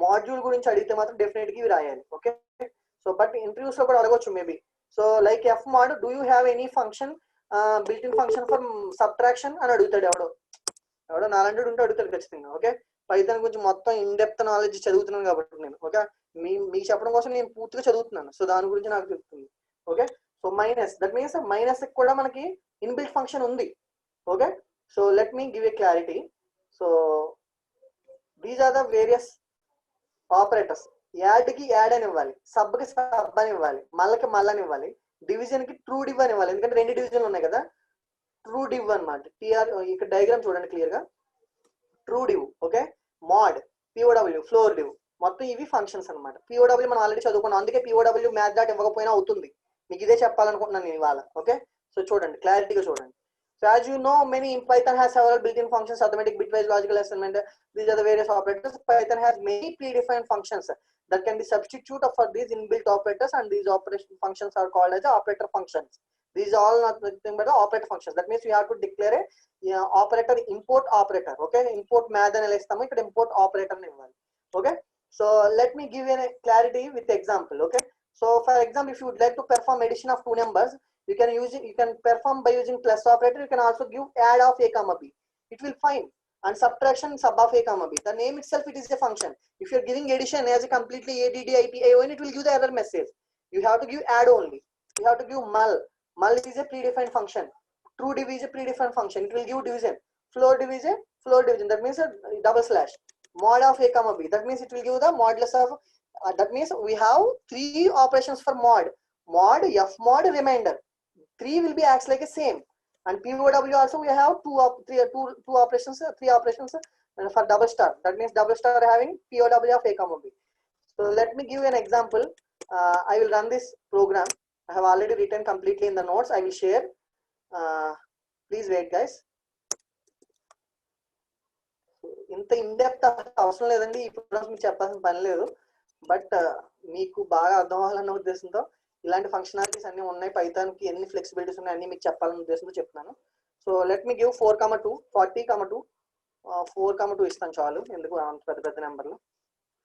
మాడ్యూల్ గురించి అడిగితే మాత్రం డెఫినెట్ గా ఇవి రాయాలి. ఓకే, సో బట్ ఇంటర్వ్యూస్ లో కూడా అడగొచ్చు maybe. So like F mod, do you have any function built in function for subtraction అని అడుగుతాడు. ఎవడో నాలంటి ఉంటే అడుగుతాడు ఖచ్చితంగా. ఓకే, పైథాన్ గురించి మొత్తం ఇన్ డెప్త్ నాలెడ్జ్ చదువుతున్నాను కాబట్టి నేను. ఓకే, మీకు చెప్పడం కోసం నేను పూర్తిగా చదువుతున్నాను. సో దాని గురించి నాకు తెలుస్తుంది. Okay, so minus, that means minus కూడా మనకి ఇన్బిల్ట్ ఫంక్షన్ ఉంది. Okay, so let me give a clarity. So these are the various operators. Add కి యాడ్ అని ఇవ్వాలి, సబ్ కి సబ్ అని ఇవ్వాలి, మళ్ళకి మళ్ళని ఇవ్వాలి, డివిజన్ కి ట్రూ డివ్ అని ఇవ్వాలి. ఎందుకంటే 2 డివిజన్లు ఉన్నాయి కదా, ట్రూ డివ్ అనమాట. టిఆర్ ఇక్కడ డయాగ్రామ్ చూడండి క్లియర్ గా, true div. Okay, mode, POW, floor div, మొత్తం ఇవి ఫంక్షన్స్ అనమాట. పిఓడబ్ల్యూ మనం ఆల్రెడీ చదువుకున్నాం, అందుకే పిఓడబ్ల్యూ మ్యాథ్ డాట్ ఇవ్వకపోయినా అవుతుంది. మీకు ఇదే చెప్పాలనుకుంటున్నాను నేను ఇవాళ. ఓకే, సో చూడండి, క్లారిటీగా చూడండి. So as you know, many in Python has several built-in functions, arithmetic, bitwise, logical assignment. These are the various operators. Python has many predefined functions that can be substituted for these inbuilt operators, and these operation functions are called as operator functions. These are all nothing but the operator functions. That means we have to declare a operator, import operator. Okay, import math and listama ikkada import operator ni ivvali. Okay, so let me give you a clarity with example. Okay, so for example, if you would like to perform addition of 2 numbers, you can perform by using plus operator. You can also give add of a comma b, it will fine, and subtraction sub of a comma b. The name itself, it is a function. If you are giving addition as a completely ADDIPAON, it will give the error message. You have to give add only. You have to give mul is a predefined function. True div is a predefined function, it will give division. Floor div is a floor division, that means a double slash. Mod of a comma b, that means it will give the modulus of that means we have 3 operations for mod, f mod, remainder. 3 will be acts like a same, and POW also we have 2 operations, 3 operations for double star. That means double star having POW of a comma b. So let me give you an example. I will run this program. I have already written completely in the notes. I will share. Please wait, guys. ఇంత in depth అవసరం లేదండి, ఈ programmes మీకు చెప్పాల్సిన పని లేదు. But మీకు బాగా అర్థం అవ్వాలన్న ఉద్దేశంతో ఇలాంటి ఫంక్షనాలిటీస్ అన్ని ఉన్నాయి. పైథాన్ కి ఎన్ని ఫ్లెక్సిబిలిటీస్ ఉన్నాయి అన్ని మీకు చెప్పాలన్న ఉద్దేశంతో చెప్తున్నాను. సో లెట్ మీ గివ్ 4,2 40,2 4,2 ఇస్తాను చాలు, ఎందుకు పెద్ద పెద్ద నెంబర్లు.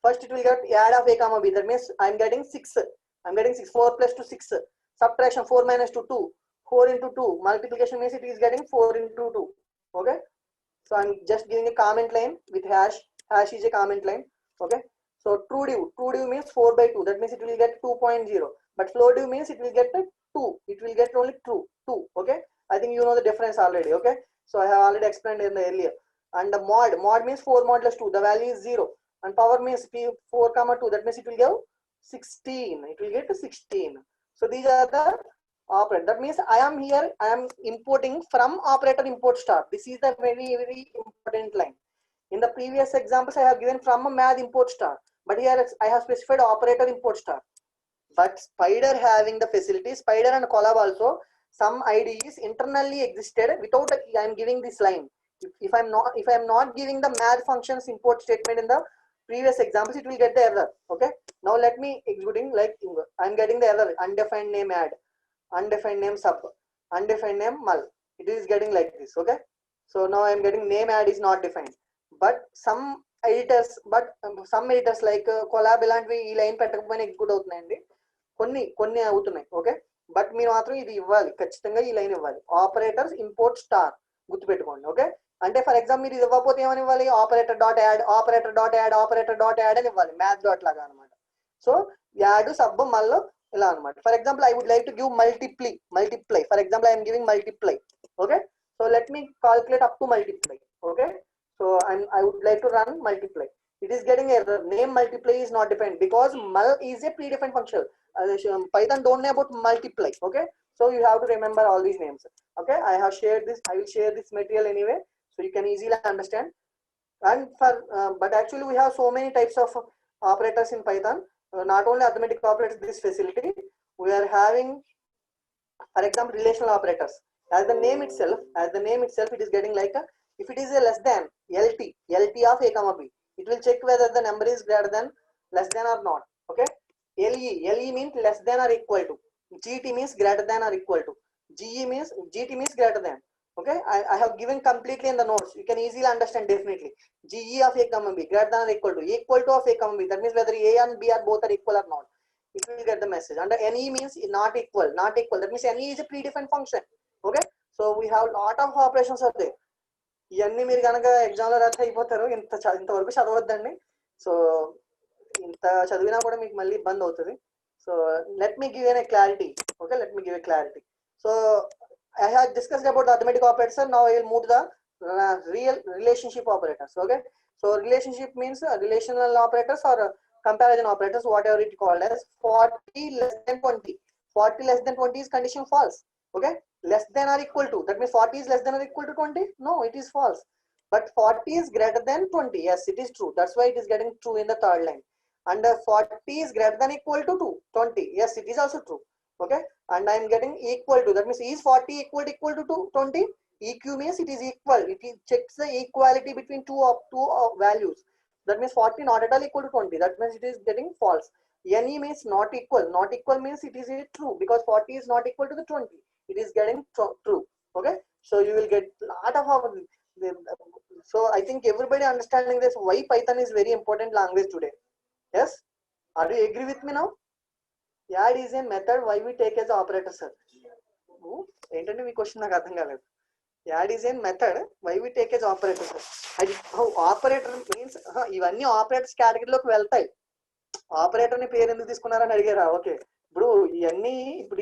First it will get add of a comma b, that means I'm getting 6. 4 plus 2 6. Subtraction 4 minus 2 2. 4 into 2. Multiplication means it is getting 4 into 2. Okay, so I'm just giving a comment line with hash. Hash is a comment line. Okay, so true div means 4 by 2, that means it will get 2.0. But floor div means it will get 2. It will get only true 2. Okay, I think you know the difference already. Okay, so I have already explained in the earlier. And the mod means 4 modulus 2, the value is 0. And power means 4,2, that means it will give 16. It will get to 16. So these are the operator. That means I am here, I am importing from operator import star. This is the very, very important line. In the previous examples, I have given from a math import star, but here I have specified operator import star. But Spider having the facility, Spider and Colab also, some IDEs internally existed without I am giving this line. If I am not giving the math functions import statement in the previous examples, it will get the error. Okay. Now let me executing like I am getting the error undefined name add, undefined name sub, undefined name null. It is getting like this. Okay. So now I am getting name add is not defined. But some editors like Colab ఇలాంటివి ఈ line పెట్టకపోయినా execute అవుతున్నాయండి. కొన్ని అవుతున్నాయి. Okay, but మీరు మాత్రం ఇది ఇవ్వాలి, ఖచ్చితంగా ఈ లైన్ ఇవ్వాలి. ఆపరేటర్స్ ఇంపోర్ట్ స్టార్ గుర్తుపెట్టుకోండి. ఓకే, అంటే ఫర్ ఎగ్జాంపుల్ మీరు ఇది ఇవ్వకపోతే ఏమని ఇవ్వాలి? Operator dot add, operator dot add, operator dot add అని ఇవ్వాలి, మ్యాథ్ డాట్ లాగా అనమాట. సో యాడ్ సబ్ మళ్ళీ ఇలా అనమాట. For example I would like to give multiply. For example I'm giving multiply. Okay, so let me calculate up to multiply. Okay, so I would like to run multiply. It is getting error. Name multiply is not defined because mul is a predefined function. Python don't know about multiply. Okay, so you have to remember all these names. Okay, I have shared this. I will share this material anyway, so you can easily understand. And for but actually we have so many types of operators in Python. Not only arithmetic operators, this facility we are having, for example, relational operators. As the name itself, it is getting like a, if it is a less than LT of a comma b, it will check whether the number is greater than, less than or not. Okay, LE means less than or equal to, GT means greater than or equal to, GT means greater than. Okay, I have given completely in the notes, you can easily understand. Definitely GE of a comma b greater than or equal to of a comma b, that means whether a and b are both are equal or not, it will get the message. And NE means not equal, that means NE is a predefined function. Okay, so we have lot of operations are there. ఇవన్నీ మీరు కనుక ఎగ్జామ్లో రాస్తే అయిపోతారు. ఇంతవరకు చదవద్దండి. So ఇంత చదివినా కూడా మీకు మళ్ళీ ఇబ్బంది అవుతుంది. So let me give a clarity. Okay, let me give a clarity. So I have discussed about the arithmetic operators. Now I will move to the real relationship operators. Okay, so relationship means relational operators or comparison operators, whatever it called as. 40 less than 20. 40 less than 20 is condition false. Okay, less than or equal to, that means 40 is less than or equal to 20. No, it is false. But 40 is greater than 20. Yes, it is true. That's why it is getting true in the third line. And 40 is greater than equal to 20. Yes, it is also true. Okay, and I am getting equal to, that means is 40 equal to 20? EQ means it is equal. It checks the equality between two values. That means 40 not at all equal to 20. That means it is getting false. NE means not equal. Not equal means it is true because 40 is not equal to the 20. It is getting true. Okay, so you will get lot of so I think everybody understanding this, why Python is very important language today. Yes, are you agree with me now? Add is a method why we take as operator, sir. ఏంటంటే మీ question నాకు అర్థం కాలేదు. Add is an method why we take as operator, sir. అది operator means ఇవన్నీ operators కేటగిరీలోకి వెళ్తాయి. Operator ని పేరు ఎందుకు తీసుకున్నారని అడిగారా? ఓకే, ఇప్పుడు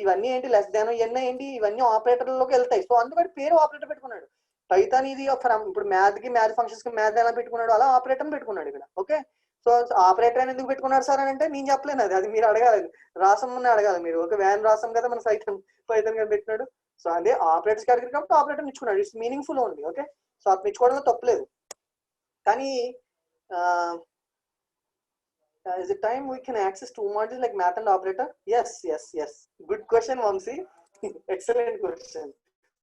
ఇవన్నీ ఏంటి, లెస్ దాన్ ఇవన్నీ ఏంటి, ఇవన్నీ ఆపరేటర్లోకి వెళ్తాయి. సో అందుకని పేరు ఆపరేటర్ పెట్టుకున్నాడు. పైథాన్ ఇది ఇప్పుడు మ్యాథ్ ఫంక్షన్స్ కి మ్యాథ్ ఎలా పెట్టుకున్నాడు, అలా ఆపరేటర్ పెట్టుకున్నాడు ఇక్కడ. ఓకే, సో ఆపరేటర్ అని ఎందుకు పెట్టుకున్నారు సార్ అని అంటే నేను చెప్పలేను, అది మీరు అడగాలి, రాసమ్మని అడగాలి మీరు. ఓకే, వ్యాన్ రాసం కదా మన పైథాన్ గా పెట్టినాడు. సో అదే ఆపరేటర్స్ కేటగిరీ కాబట్టి ఆపరేటర్ ఇచ్చుకున్నాడు. It's meaningful only. Okay, so అతను ఇచ్చుకోవడంలో తప్పలేదు. కానీ is it time we can access two modules like math and operator? Yes. Good question, Vamsi. Excellent question.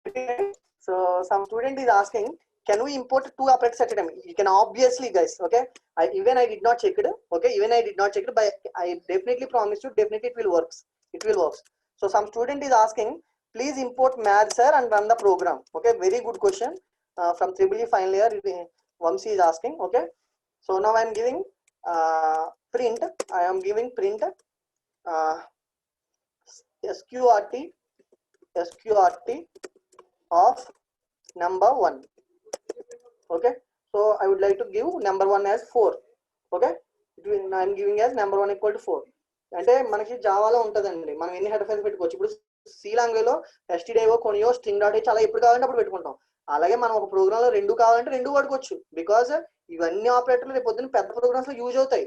Okay. So some student is asking, can we import two operators at a time? You can obviously, guys. Okay, I did not check it. Okay, but I definitely promise you, definitely it will work. So some student is asking, please import math, sir, and run the program. Okay, very good question. From EEE final year, Vamsi is asking. Okay, so now I am giving print. I am giving print sqrt of number 1. Okay, so I would like to give number 1 as 4. Okay, I am giving as number 1 equal to 4. అంటే మనకి జావాలో ఉంటుందండి, మనం ఎన్ని header files పెట్టుకోవచ్చు. ఇప్పుడు C language లో stdio కొనియో string dot చాలా ఎప్పుడు కావాలంటే అప్పుడు పెట్టుకుంటాం. అలాగే మనం ఒక ప్రోగ్రామ్ లో రెండు కావాలంటే రెండు వాడుకోవచ్చు. బికాజ్ ఇవన్నీ ఆపరేటర్లు రేపు పొద్దున్న పెద్ద ప్రోగ్రామ్స్ లో యూజ్ అవుతాయి.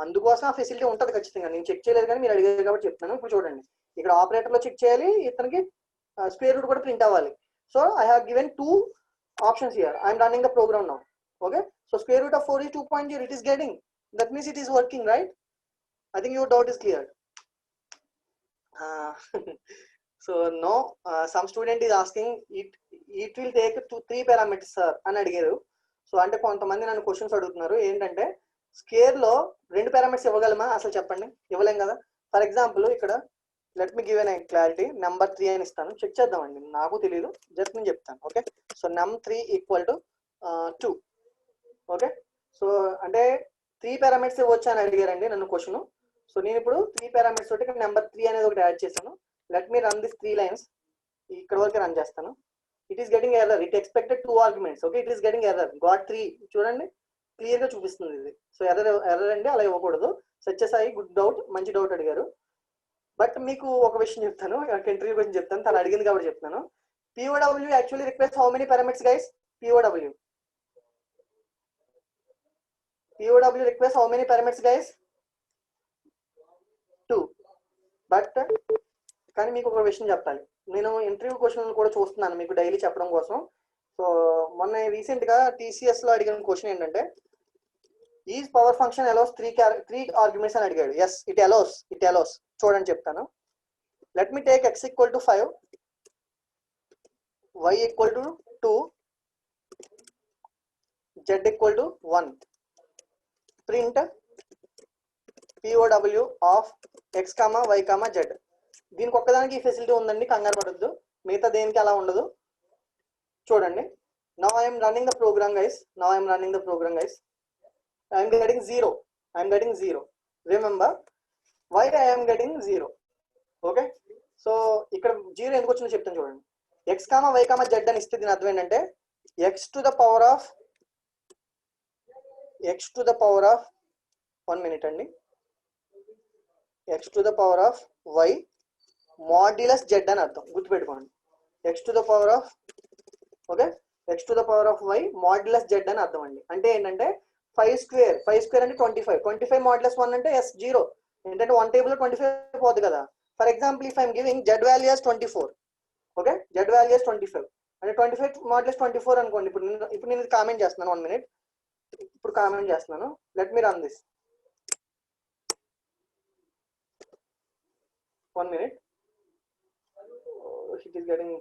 అందుకోసం ఆ ఫెసిలిటీ ఉంటుంది ఖచ్చితంగా. నేను చెక్ చేయలేదు కానీ మీరు అడిగారు కాబట్టి చెప్తున్నాను. ఇప్పుడు చూడండి, ఇక్కడ ఆపరేటర్ లో చెక్ చేయాలి, ఇతనికి స్క్వేర్ రూట్ కూడా ప్రింట్ అవ్వాలి. So I have given 2 options here. I am running the program now. Okay, so square root of 4 is 2.0. It is getting, that means it is working, right? I think your doubt is clear. So no, some student is asking it will take 3 parameters sir అని అడిగారు. So అంటే కొంతమంది నన్ను questions అడుగుతున్నారు ఏంటంటే square లో 2 parameters ఇవ్వగలమా, అసలు చెప్పండి. ఇవ్వలేం కదా. ఫర్ ఎగ్జాంపుల్ ఇక్కడ let me give an clarity, number 3 అని ఇస్తాను, చెక్ చేద్దామండి, నాకు తెలియదు, జస్ట్ నేను చెప్తాను. Okay, so num3 equal to 2. Okay, so అంటే 3 పారామీటర్స్ ఇవ్వచ్చు అని అడిగారండి నన్ను క్వశ్చన్. సో నేను ఇప్పుడు 3 పారామీటర్స్ తోటి ఇక్కడ నెంబర్ 3 అనేది ఒకటి యాడ్ చేశాను. Let me run this 3 lines. ఇక్కడ వరకు రన్ చేస్తాను. It is getting error, it expected 2 arguments. Okay, it is getting error, got 3. చూడండి క్లియర్ గా చూపిస్తుంది ఇది. సో ఎర్రర్ అండి, అలా ఇవ్వకూడదు. సత్యసాయి గుడ్ డౌట్, మంచి డౌట్ అడిగారు. బట్ మీకు ఒక విషయం చెప్తాను, ఇంటర్వ్యూ గురించి చెప్తాను, తను అడిగింది కాబట్టి చెప్తాను. POW actually request how many parameters guys? POW request how many parameters guys? 2. But కానీ మీకు ఒక విషయం చెప్పాలి, నేను ఇంటర్వ్యూ క్వశ్చన్ కూడా చూస్తున్నాను మీకు డైలీ చెప్పడం కోసం. సో మొన్న రీసెంట్ గా TCS లో అడిగిన క్వశ్చన్ ఏంటంటే is power function allows 3 arguments అని అడిగాడు. Yes, it allows. చూడండి చెప్తాను. Let me take x equal to 5, y equal to 2, z equal to 1. Print POW of x, y, z. దీనికి ఒక్కదానికి ఈ ఫెసిలిటీ ఉందండి, కంగారు పడద్దు. మిగతా దేనికి అలా ఉండదు. చూడండి, now I'm running the program guys. I am getting 0. Remember why I am getting 0. Okay, so ఇక్కడ 0 ఎందుకు వచ్చిందో చెప్తాను చూడండి. x, y, z అని ఇస్తే దీని అర్థం ఏంటంటే x to the power of 1 minute అండి, x to the power of y modulus z అని అర్థం, గుర్తుపెట్టుకోండి. x to the power of y modulus z అని అర్థం అండి. అంటే ఏంటంటే 5 స్క్వేర్ అంటే 25 మాడ్యులస్ 1 అంటే ఎస్ 0. ఏంటంటే 1 టేబుల్ లో 25 పోదు కదా. For example if I'm giving z value as 24. Okay, z value as 25 అంటే 25 మాడ్యులస్ 24 అనుకోండి. ఇప్పుడు నేను కామెంట్ చేస్తున్నాను, 1 minute. ఇప్పుడు కామెంట్ చేస్తున్నాను. Let me run this 1 minute. It is getting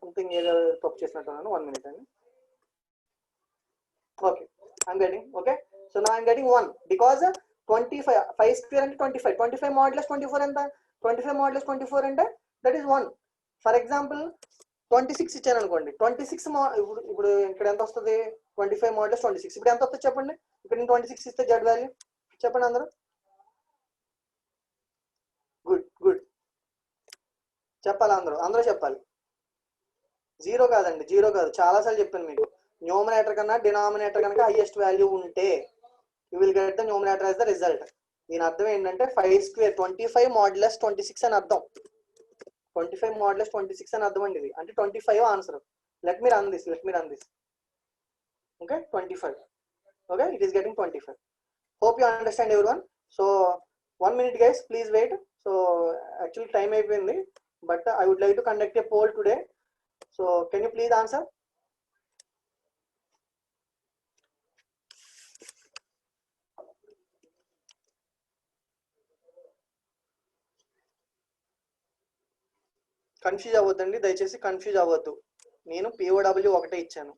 something ఏదో తప్పు చేసినట్టున్నాను. 1 minute అండి. Okay, I'm getting, okay, so now I'm getting 1 because 5 square అంటే 25 modulus 24 ఎంత? 25 modulus 24 అంటే that is 1. ఫర్ ఎగ్జాంపుల్ 26 ఇచ్చాను అనుకోండి. 26 ఇప్పుడు ఇక్కడ ఎంత వస్తుంది? 25 modulus 26. ఇప్పుడు ఎంత వస్తుంది చెప్పండి? ఇక్కడ నేను 26 ఇస్తే z వాల్యూ చెప్పండి అందరూ. గుడ్ చెప్పాలి, అందరూ చెప్పాలి. 0 కాదండి, 0 కాదు, చాలాసార్లు చెప్పాను మీకు. న్యూమరేటర్ కన్నా డినామినేటర్ కనుక హైయెస్ట్ వాల్యూ ఉంటే you will get the numerator as the result. దీని అర్థం ఏంటంటే 5 స్క్వేర్ 25 మాడ్యులస్ 26 అని అర్థం. 25 మాడ్యులస్ 26 అని అర్థం అండి ఇది. అంటే 25 answer. Let me run this. Okay, 25. Okay, it is getting 25. Hope you understand everyone. So 1 minute guys, please wait. So actually time అయిపోయింది, but I would like to conduct a poll today. So can you please answer? Confuse అవ్వద్దండి, దయచేసి confuse అవ్వద్దు. నేను POW ఒకటే ఇచ్చాను.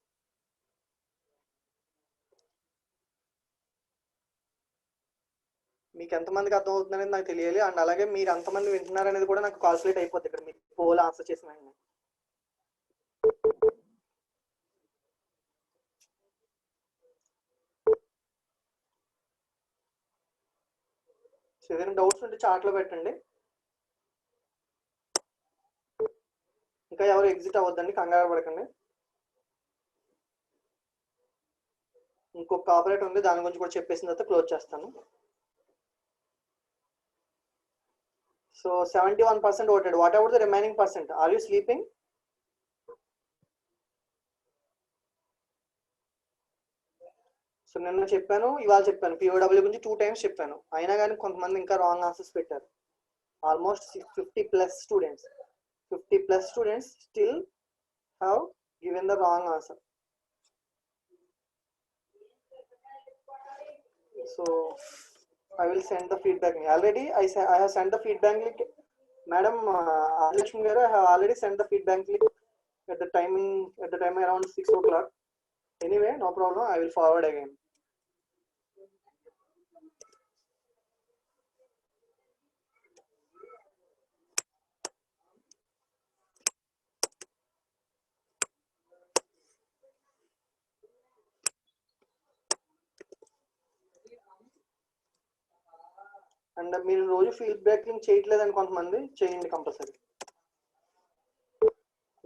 మీకు ఎంతమందికి అర్థం అవుతుందనేది నాకు తెలియాలి. అండ్ అలాగే మీరు ఎంతమంది వింటున్నారనేది కూడా నాకు కాల్కులేట్ అయిపోద్ది ఇక్కడ మీకు పోల్ ఆన్సర్ చేసిన వెంటనే. ఏదైనా డౌట్స్ ఉంటే చాట్లో పెట్టండి. ఇంకా ఎవరు ఎగ్జిట్ అవ్వద్దండి, కంగారు పడకండి. ఇంకొక ఆపరేటర్ ఉంది, దాని గురించి కూడా చెప్పేసిన తర్వాత క్లోజ్ చేస్తాను. So 71% voted. What about the remaining percent? Are you sleeping? So నిన్న చెప్పాను, ఇవాళ చెప్పాను, POW గురించి 2 times చెప్పాను. అయినా కానీ కొంతమంది ఇంకా రాంగ్ ఆన్సర్స్ పెట్టారు. almost 50 plus students, 50 plus students still have given the wrong answer. So I will send the feedback. Already I have sent the feedback link. Madam Lakshmi garu, I have already sent the feedback link at the time around 6 o'clock. Anyway, no problem, I will forward again. And మీరు రోజు feedback link చేయట్లేదని కొంతమంది చేయండి compulsory.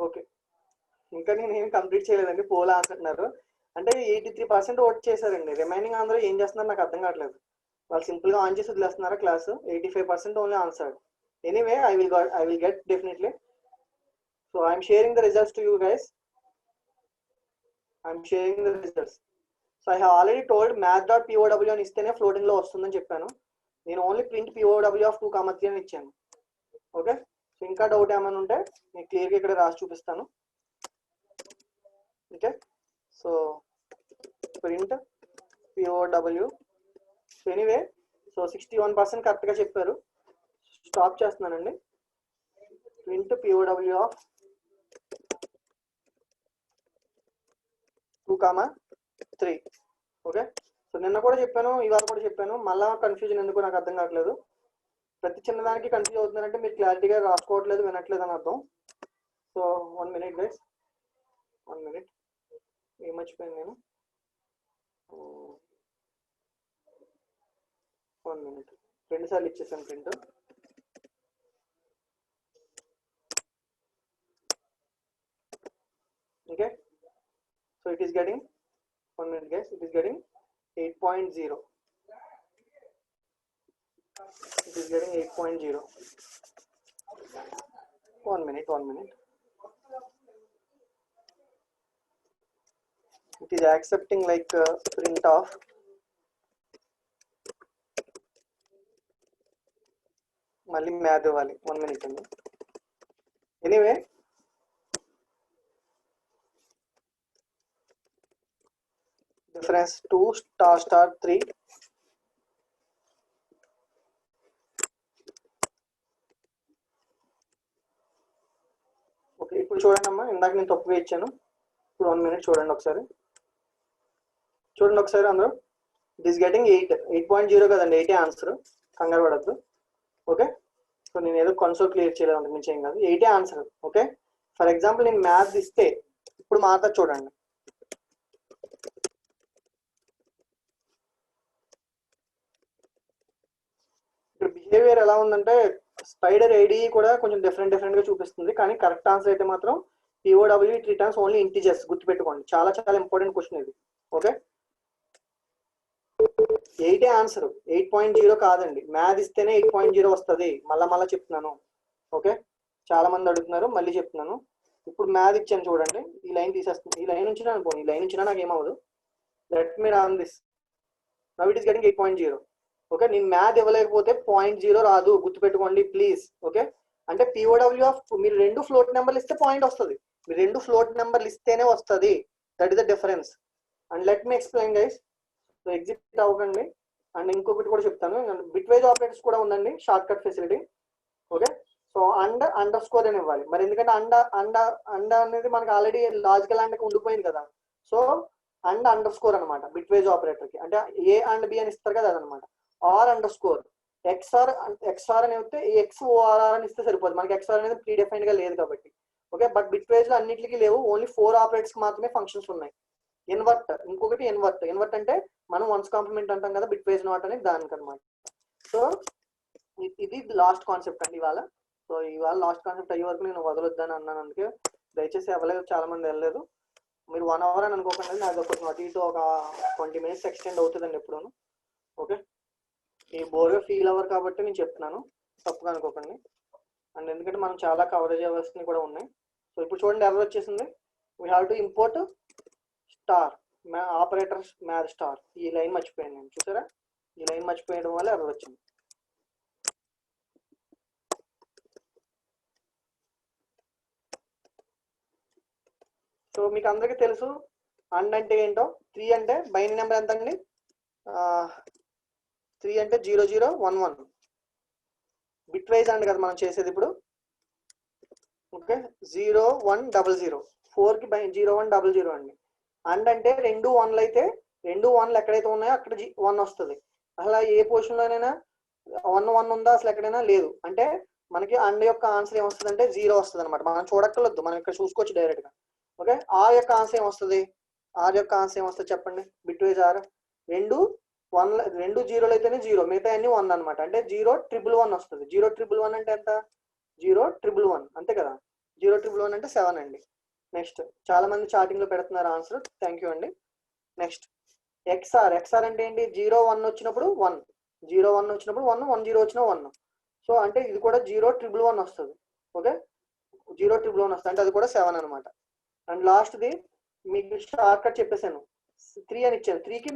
Okay, ఇంకా నేను ఏం complete చేయలేదండి, pole అంటున్నారు. అంటే 83% ఓట్ చేశారండి. రిమైనింగ్ అందరూ ఏం చేస్తున్నారు నాకు అర్థం కావట్లేదు. వాళ్ళు సింపుల్ గా ఆన్ చేసి వదిలేస్తున్నారా class? 85% only answered. Anyway I will get definitely. So I'm sharing the results to you guys. I'm sharing the results. So I have already told math.pow అని ఇస్తేనే ఫ్లోటింగ్ లో వస్తుందని చెప్పాను. నేను ఓన్లీ ప్రింట్ POW ఆఫ్ 2,3 అని ఇచ్చాను. Okay, so ఇంకా doubt ఏమైనా ఉంటే నేను క్లియర్గా ఇక్కడ రాసి చూపిస్తాను. Okay, so print POW. So anyway, so 61% కరెక్ట్గా చెప్పారు. స్టాప్ చేస్తున్నానండి. Print POW of 2,3. Okay, so నిన్న కూడా చెప్పాను, ఇవాళ కూడా చెప్పాను, మళ్ళా కన్ఫ్యూజన్ ఎందుకు నాకు అర్థం కావట్లేదు. ప్రతి చిన్నదానికి కన్ఫ్యూజ్ అవుతున్నారంటే మీరు క్లారిటీగా రాసుకోవట్లేదు, వినట్లేదు అని అర్థం. So 1 minute guys, 1 minute. ఏం మర్చిపోయాను నేను? 1 minute. 2 సార్లు ఇచ్చేసాను print. Okay, so it is getting 1 minute guys, it is getting 8.0. It is getting 8.0. 1 minute. It is accepting like print of. మళ్ళీ మ్యాథ్ ఇవ్వాలి. 1 minute అండి. Anyway, difference 2 star 3. ఓకే, ఇప్పుడు చూడండి అమ్మా, ఇందాక నేను తప్పుగా ఇచ్చాను. ఇప్పుడు 1 minute చూడండి ఒకసారి అందరూ. ఇట్ ఈస్ గెటింగ్ 8.0 కదండి, 8 ఆన్సర్, కంగారు పడద్దు. ఓకే, సో నేను ఏదో కన్సోల్ క్లియర్ చేయలేదు, అంతకు మించి ఏం కాదు, 8 ఆన్సర్. ఓకే, ఫర్ ఎగ్జాంపుల్ నేను మ్యాథ్స్ ఇస్తే ఇప్పుడు మాత్రం చూడండి. ఇక్కడ బిహేవియర్ ఎలా ఉందంటే స్పైడర్ ఐడి కూడా కొంచెం డిఫరెంట్ గా చూపిస్తుంది, కానీ కరెక్ట్ ఆన్సర్ అయితే మాత్రం POW it returns only integers. గుర్తుపెట్టుకోండి, చాలా ఇంపార్టెంట్ క్వశ్చన్ ఇది. ఓకే, 8 ఆన్సర్, 8.0 కాదండి. మ్యాథ్ ఇస్తేనే 8.0 వస్తుంది. మళ్ళా చెప్తున్నాను. ఓకే, చాలా మంది అడుగుతున్నారు, మళ్ళీ చెప్తున్నాను. ఇప్పుడు మ్యాథ్ ఇచ్చాను చూడండి, ఈ లైన్ తీసేస్తుంది. ఈ లైన్ నుంచి అనుకోండి, ఈ లైన్ నుంచి నాకు ఏమవ్వదు. Let me run this. Now it is getting 8.0. Okay, నేను మ్యాథ్ ఇవ్వలేకపోతే 0.0 రాదు, గుర్తుపెట్టుకోండి ప్లీజ్. ఓకే, అంటే POW ఆఫ్ మీరు 2 ఫ్లోట్ నెంబర్లు ఇస్తే పాయింట్ వస్తుంది. మీరు 2 ఫ్లోట్ నెంబర్లు ఇస్తేనే వస్తుంది. That is the difference. And let me explain guys. So exit అవ్వకండి. అండ్ ఇంకొకటి కూడా చెప్తాను, బిట్వైజ్ ఆపరేటర్స్ కూడా ఉందండి, short cut facility. Okay, so under score అని ఇవ్వాలి. మరి ఎందుకంటే అండ అనేది మనకి ఆల్రెడీ లాజికల్ అండ్ ఉండిపోయింది కదా. సో అండర్ స్కోర్ అనమాట బిట్వైజ్ ఆపరేటర్ కి. అంటే A and B అని ఇస్తారు కదా, అదనమాట. ఆర్ అండర్ స్కోర్ XR అని అయితే XORR అని ఇస్తే సరిపోతుంది. మనకి XR అనేది ప్రీ డిఫైన్డ్ గా లేదు కాబట్టి. ఓకే, బట్ బిట్వైజ్ లో అన్నిటికీ లేవు, ఓన్లీ 4 ఆపరేటర్స్ కి మాత్రమే ఫంక్షన్స్ ఉన్నాయి. ఇన్వర్ట్, ఇంకొకటి ఇన్వర్ట్ అంటే మనం వన్స్ కాంప్లిమెంట్ అంటాం కదా, బిట్వైజ్ నాట్ అనేది దానికి అనమాట. సో ఇది లాస్ట్ కాన్సెప్ట్ అండి ఇవాళ. సో ఇవాళ లాస్ట్ కాన్సెప్ట్ అయ్యే వరకు నేను వదలొద్దని అన్నాను, అందుకే దయచేసి అవ్వలేదు, చాలా మంది వెళ్ళలేదు. మీరు 1 hour అని అనుకోకండి, నాకు కొంచెం అటు ఇటు ఒక 20 minutes ఎక్స్టెండ్ అవుతుందండి ఎప్పుడూను. ఓకే, ఈ బోర్గా ఫీల్ అవ్వరు కాబట్టి నేను చెప్తున్నాను, తప్పుగా అనుకోకండి. అండ్ ఎందుకంటే మనం చాలా కవరేజ్ అవ్వాల్సినవి కూడా ఉన్నాయి. సో ఇప్పుడు చూడండి, ఎర్రర్ వచ్చేసింది. We have to import star operator math star. ఈ లైన్ మర్చిపోయాను నేను, చూసారా? ఈ లైన్ మర్చిపోయడం వల్ల ఎర్రర్ వచ్చింది. మీకు అందరికీ తెలుసు అండ్ అంటే ఏంటో. 3 అంటే బైనరీ నెంబర్ ఎంత అండి? 3 అంటే 0011 బిట్ వైజ్ అండ్ కదా మనం చేసేది ఇప్పుడు. ఓకే, 0100 4కి 0100 అండి. అండ్ అంటే 2 1లు అయితే 2 1లు ఎక్కడైతే ఉన్నాయో అక్కడ 1 వస్తుంది. అసలు ఏ పొజిషన్లోనైనా 1 1 ఉందా అసలు ఎక్కడైనా లేదు అంటే మనకి అండ్ యొక్క ఆన్సర్ ఏమొస్తుంది అంటే 0 వస్తుంది అనమాట. మనం చూడక్కర్లేదు, మనం ఇక్కడ చూసుకోవచ్చు డైరెక్ట్ గా. ఓకే, ఆర్ యొక్క ఆన్సర్ ఏమొస్తుంది? ఆర్ యొక్క ఆన్సర్ ఏమొస్తుంది చెప్పండి? బిట్ వైజ్ ఆర్ 2 0లు అయితేనే 0, మిగతా అన్ని 1 అనమాట. అంటే 0111 వస్తుంది. 0111 అంటే ఎంత? 0111 అంతే కదా. 0111 అంటే 7 అండి. నెక్స్ట్ చాలా మంది చాటింగ్ లో పెడుతున్నారు ఆన్సర్, థ్యాంక్ యూ అండి. Next XR. ఎక్స్ఆర్ అంటే ఏంటి? 01 వచ్చినప్పుడు 1, 01 వచ్చినప్పుడు 1, 10 వచ్చినా 1. సో అంటే ఇది కూడా 0111 వస్తుంది. ఓకే, 0111 వస్తుంది అంటే అది కూడా 7 అనమాట. అండ్ లాస్ట్ది మీకు షార్ట్ కట్ చెప్పేసాను, 3 అని ఇచ్చాను. 3కి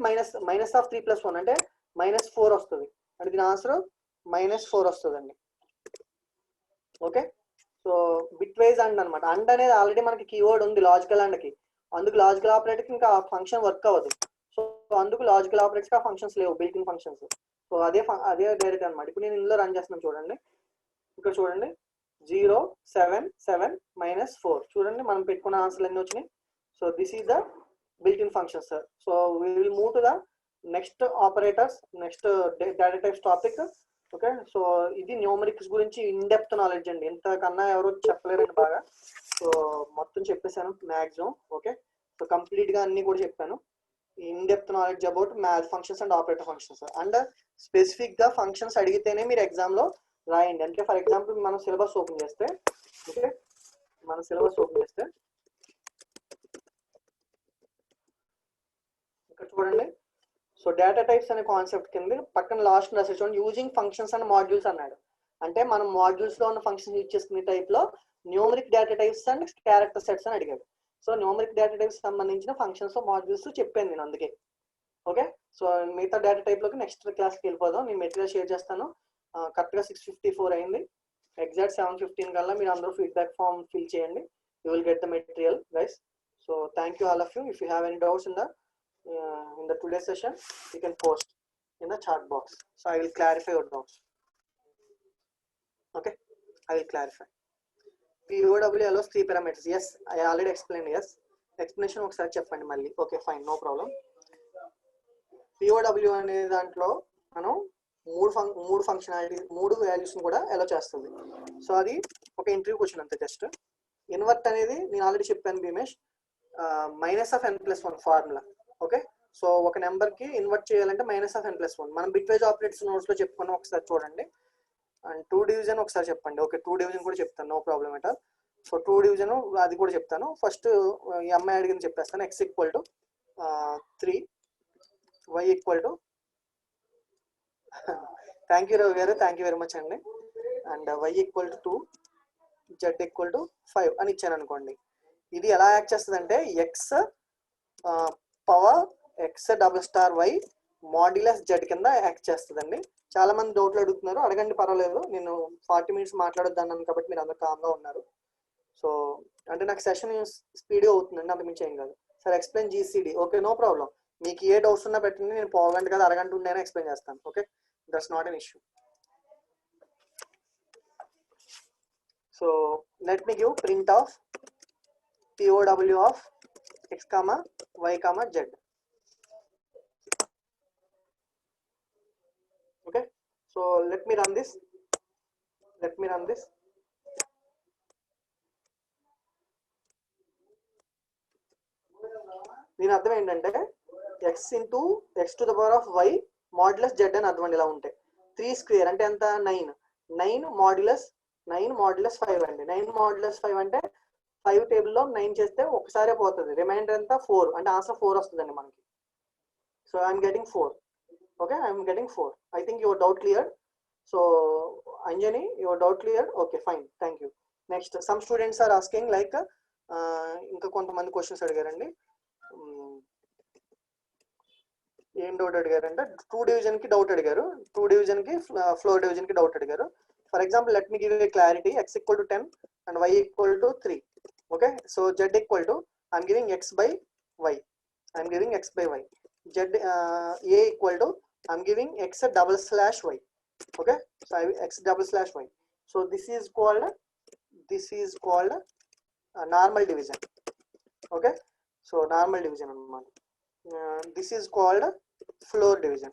మైనస్ ఆఫ్ 3 + 1 అంటే -4 వస్తుంది. అంటే దీని ఆన్సర్ -4 వస్తుంది అండి. Okay, so bit wise and అనమాట. అండ్ అనేది ఆల్రెడీ మనకి కీవర్డ్ ఉంది లాజికల్ అండ్కి, అందుకు లాజికల్ ఆపరేటర్కి ఇంకా ఫంక్షన్ వర్క్ అవ్వదు. సో అందుకు లాజికల్ ఆపరేటర్స్కి ఆ ఫంక్షన్స్ లేవు, బిల్ట్ ఇన్ ఫంక్షన్స్. సో అదే డైరెక్ట్ అనమాట. ఇప్పుడు నేను ఇందులో రన్ చేస్తున్నాను చూడండి. ఇక్కడ చూడండి 077 -4 చూడండి మనం పెట్టుకున్న ఆన్సర్లు అన్నీ వచ్చినాయి. So this is the built-in functions, sir. So we will move to the next operators, next data types topic. Okay, so ఇది న్యూమరిక్స్ గురించి ఇన్ డెప్త్ నాలెడ్జ్ అండి, ఇంతకన్నా ఎవరు చెప్పలేరండి బాగా. సో మొత్తం చెప్పేశాను మ్యాక్సిమం. ఓకే, సో కంప్లీట్ గా అన్ని కూడా చెప్పాను. In depth knowledge about math functions and operator functions. And specific గా ఫంక్షన్స్ అడిగితేనే మీరు ఎగ్జామ్ లో రాయండి. అంటే ఫర్ ఎగ్జాంపుల్ మనం సిలబస్ ఓపెన్ చేస్తే, ఓకే మన సిలబస్ ఓపెన్ చేస్తే చూడండి. సో డేటా టైప్స్ అనే కాన్సెప్ట్ కింద పక్కన లాస్ట్ రాసే చూడండి, యూజింగ్ ఫంక్షన్స్ అండ్ మాడ్యూల్స్ అన్నాడు. అంటే మనం మాడ్యూల్స్ లో ఉన్న ఫంక్షన్స్ యూజ్ చేసుకునే టైప్ లో numeric data types and character sets అని అడిగాడు. సో న్యూమరిక్ డేటా టైప్స్ సంబంధించిన ఫంక్షన్స్ మాడ్యూల్స్ చెప్పాను నేను అందుకే. ఓకే, సో మిగతా డేటా టైప్ లోకి నెక్స్ట్ క్లాస్కి వెళ్ళిపోదాం. నేను మెటీరియల్ షేర్ చేస్తాను. కరెక్ట్ గా 6:54 అయింది. ఎగ్జాక్ట్ 7:15 కల్లా మీరు అందరూ ఫీడ్బ్యాక్ ఫామ్ ఫిల్ చేయండి. You will get the material guys. So thank you all of you. If you have any doubts in the today's session, you can post in the chat box, so I will clarify your doubts. Okay, I will clarify. POW allows 3 parameters. Yes, I already explained. Yes, explanation ఒకసారి చెప్పండి మళ్ళీ. Okay fine, no problem. POW అనే దాంట్లో మనం మూడు functionality, 3 values కూడా అలో చేస్తుంది. So అది ఒక ఇంటర్వ్యూ క్వశ్చన్ అంతే. జస్ట్ ఇన్వర్ట్ అనేది నేను ఆల్రెడీ చెప్పాను Bhimesh, -n+1 formula. Okay, so ఒక నెంబర్ కి ఇన్వర్ట్ చేయాలంటే -n+1. మనం బిట్ వైజ్ ఆపరేటర్స్ నోట్స్ లో చెప్పుకున్నాం, ఒకసారి చూడండి. అండ్ 2 డివిజన్ ఒకసారి చెప్పండి. ఓకే, 2 డివిజన్ కూడా చెప్తాను, no problem at all. So 2 division అది కూడా చెప్తాను. ఫస్ట్ ఈ అమ్మాయి అడిగింది చెప్పేస్తాను. x = 3, y = thank you Ravi గారు, థ్యాంక్ యూ వెరీ మచ్ అండి. అండ్ y = 2, z = 5 అని ఇచ్చాను అనుకోండి. ఇది ఎలా యాక్ట్ చేస్తుంది అంటే x power x∩y modulus z కింద యాక్ట్ చేస్తుందండి. చాలా మంది డౌట్లు అడుగుతున్నారు, అడగండి పర్వాలేదు. నేను 40 మినిట్స్ మాట్లాడొద్దన్నాను కాబట్టి మీరు అందరు కామ్గా ఉన్నారు. సో అంటే నాకు సెషన్ స్పీడ్గా అవుతుందండి, అంత మించి ఏం కాదు. Sir explain GCD. Okay, no problem. మీకు ఏ డౌట్స్ ఉన్నా పెట్టండి, నేను పావుగంట కదా అరగంట ఉండేనా ఎక్స్ప్లెయిన్ చేస్తాను. Okay, that's not an issue. So let me give print of POW of x, y, z. Okay, so let me run this. దీని అర్థం ఏంటంటే x∗x⁴y మాడ్యులస్ z అని అర్థం అండి. ఇలా ఉంటే 3 స్క్వేర్ అంటే ఎంత? 9 మాడ్యులస్ 5 అండి. 9 మాడ్యులస్ 5 అంటే 5 టేబుల్లో 9 చేస్తే ఒకసారే పోతుంది, రిమైండర్ అంతా 4 అంటే ఆన్సర్ 4 వస్తుందండి మనకి. So I'm getting 4. Okay, I'm getting 4. I think your doubt clear. So Anjani, your doubt clear. Okay fine, thank you. Next some students are asking like, ఇంకా కొంతమంది క్వశ్చన్స్ అడిగారండి. ఏం డౌట్ అడిగారంటే 2 డివిజన్ కి డౌట్ అడిగారు, 2 డివిజన్ కి ఫ్లోర్ డివిజన్ కి doubt అడిగారు. For example let me give a clarity. x = 10 and y = 3. Okay, so z = I'm giving x by y. I'm giving x by y. Z a equal to I'm giving x double slash y. Okay, so I x double slash y. So this is called normal division. Okay, so normal division. This is called floor division.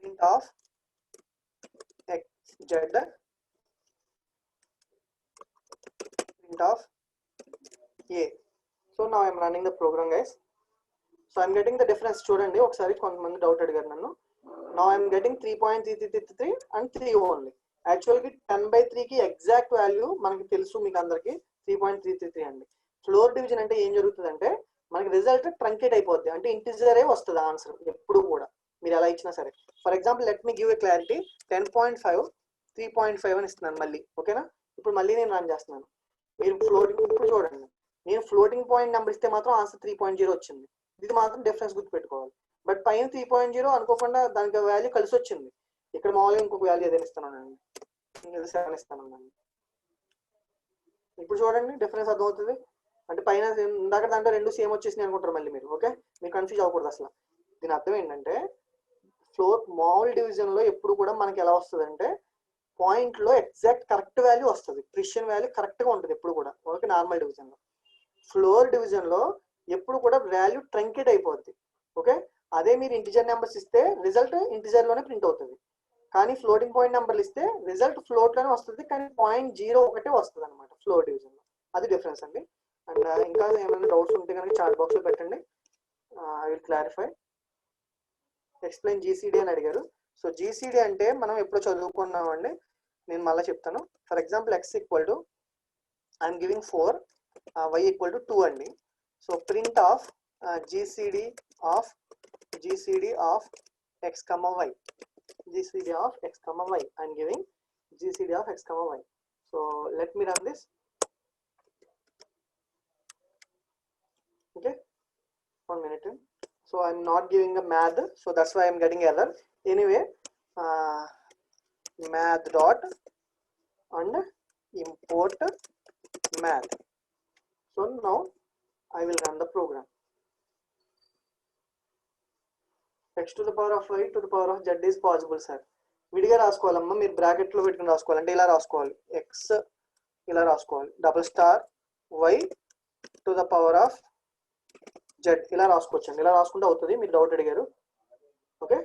Print of x z, print of a. So now I am running the program, guys. So I'm getting the difference. చూడండి ఒకసారి కొంతమంది doubt అడిగారు నన్ను. Now I'm getting 3.333 and 3 only. యాక్చువల్గా 10/3 కి exact value మనకి తెలుసు మీకు అందరికి 3.333 అండి. ఫ్లోర్ డివిజన్ అంటే ఏం జరుగుతుందంటే మనకి రిజల్ట్ ట్రంకేట్ అయిపోద్ది, అంటే ఇంటిజరే వస్తుంది ఆన్సర్ ఎప్పుడు కూడా మీరు ఎలా ఇచ్చినా సరే. For example let me give a clarity. 10.5 3.5 అని ఇస్తున్నాను మళ్ళీ. ఓకేనా, ఇప్పుడు మళ్ళీ నేను రన్ చేస్తున్నాను. మీరు ఫ్లోటింగ్ ఇప్పుడు చూడండి, నేను ఫ్లోటింగ్ పాయింట్ నెంబర్ ఇస్తే మాత్రం ఆన్సర్ 3.0 వచ్చింది. ఇది మాత్రం డిఫరెన్స్ గుర్తుపెట్టుకోవాలి. బట్ పైన 3.0 అనుకోకుండా దానికి వాల్యూ కలిసి వచ్చింది. ఇక్కడ మామూలుగా ఇంకొక వాల్యూ ఏదైనా ఇస్తున్నానండి, 7 ఇస్తానండి. ఇప్పుడు చూడండి డిఫరెన్స్ అర్థమవుతుంది. అంటే పైన ఇందాక దాంట్లో 2 సేమ్ వచ్చేసినాయి అనుకుంటారు మళ్ళీ మీరు. ఓకే, మీకు కన్ఫ్యూజ్ అవ్వకూడదు అసలు. దీని అర్థం ఏంటంటే ఫ్లోర్ మామూలు డివిజన్ లో ఎప్పుడు కూడా మనకి ఎలా వస్తుంది అంటే పాయింట్ లో ఎగ్జాక్ట్ కరెక్ట్ వాల్యూ వస్తుంది, ప్రిసిషన్ వాల్యూ కరెక్ట్ గా ఉంటుంది ఎప్పుడు కూడా. ఓకే, నార్మల్ డివిజన్ లో. ఫ్లోర్ డివిజన్ లో ఎప్పుడు కూడా వాల్యూ ట్రంకేట్ అయిపోద్ది. ఓకే, అదే మీరు ఇంటిజర్ నెంబర్స్ ఇస్తే రిజల్ట్ ఇంటిజర్ లోనే ప్రింట్ అవుతుంది. కానీ ఫ్లోటింగ్ పాయింట్ నెంబర్లు ఇస్తే రిజల్ట్ ఫ్లోట్ లోనే వస్తుంది, కానీ 0.01 వస్తుంది అనమాట ఫ్లోర్ డివిజన్ లో. అది డిఫరెన్స్ అండి. అండ్ ఇంకా ఏమైనా డౌట్స్ ఉంటే కనుక చాట్ బాక్స్ లో పెట్టండి, I will clarify. Explain GCD అని అడిగారు. సో జీసీడీ అంటే మనం ఎప్పుడో చదువుకున్నామండి, నేను మళ్ళీ చెప్తాను. For example X equal to I'm giving 4, Y equal to 2 అండి. So print of GCD of x comma y. GCD of x comma y. I'm giving GCD of x comma y. So let me run this. Okay, 1 minute. So I'm not giving a math, so that's why I'm getting error. Anyway, math dot and import math. So now I will run the program. x to the power of y to the power of z is possible, sir. విడిగా రాసుకోవాలమ్మా, మీరు bracket లో పెట్టుకుని రాసుకోవాలి. అంటే ఇలా రాసుకోవాలి, x ఇలా రాసుకోవాలి, double star y to the power of z ఇలా రాసుకోవచ్చు అండి. ఇలా రాసుకుంటే అవుతుంది. మీరు డౌట్ అడిగారు. ఓకే,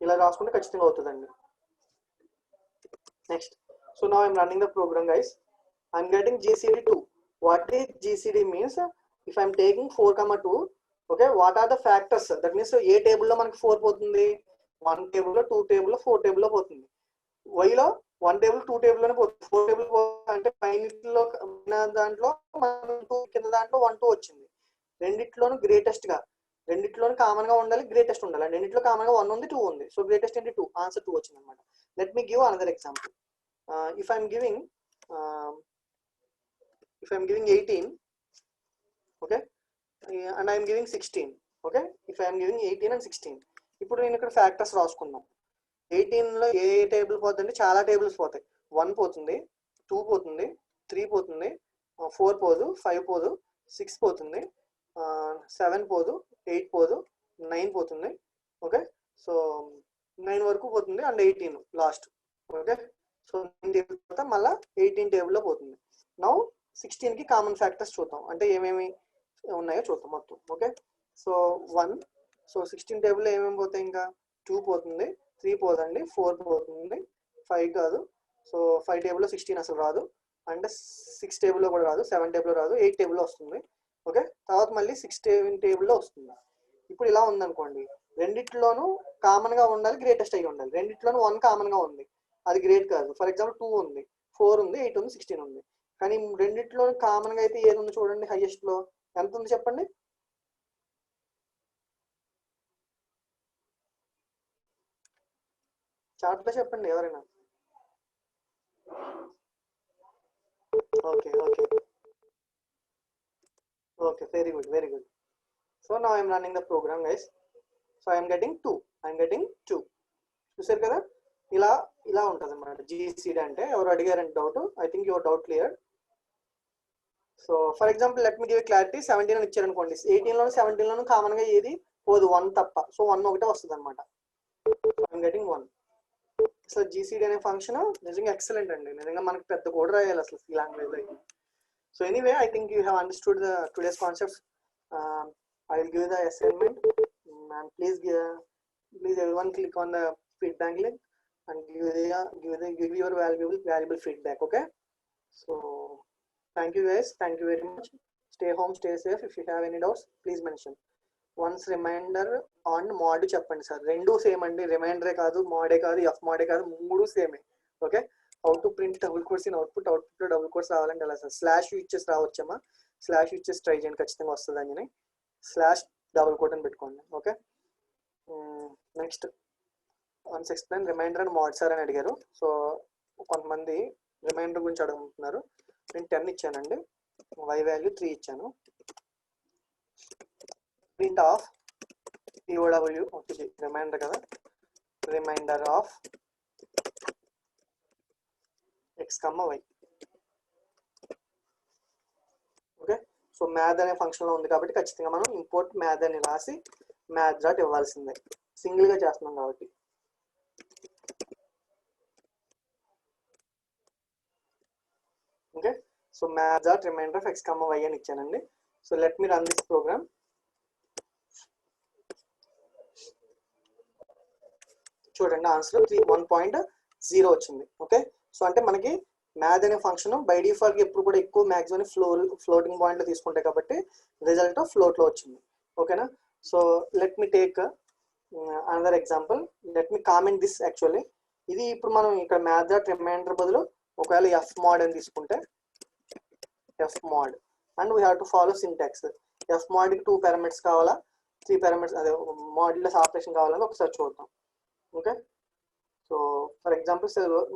ఇలా రాసుకుంటే ఖచ్చితంగా అవుతుందండి. Next, so now I'm running the program guys. I'm getting GCD2. What is GCD means, if I'm taking 4, 2. Okay, what are the factors? That means a టేబుల్లో మనకి 4 పోతుంది, 1 టేబుల్లో, 2 టేబుల్లో, 4 టేబుల్లో పోతుంది. వైలో 1 టేబుల్ 2 టేబుల్లోనే పోతుంది. 4 టేబుల్ అంటే పైన దాంట్లో 2, కింద దాంట్లో 1, 2 వచ్చింది. రెండిట్లోనూ గ్రేటెస్ట్ గా, రెండిట్లోనూ కామన్ గా ఉండాలి, గ్రేటెస్ట్ ఉండాలి. రెండిట్లో కామన్ గా 1 ఉంది, 2 ఉంది. సో గ్రేటెస్ట్ ఏంటి 2, ఆన్సర్ 2 వచ్చింది అనమాట. Let me give another example. If I'm giving 18, okay, and I am giving 16. okay, if I am giving 18 and 16, ఇప్పుడు నేను ఇక్కడ ఫ్యాక్టర్స్ రాసుకుందాం. 18 లో ఏ టేబుల్ పోతుందంటే చాలా టేబుల్స్ పోతాయి. 1 పోతుంది, 2 పోతుంది, 3 పోతుంది, 4 పోదు, 5 పోదు, 6 పోతుంది, 7 పోదు, 8 పోదు, 9 పోతుంది. ఓకే, సో 9 వరకు పోతుంది and 18 last. Okay, so 9 table తర్వాత మళ్ళీ 18 టేబుల్లో పోతుంది. నౌ 16 కి కామన్ ఫ్యాక్టర్స్ చూద్దాం, అంటే ఏమేమి ఉన్నాయో చూద్దాం మొత్తం. ఓకే, సో 1, సో 16 టేబుల్లో ఏమేమి పోతాయి? ఇంకా 2 పోతుంది, 3 పోదండి, 4 పోతుంది, 5 కాదు. సో 5 టేబుల్లో 16 అసలు రాదు, అండ్ 6 టేబుల్లో కూడా రాదు, 7 టేబుల్లో రాదు, 8 టేబుల్లో వస్తుంది. ఓకే, తర్వాత మళ్ళీ 6 టేబుల్లో వస్తుంది. ఇప్పుడు ఇలా ఉందనుకోండి, రెండిట్లోనూ కామన్ గా ఉండాలి, గ్రేటెస్ట్ అయ్యి ఉండాలి. రెండిట్లోనూ 1 కామన్ గా ఉంది, అది గ్రేట్ కాదు. ఫర్ ఎగ్జాంపుల్ 2 ఉంది, 4 ఉంది, 8 ఉంది, 16 ఉంది. కానీ రెండిట్లో కామన్ గా అయితే ఏది ఉంది చూడండి, హైయెస్ట్ లో ఎంత ఉంది చెప్పండి? చార్ట్ లో చెప్పండి ఎవరైనా. Okay okay okay, very good very good. So now I'm running the program guys. So I'm getting 2. చూసారు కదా, ఇలా ఇలా ఉంటుంది అనమాట. జీసీడీ అంటే ఎవరు అడిగారంటే doubt, I think your doubt clear. So for example let me give clarity, 17 అని ఇచ్చారు అనుకోండి, 18లోను 17లోను కామన్ గా ఏది పోదు, 1 తప్ప. సో 1 ఒకటే వస్తుంది అనమాట. I'm getting 1. సో జీసీడీ అనే ఫంక్షన్ నిజంగా ఎక్సలెంట్ అండి, నిజంగా మనకి పెద్ద కోడ్ రాయాలి అసలు సి లాంగ్వేజ్ లో. So anyway I think you have understood the today's concepts. I will give the assignment and please everyone click on the feedback link and give your valuable feedback. Okay, so thank you guys, thank you very much. Stay home, stay safe. If you have any doubts please mention. Once reminder on mod చెప్పండి sir, రెండు same అండి, రిమైండరే కాదు, మోడే కాదు, F మోడే కాదు, మూడు సేమే. Okay, how to print double quotes in output లో double quotes రావాలంటే అలా సార్, స్లాష్ యూజ్ చేసి రావచ్చమ్మా, స్లాష్ యూజ్ చేసి ట్రై చేయండి, ఖచ్చితంగా వస్తుంది అని. స్లాష్ డబుల్ కోట్ అని పెట్టుకోండి. Okay, next once explain remainder and mod sir అని అడిగారు. సో కొంతమంది రిమైండర్ గురించి అడుగుతున్నారు. నేను 10 ఇచ్చానండి, y వాల్యూ 3 ఇచ్చాను. ప్రింట్ ఆఫ్ POW వచ్చి రిమైండర్ కదా, remainder of x, y. Okay, so math అనే ఫంక్షన్ లో ఉంది కాబట్టి ఖచ్చితంగా మనం ఇంపోర్ట్ మ్యాథ్ అని రాసి మ్యాథ్ డాట్ ఇవ్వాల్సిందే, సింగిల్ గా చేస్తున్నాం కాబట్టి. Okay, so math dot remainder of x, y అని ఇచ్చానండి. So let me run this program. చూడండి ఆన్సర్ 1.0 వచ్చింది. ఓకే, సో అంటే మనకి మ్యాథ్ అనే ఫంక్షన్ బై డిఫాల్ట్ ఎప్పుడు కూడా ఎక్కువ మ్యాక్సిమం ఫ్లోటింగ్ పాయింట్ లో తీసుకుంటాయి కాబట్టి రిజల్ట్ ఫ్లోట్ లో వచ్చింది. ఓకేనా, so let me take another example, let me comment this. Actually ఇది ఇప్పుడు మనం ఇక్కడ మ్యాథ్ డాట్ రిమైండర్ బదులు ఒకవేళ ఎఫ్ మోడ్ అని తీసుకుంటే, F mode and we have to follow syntax. F mode కి 2 పారామీటర్స్ కావాలా, 3 పారామీటర్స్, అదే మోడ్యులస్ ఆపరేషన్ కావాలని ఒకసారి చూద్దాం. ఓకే, సో ఫర్ ఎగ్జాంపుల్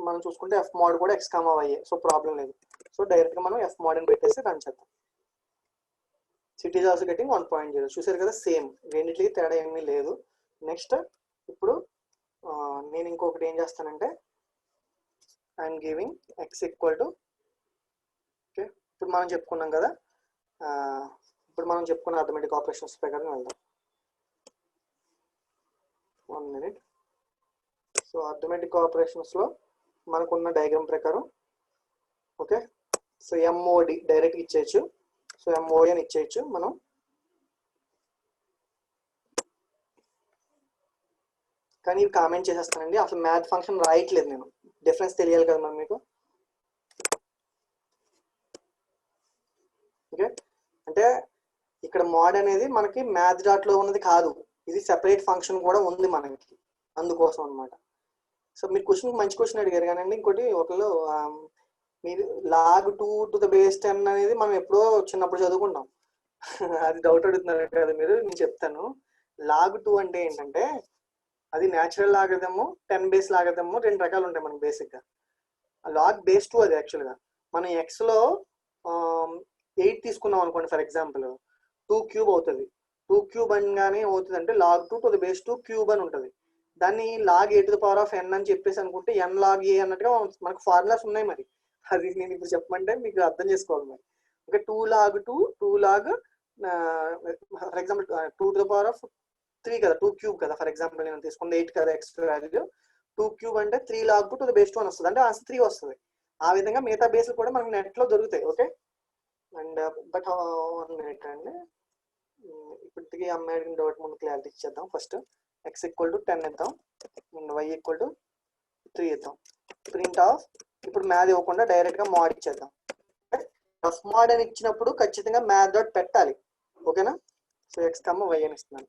మనం చూసుకుంటే ఎఫ్ మోడ్ కూడా x, y, సో ప్రాబ్లం లేదు. సో డైరెక్ట్ గా మనం ఎఫ్ మోడ్ అని పెట్టేసి రన్ చేద్దాం. City is also getting 1.0. చూసారు కదా, సేమ్, రెండింటికి తేడా ఏమీ లేదు. నెక్స్ట్ ఇప్పుడు నేను ఇంకొకటి ఏం చేస్తానంటే I'm giving x equal to, okay ఇప్పుడు మనం చెప్పుకున్నాం కదా, ఇప్పుడు మనం చెప్పుకున్న అథమెటిక్ ఆపరేషన్స్ ప్రకారం వెళ్దాం. 1 minute. సో అథమెటిక్ ఆపరేషన్స్ లో మనకున్న డయాగ్రామ్ ప్రకారం, ఓకే, సో ఎంఓడి డైరెక్ట్ ఇచ్చేయచ్చు. సో ఎంఓడి అని ఇచ్చేయచ్చు మనం. కానీ ఇవి కామెంట్ చేసేస్తానండి, అసలు మ్యాథ్ ఫంక్షన్ రాయట్లేదు నేను, డిఫరెన్స్ తెలియాలి కదా మనం మీకు. ఓకే, అంటే ఇక్కడ మోడ్ అనేది మనకి మ్యాథ్ డాట్ లో ఉన్నది కాదు, ఇది సెపరేట్ ఫంక్షన్ కూడా ఉంది మనకి, అందుకోసం అనమాట. సో మీరు క్వశ్చన్ మంచి క్వశ్చన్ అడిగారు కానీ ఇంకోటి ఒకళ్ళు మీరు లాగ్ 2 to the base 10 అనేది మనం ఎప్పుడో చిన్నప్పుడు చదువుకుంటాం, అది డౌట్ అడుగుతున్నారు కదా మీరు, నేను చెప్తాను. లాగ్ 2 అంటే ఏంటంటే అది న్యాచురల్ లాగరిథమ్, 10 బేస్ లాగరిథమ్, 2 రకాలు ఉంటాయి మనకి బేసిక్ గా. లాగ్ బేస్ 2 అది యాక్చువల్ గా మనం ఎక్స్ లో 8 తీసుకున్నాం అనుకోండి ఫర్ ఎగ్జాంపుల్, 2 క్యూబ్ అవుతుంది. 2 క్యూబ్ అనగానే అవుతుంది అంటే log 2 to the base 2 cube అని ఉంటుంది. దాన్ని log a to the power of n అని చెప్పేసి అనుకుంటే ఎన్ లాగ్ ఏ అన్నట్టుగా మనకు ఫార్ములాస్ ఉన్నాయి. మరి అది నేను ఇప్పుడు చెప్పమంటే మీకు అర్థం చేసుకోవాలి. మరి okay, 2 log 2 log for example 2 to the power of 3 కదా, 2 క్యూబ్ కదా ఫర్ ఎగ్జాంపుల్ నేను తీసుకుంటే 8 కదా ఎక్స్ వాల్యూ, 2 క్యూబ్ అంటే 3 log 2 to the base 2 అని వస్తుంది, అంటే ఆన్సర్ 3 వస్తుంది. ఆ విధంగా మిగతా బేస్లు కూడా మనకి నెట్ లో దొరుకుతాయి. ఓకే, అండ్ బట్ 1 minute అండి, ఇప్పటికీ అమ్మాయి డౌట్ ముందు క్లారిటీ ఇచ్చేద్దాం. ఫస్ట్ x ఈక్వల్ టు 10 ఇద్దాం అండ్ y ఈక్వల్ టు 3 ఇద్దాం. ప్రింట్ ఆఫ్, ఇప్పుడు మ్యాథ్ ఇవ్వకుండా డైరెక్ట్ గా మోడ్ ఇచ్చేద్దాం. ఎఫ్ మోడ్ అని ఇచ్చినప్పుడు ఖచ్చితంగా మ్యాథ్ డాట్ పెట్టాలి. ఓకేనా, సో x, y అని ఇస్తున్నాను.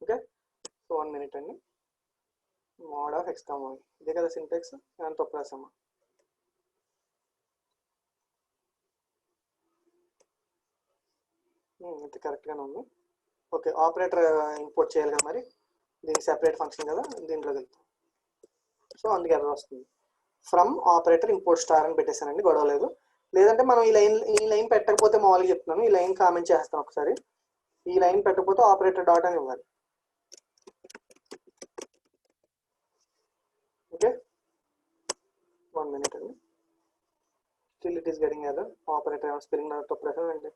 ఓకే, సో 1 minute అండి, మోడ్ ఆఫ్ x, y ఇదే కదా సింటాక్స్, ఏమైనా తప్పు రాసామా? ఇది కరెక్ట్ గానే ఉంది. ఓకే, ఆపరేటర్ ఇంపోర్ట్ చేయాలి కదా, మరి దీనికి సెపరేట్ ఫంక్షన్ కదా, దీంట్లోకి వెళ్తాం. సో అందుకే ఎర్రర్ వస్తుంది. ఫ్రమ్ ఆపరేటర్ ఇంపోర్ట్ స్టార్ అని పెట్టేశానండి, గొడవ లేదు. లేదంటే మనం ఈ లైన్ పెట్టకపోతే మామూలుగా చెప్తున్నాను, ఈ లైన్ కామెంట్ చేస్తాను ఒకసారి. ఈ లైన్ పెట్టకపోతే ఆపరేటర్ డాట్ అని ఇవ్వాలి. Okay, 1 minute. Still it is getting error. Operator I am spelling to pressure and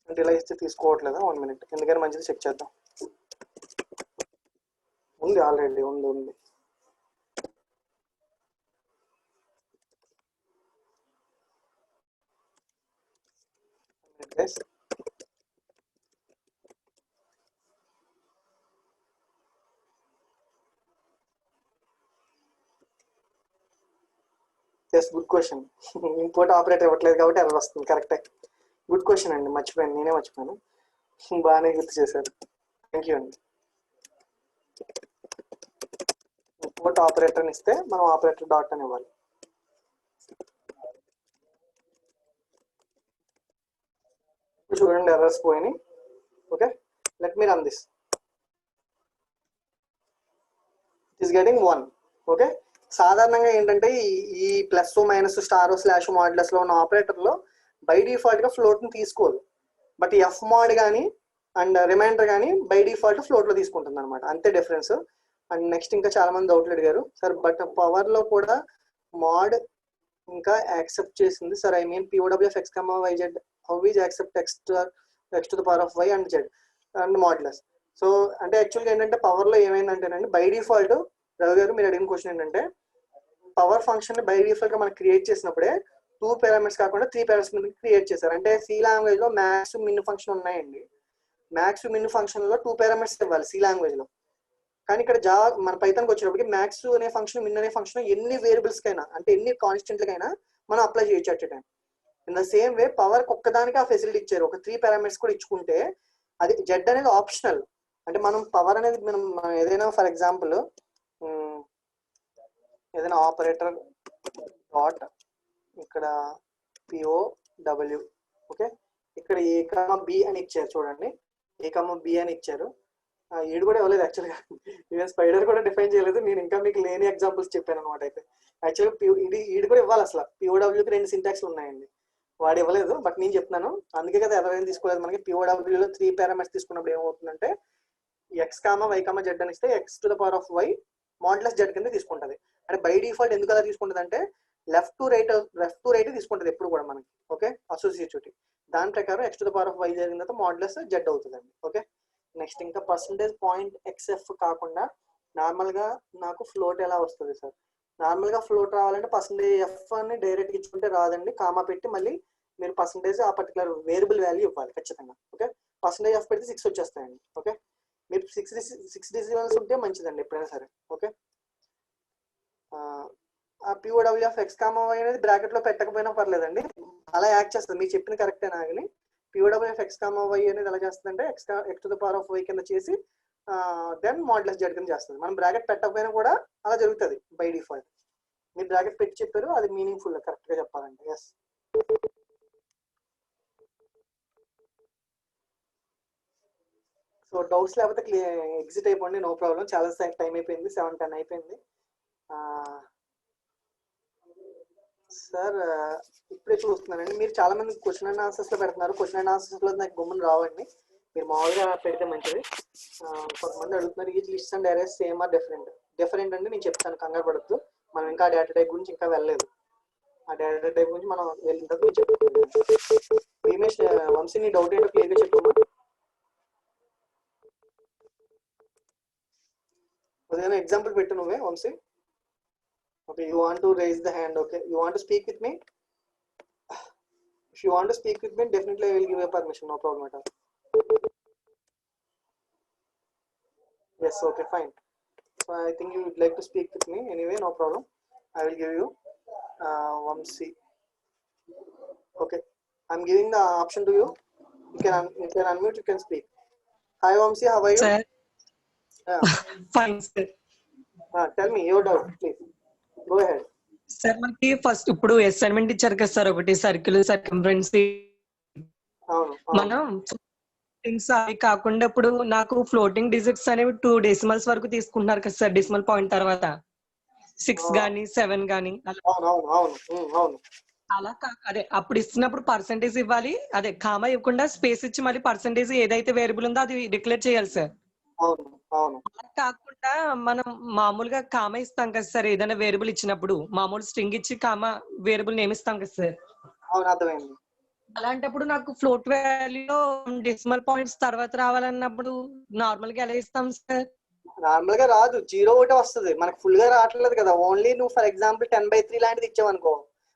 until I తీసుకోవట్లేదు. 1 minute. ఎందుకని మంచిది చెక్ చేద్దాం. ఉంది ఆల్రెడీ ఉంది. Yes. Yes, good question. Import operator ఇవ్వట్లేదు కాబట్టి ఎర్రర్ వస్తుంది. కరెక్టే. గుడ్ క్వశ్చన్ అండి, నేనే మర్చిపోయాను. బాగానే గుర్తు చేశారు. థ్యాంక్ యూ అండి. ఇంపోర్ట్ ఆపరేటర్ని ఇస్తే మనం ఆపరేటర్ డాట్ అని ఇవ్వాలి. చూడండి ఎర్రర్స్ పోయినాయి. Okay, let me run this. It is getting 1. Okay, సాధారణంగా ఏంటంటే ఈ plus minus star slash modulus లో ఉన్న ఆపరేటర్లో బై డిఫాల్ట్ గా ఫ్లోట్ ని తీసుకోదు. బట్ ఎఫ్ మాడ్ కానీ అండ్ రిమైండర్ కానీ బై డిఫాల్ట్ ఫ్లోట్ లో తీసుకుంటుంది అనమాట. అంతే డిఫరెన్స్. అండ్ నెక్స్ట్ ఇంకా చాలా మంది డౌట్లు అడిగారు సార్, బట్ పవర్ లో కూడా మాడ్ ఇంకా యాక్సెప్ట్ చేసింది sir. I mean POWF x, y, z how is accept x to the power of y and z and modulus. So అంటే యాక్చువల్గా ఏంటంటే పవర్ లో ఏమైందంటేనండి, బై డిఫాల్ట్ రవి గారు మీరు అడిగిన క్వశ్చన్ ఏంటంటే, పవర్ ఫంక్షన్ బై డిఫాల్ట్ గా మనం క్రియేట్ చేసినప్పుడే 2 పారామీటర్స్ కాకుండా 3 పారామీటర్స్ క్రియేట్ చేశారు. అంటే సి లాంగ్వేజ్ లో మ్యాక్స్ మిన్ ఫంక్షన్ ఉన్నాయండి. మ్యాక్స్ మిన్ ఫంక్షన్ లో 2 పారామీటర్స్ ఇవ్వాలి సి లాంగ్వేజ్ లో. కానీ ఇక్కడ జావా మన పైథాన్కి వచ్చేటప్పటికి మ్యాక్స్ అనే ఫంక్షన్, మిన్ అనే ఫంక్షన్ ఎన్ని వేరియబుల్స్ కైనా అంటే ఎన్ని కాన్స్టెంట్లకైనా మనం అప్లై చేయొచ్చు at time. In the same way power ఒక్కదానికి ఆ ఫెసిలిటీ ఇచ్చారు. ఒక 3 పారామీటర్స్ కూడా ఇచ్చుకుంటే అది జెడ్ అనేది ఆప్షనల్. అంటే మనం పవర్ అనేది మనం ఏదైనా ఫర్ ఎగ్జాంపుల్ ఏదైనా ఆపరేటర్ డాట్ ఇక్కడ POW, ఓకే, ఇక్కడ A, B అని ఇచ్చారు చూడండి. A, B అని ఇచ్చారు. ఈడు కూడా ఇవ్వలేదు యాక్చువల్గా. ఈవెన్ స్పైడర్ కూడా డిఫైన్ చేయలేదు. నేను ఇంకా మీకు లేని ఎగ్జాంపుల్స్ చెప్పాను అనమాట. అయితే యాక్చువల్గా ఈడు కూడా ఇవ్వాలి. అసలు POWకి 2 సింటాక్స్ ఉన్నాయండి, వాడు ఇవ్వలేదు. బట్ నేను చెప్తున్నాను, అందుకే కదా ఎవరైనా తీసుకోలేదు. మనకి POWలో 3 పారామీటర్స్ తీసుకున్నప్పుడు ఏమవుతుందంటే x, y, z అని ఇస్తే x to the power of y modulus z కింద తీసుకుంటుంది. అంటే బై డిఫాల్ట్ ఎందుకు అలా తీసుకుంటుంది అంటే లెఫ్ట్ టు రైట్ తీసుకుంటుంది ఎప్పుడు కూడా మనకి. Okay, associative. దాని ప్రకారం x to the power of y జరిగిన తర్వాత మాడ్యులస్ z అవుతుందండి. ఓకే, నెక్స్ట్ ఇంకా %XF కాకుండా నార్మల్ గా నాకు ఫ్లోట్ ఎలా వస్తుంది సార్? నార్మల్ గా ఫ్లోట్ రావాలంటే %F అని డైరెక్ట్ ఇచ్చుకుంటే రాదండి. కామా పెట్టి మళ్ళీ మీరు పర్సంటేజ్ ఆ పర్టికులర్ వేరియబుల్ వాల్యూ ఇవ్వాలి ఖచ్చితంగా. ఓకే, %F పెడితే 6 వచ్చేస్తాయండి. ఓకే, మీరు 6 డెసిమల్స్ ఉంటే మంచిదండి ఎప్పుడైనా సరే. ఓకే, ఆ POWF x, y అనేది బ్రాకెట్ లో పెట్టకపోయినా పర్లేదండి, అలా యాక్ట్ చేస్తుంది. మీరు చెప్పిన కరెక్టేనా అని. POWF x, y అనేది ఎలా చేస్తుంది అంటే x to the power of y కింద చేసి దెన్ మాడ్యులస్ z కింద చేస్తుంది. మనం బ్రాకెట్ పెట్టకపోయినా కూడా అలా జరుగుతుంది బై డిఫాల్ట్. మీరు బ్రాకెట్ పెట్టి చెప్పారు, అది మీనింగ్ఫుల్ కరెక్ట్ గా చెప్పాలంటే. ఎస్, సో డౌట్స్ లేకపోతే ఎగ్జిట్ అయిపోండి, నో ప్రాబ్లం. చాలా టైం అయిపోయింది, 7:10 అయిపోయింది. సార్ ఇప్పుడే చూస్తున్నానండి, మీరు చాలా మంది క్వశ్చన్ అండ్ ఆన్సర్స్ లో పెడుతున్నారు. క్వశ్చన్ అండ్ ఆన్సర్స్ లో నాకు గుమ్మని రావండి, మీరు మామూలుగా పెడితే మంచిది. కొంతమంది అడుగుతున్నారు each list and arrays same are different అండి. నేను చెప్తాను, కంగారు పడద్దు. మనం ఇంకా డేటా టైప్ గురించి ఇంకా వెళ్ళలేదు. ఆ డేటా టైప్ గురించి మనం వెళ్ళిన తర్వాత చెప్తాను. భీమేష్, వంశీ నీ డౌట్ ఏంటో క్లియర్గా చెప్పమ్మా. ఏదైనా ఎగ్జాంపుల్ పెట్టు నువ్వే Vamsi. Okay, you want to raise the hand. Okay, you want to speak with me? If you want to speak with me, definitely I will give you permission, no problem at all. Yes, okay, fine. So I think you would like to speak with me anyway, no problem. I will give you Vamsi. Okay, I'm giving the option to you. You can unmute, you can speak. Hi Vamsi, how are you? Sir. Yeah. Fine, sir. Tell me your doubt, please. Go ahead. Sir మనకి first ఇప్పుడు assignment ఇచ్చారు కదా sir, ఒకటి circle circumference. మనం things అవి కాకుండా ఇప్పుడు నాకు ఫ్లోటింగ్ డిజిట్స్ అనేవి 2 డెసిమల్స్ వరకు తీసుకుంటున్నారు కదా సార్, డెసిమల్ పాయింట్ తర్వాత 6 గానీ 7 గానీ అలా అదే అప్పుడు ఇస్తున్నప్పుడు పర్సంటేజ్ ఇవ్వాలి, అదే కామా ఇవ్వకుండా స్పేస్ ఇచ్చి మళ్ళీ పర్సంటేజ్ ఏదైతే వేరియబుల్ ఉందో అది డిక్లేర్ చేయాలి సార్. అలా కాకుండా మనం మామూలుగా కామా ఇస్తాం కదా సార్, ఏదైనా వేరియబుల్ ఇచ్చినప్పుడు మామూలు స్ట్రింగ్ ఇచ్చి కామా వేరియబుల్ నేమ్ ఇస్తాం కదా సార్. అవును, అర్థమైంది. అలాంటప్పుడు నాకు ఫ్లోట్ వాల్యూలో డెసిమల్ పాయింట్స్ తర్వాత రావాలన్నప్పుడు నార్మల్ గా ఎలా ఇస్తాం సార్? నార్మల్ గా రాదు, 0 ఒకటే వస్తుంది మనకు, ఫుల్ గా రావట్లేదు కదా. ఓన్లీ నువ్వు ఫర్ ఎగ్జాంపుల్ 10/3 లాంటిది ఇచ్చావనుకో,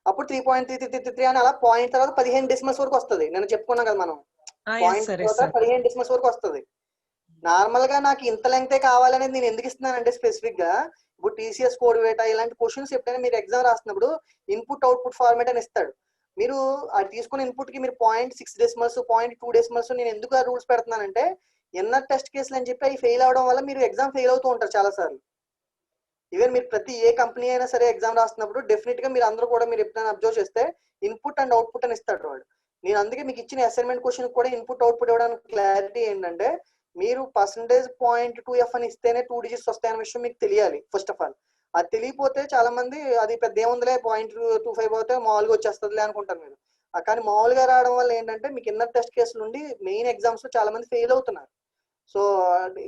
అప్పుడు 3.3333 అని అలా పాయింట్ తర్వాత 15 డెసిమల్స్ వరకు వస్తుంది. నేను చెప్పుకున్నాం కదా మనం, పాయింట్ తర్వాత 15 డెసిమల్స్ వరకు వస్తుంది. నార్మల్ గా నాకు ఇంత లెంగ్తే కావాలనేది నేను ఎందుకు ఇస్తున్నానంటే స్పెసిఫిక్ గా, ఇప్పుడు టీసీఎస్ కోడ్ వేటా ఇలాంటి క్వశ్చన్స్ ఎప్పుడైనా మీరు ఎగ్జామ్ రాస్తున్నప్పుడు ఇన్పుట్ అవుట్పుట్ ఫార్మేట్ అని ఇస్తాడు. మీరు అది తీసుకున్న ఇన్పుట్ కి మీరు 0.6 డెసిమల్స్ 0.2 డెసిమల్స్ నేను ఎందుకు ఆ రూల్స్ పెడుతున్నానంటే, ఎన్ఆర్ టెస్ట్ కేసులు అని చెప్పి అవి ఫెయిల్ అవడం వల్ల మీరు ఎగ్జామ్ ఫెయిల్ అవుతూ ఉంటారు చాలా సార్లు. ఈవెన్ మీరు ప్రతి ఏ కంపెనీ అయినా సరే ఎగ్జామ్ రాస్తున్నప్పుడు డెఫినెట్ గా మీరు అందరూ కూడా మీరు ఎప్పుడైనా అబ్జర్వ్ చేస్తే ఇన్పుట్ అండ్ అవుట్పుట్ అని ఇస్తాడు వాడు. నేను అందుకే మీకు ఇచ్చిన అసైన్మెంట్ క్వశ్చన్ కూడా ఇన్పుట్ అవుట్పుట్ ఇవ్వడానికి క్లారిటీ ఏంటంటే, మీరు %.2f అని ఇస్తేనే 2 డిజిట్స్ వస్తాయనే విషయం మీకు తెలియాలి ఫస్ట్ ఆఫ్ ఆల్. అది తెలియపోతే చాలా మంది అది పెద్ద ఏముందిలే 0.25 అవుతే మామూలుగా వచ్చేస్తుందిలే అనుకుంటారు మీరు. కానీ మామూలుగా రావడం వల్ల ఏంటంటే మీకు ఇన్నర్ టెస్ట్ కేసుల నుండి మెయిన్ ఎగ్జామ్స్ లో చాలా మంది ఫెయిల్ అవుతున్నారు. సో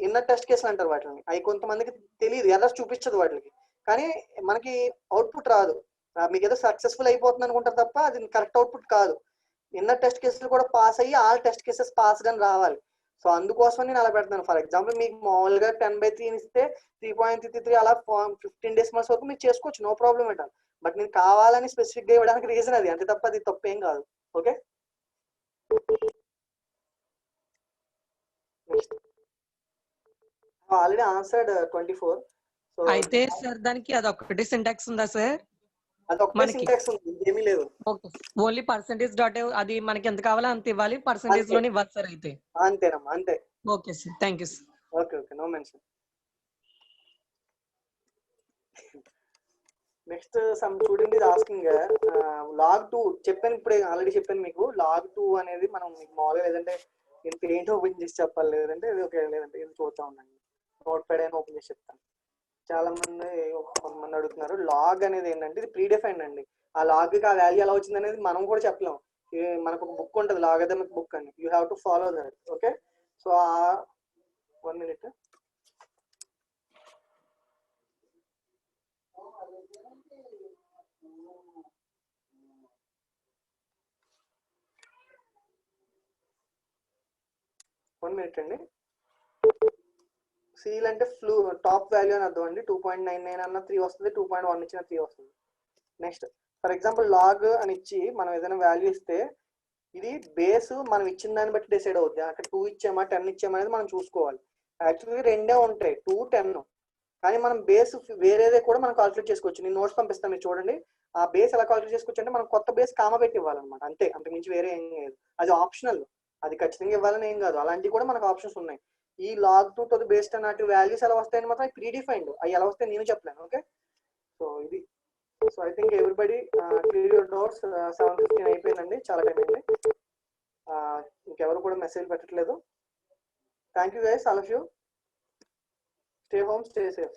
ఇన్నర్ టెస్ట్ కేసులు అంటారు వాటిని. అవి కొంతమందికి తెలియదు, ఎర్రర్స్ చూపించదు వాటికి, కానీ మనకి అవుట్పుట్ రాదు. మీకు ఏదో సక్సెస్ఫుల్ అయిపోతుంది అనుకుంటారు తప్ప అది కరెక్ట్ అవుట్పుట్ కాదు. ఇన్నర్ టెస్ట్ కేసులు కూడా పాస్ అయ్యి ఆల్ టెస్ట్ కేసెస్ పాస్డ్ అని రావాలి. సో అందుకోసం నేను అలా పెడతాను. ఫర్ ఎగ్జాంపుల్ మీకు మామూలుగా 10/3 ఇస్తే 3.33 అలా 15 డెసిమల్స్ వరకు మీరు చేసుకోవచ్చు, no problem at all. But నేను కావాలని స్పెసిఫిక్ గా ఇవ్వడానికి రీజన్ అది, అంతే తప్ప అది తప్పేం కాదు. Okay, already answered 24. సో అయితే సార్ దానికి అదొక్కటి సింటాక్స్ ఉందా సార్? అదొక్కటే సింటాక్స్ ఉంది, ఏమీ లేదు. ఓకే, ఓన్లీ పర్సెంటేజ్ డాట్ అది మనకి ఎంత కావాలో అంత ఇవ్వాలి, పర్సెంటేజ్ లోనే ఇవ్వాలి సార్ అయితే. అంతేనమ్మా, అంతే. Okay sir, thank you sir. Okay okay, no mention. Next some student is asking log2 చెప్పాను, ఇప్పుడే ఆల్రెడీ చెప్పాను మీకు. log2 అనేది మనం మీకు మామూలుగా లేదంటే నేను పెయింట్ ఓపెన్ చేసి చెప్పాలి, లేదంటే ఓకే, లేదంటే ఇది చూస్తా ఉండండి, నోట్ ప్యాడ్ అయినా ఓపెన్ చేసి చెప్తాను. చాలా మంది కొంతమంది అడుగుతున్నారు. లాగ్ అనేది ఏంటంటే ఇది ప్రీ డిఫైన్డ్ అండి. ఆ లాగ్ కి ఆ వాల్యూ ఎలా వచ్చింది అనేది మనం కూడా చెప్పలేం. మనకు ఒక బుక్ ఉంటుంది, లాగరిథమిక్ బుక్ అని, you have to follow that. Okay, so 1 minute. అండి. సీల్ అంటే ఫ్లూ టాప్ వాల్యూ అని అర్థం అండి. 2.99 అన్న 3 వస్తుంది, 2.1 ఇచ్చిన 3 వస్తుంది. నెక్స్ట్ ఫర్ ఎగ్జాంపుల్ లాగ్ అని ఇచ్చి మనం ఏదైనా వాల్యూ ఇస్తే ఇది బేస్ మనం ఇచ్చిన దాన్ని బట్టి డిసైడ్ అవుద్ది. అక్కడ 2 ఇచ్చామా 10 ఇచ్చామా అనేది మనం చూసుకోవాలి. యాక్చువల్లీ రెండే ఉంటాయి, 2, 10. కానీ మనం బేస్ వేరేదే కూడా మనం కాల్కులేట్ చేసుకోవచ్చు. నేను నోట్స్ పంపిస్తాను, మీరు చూడండి. ఆ బేస్ ఎలా కాల్కులేట్ చేసుకోవచ్చు అంటే మనం కొత్త బేస్ కామా పెట్టి ఇవ్వాలన్నమాట, అంతే, అంతకుమించి వేరే ఏం లేదు. అది ఆప్షనల్, అది ఖచ్చితంగా ఇవ్వాలని ఏం కాదు. అలాంటివి కూడా మనకు ఆప్షన్స్ ఉన్నాయి. ఈ log2 టు ది బేస్డ్ అన్నట్టు వాల్యూస్ ఎలా వస్తాయని మాత్రం ప్రీ డిఫైన్డ్, అవి ఎలా వస్తాయి నేను చెప్పలేను. ఓకే, సో ఇది. So I think everybody clear your doubts. 7:15 అయిపోయిందండి, చాలా టైం అయింది. ఇంకెవరు కూడా మెసేజ్ పెట్టట్లేదు. Thank you guys, all of you. Stay home, stay safe.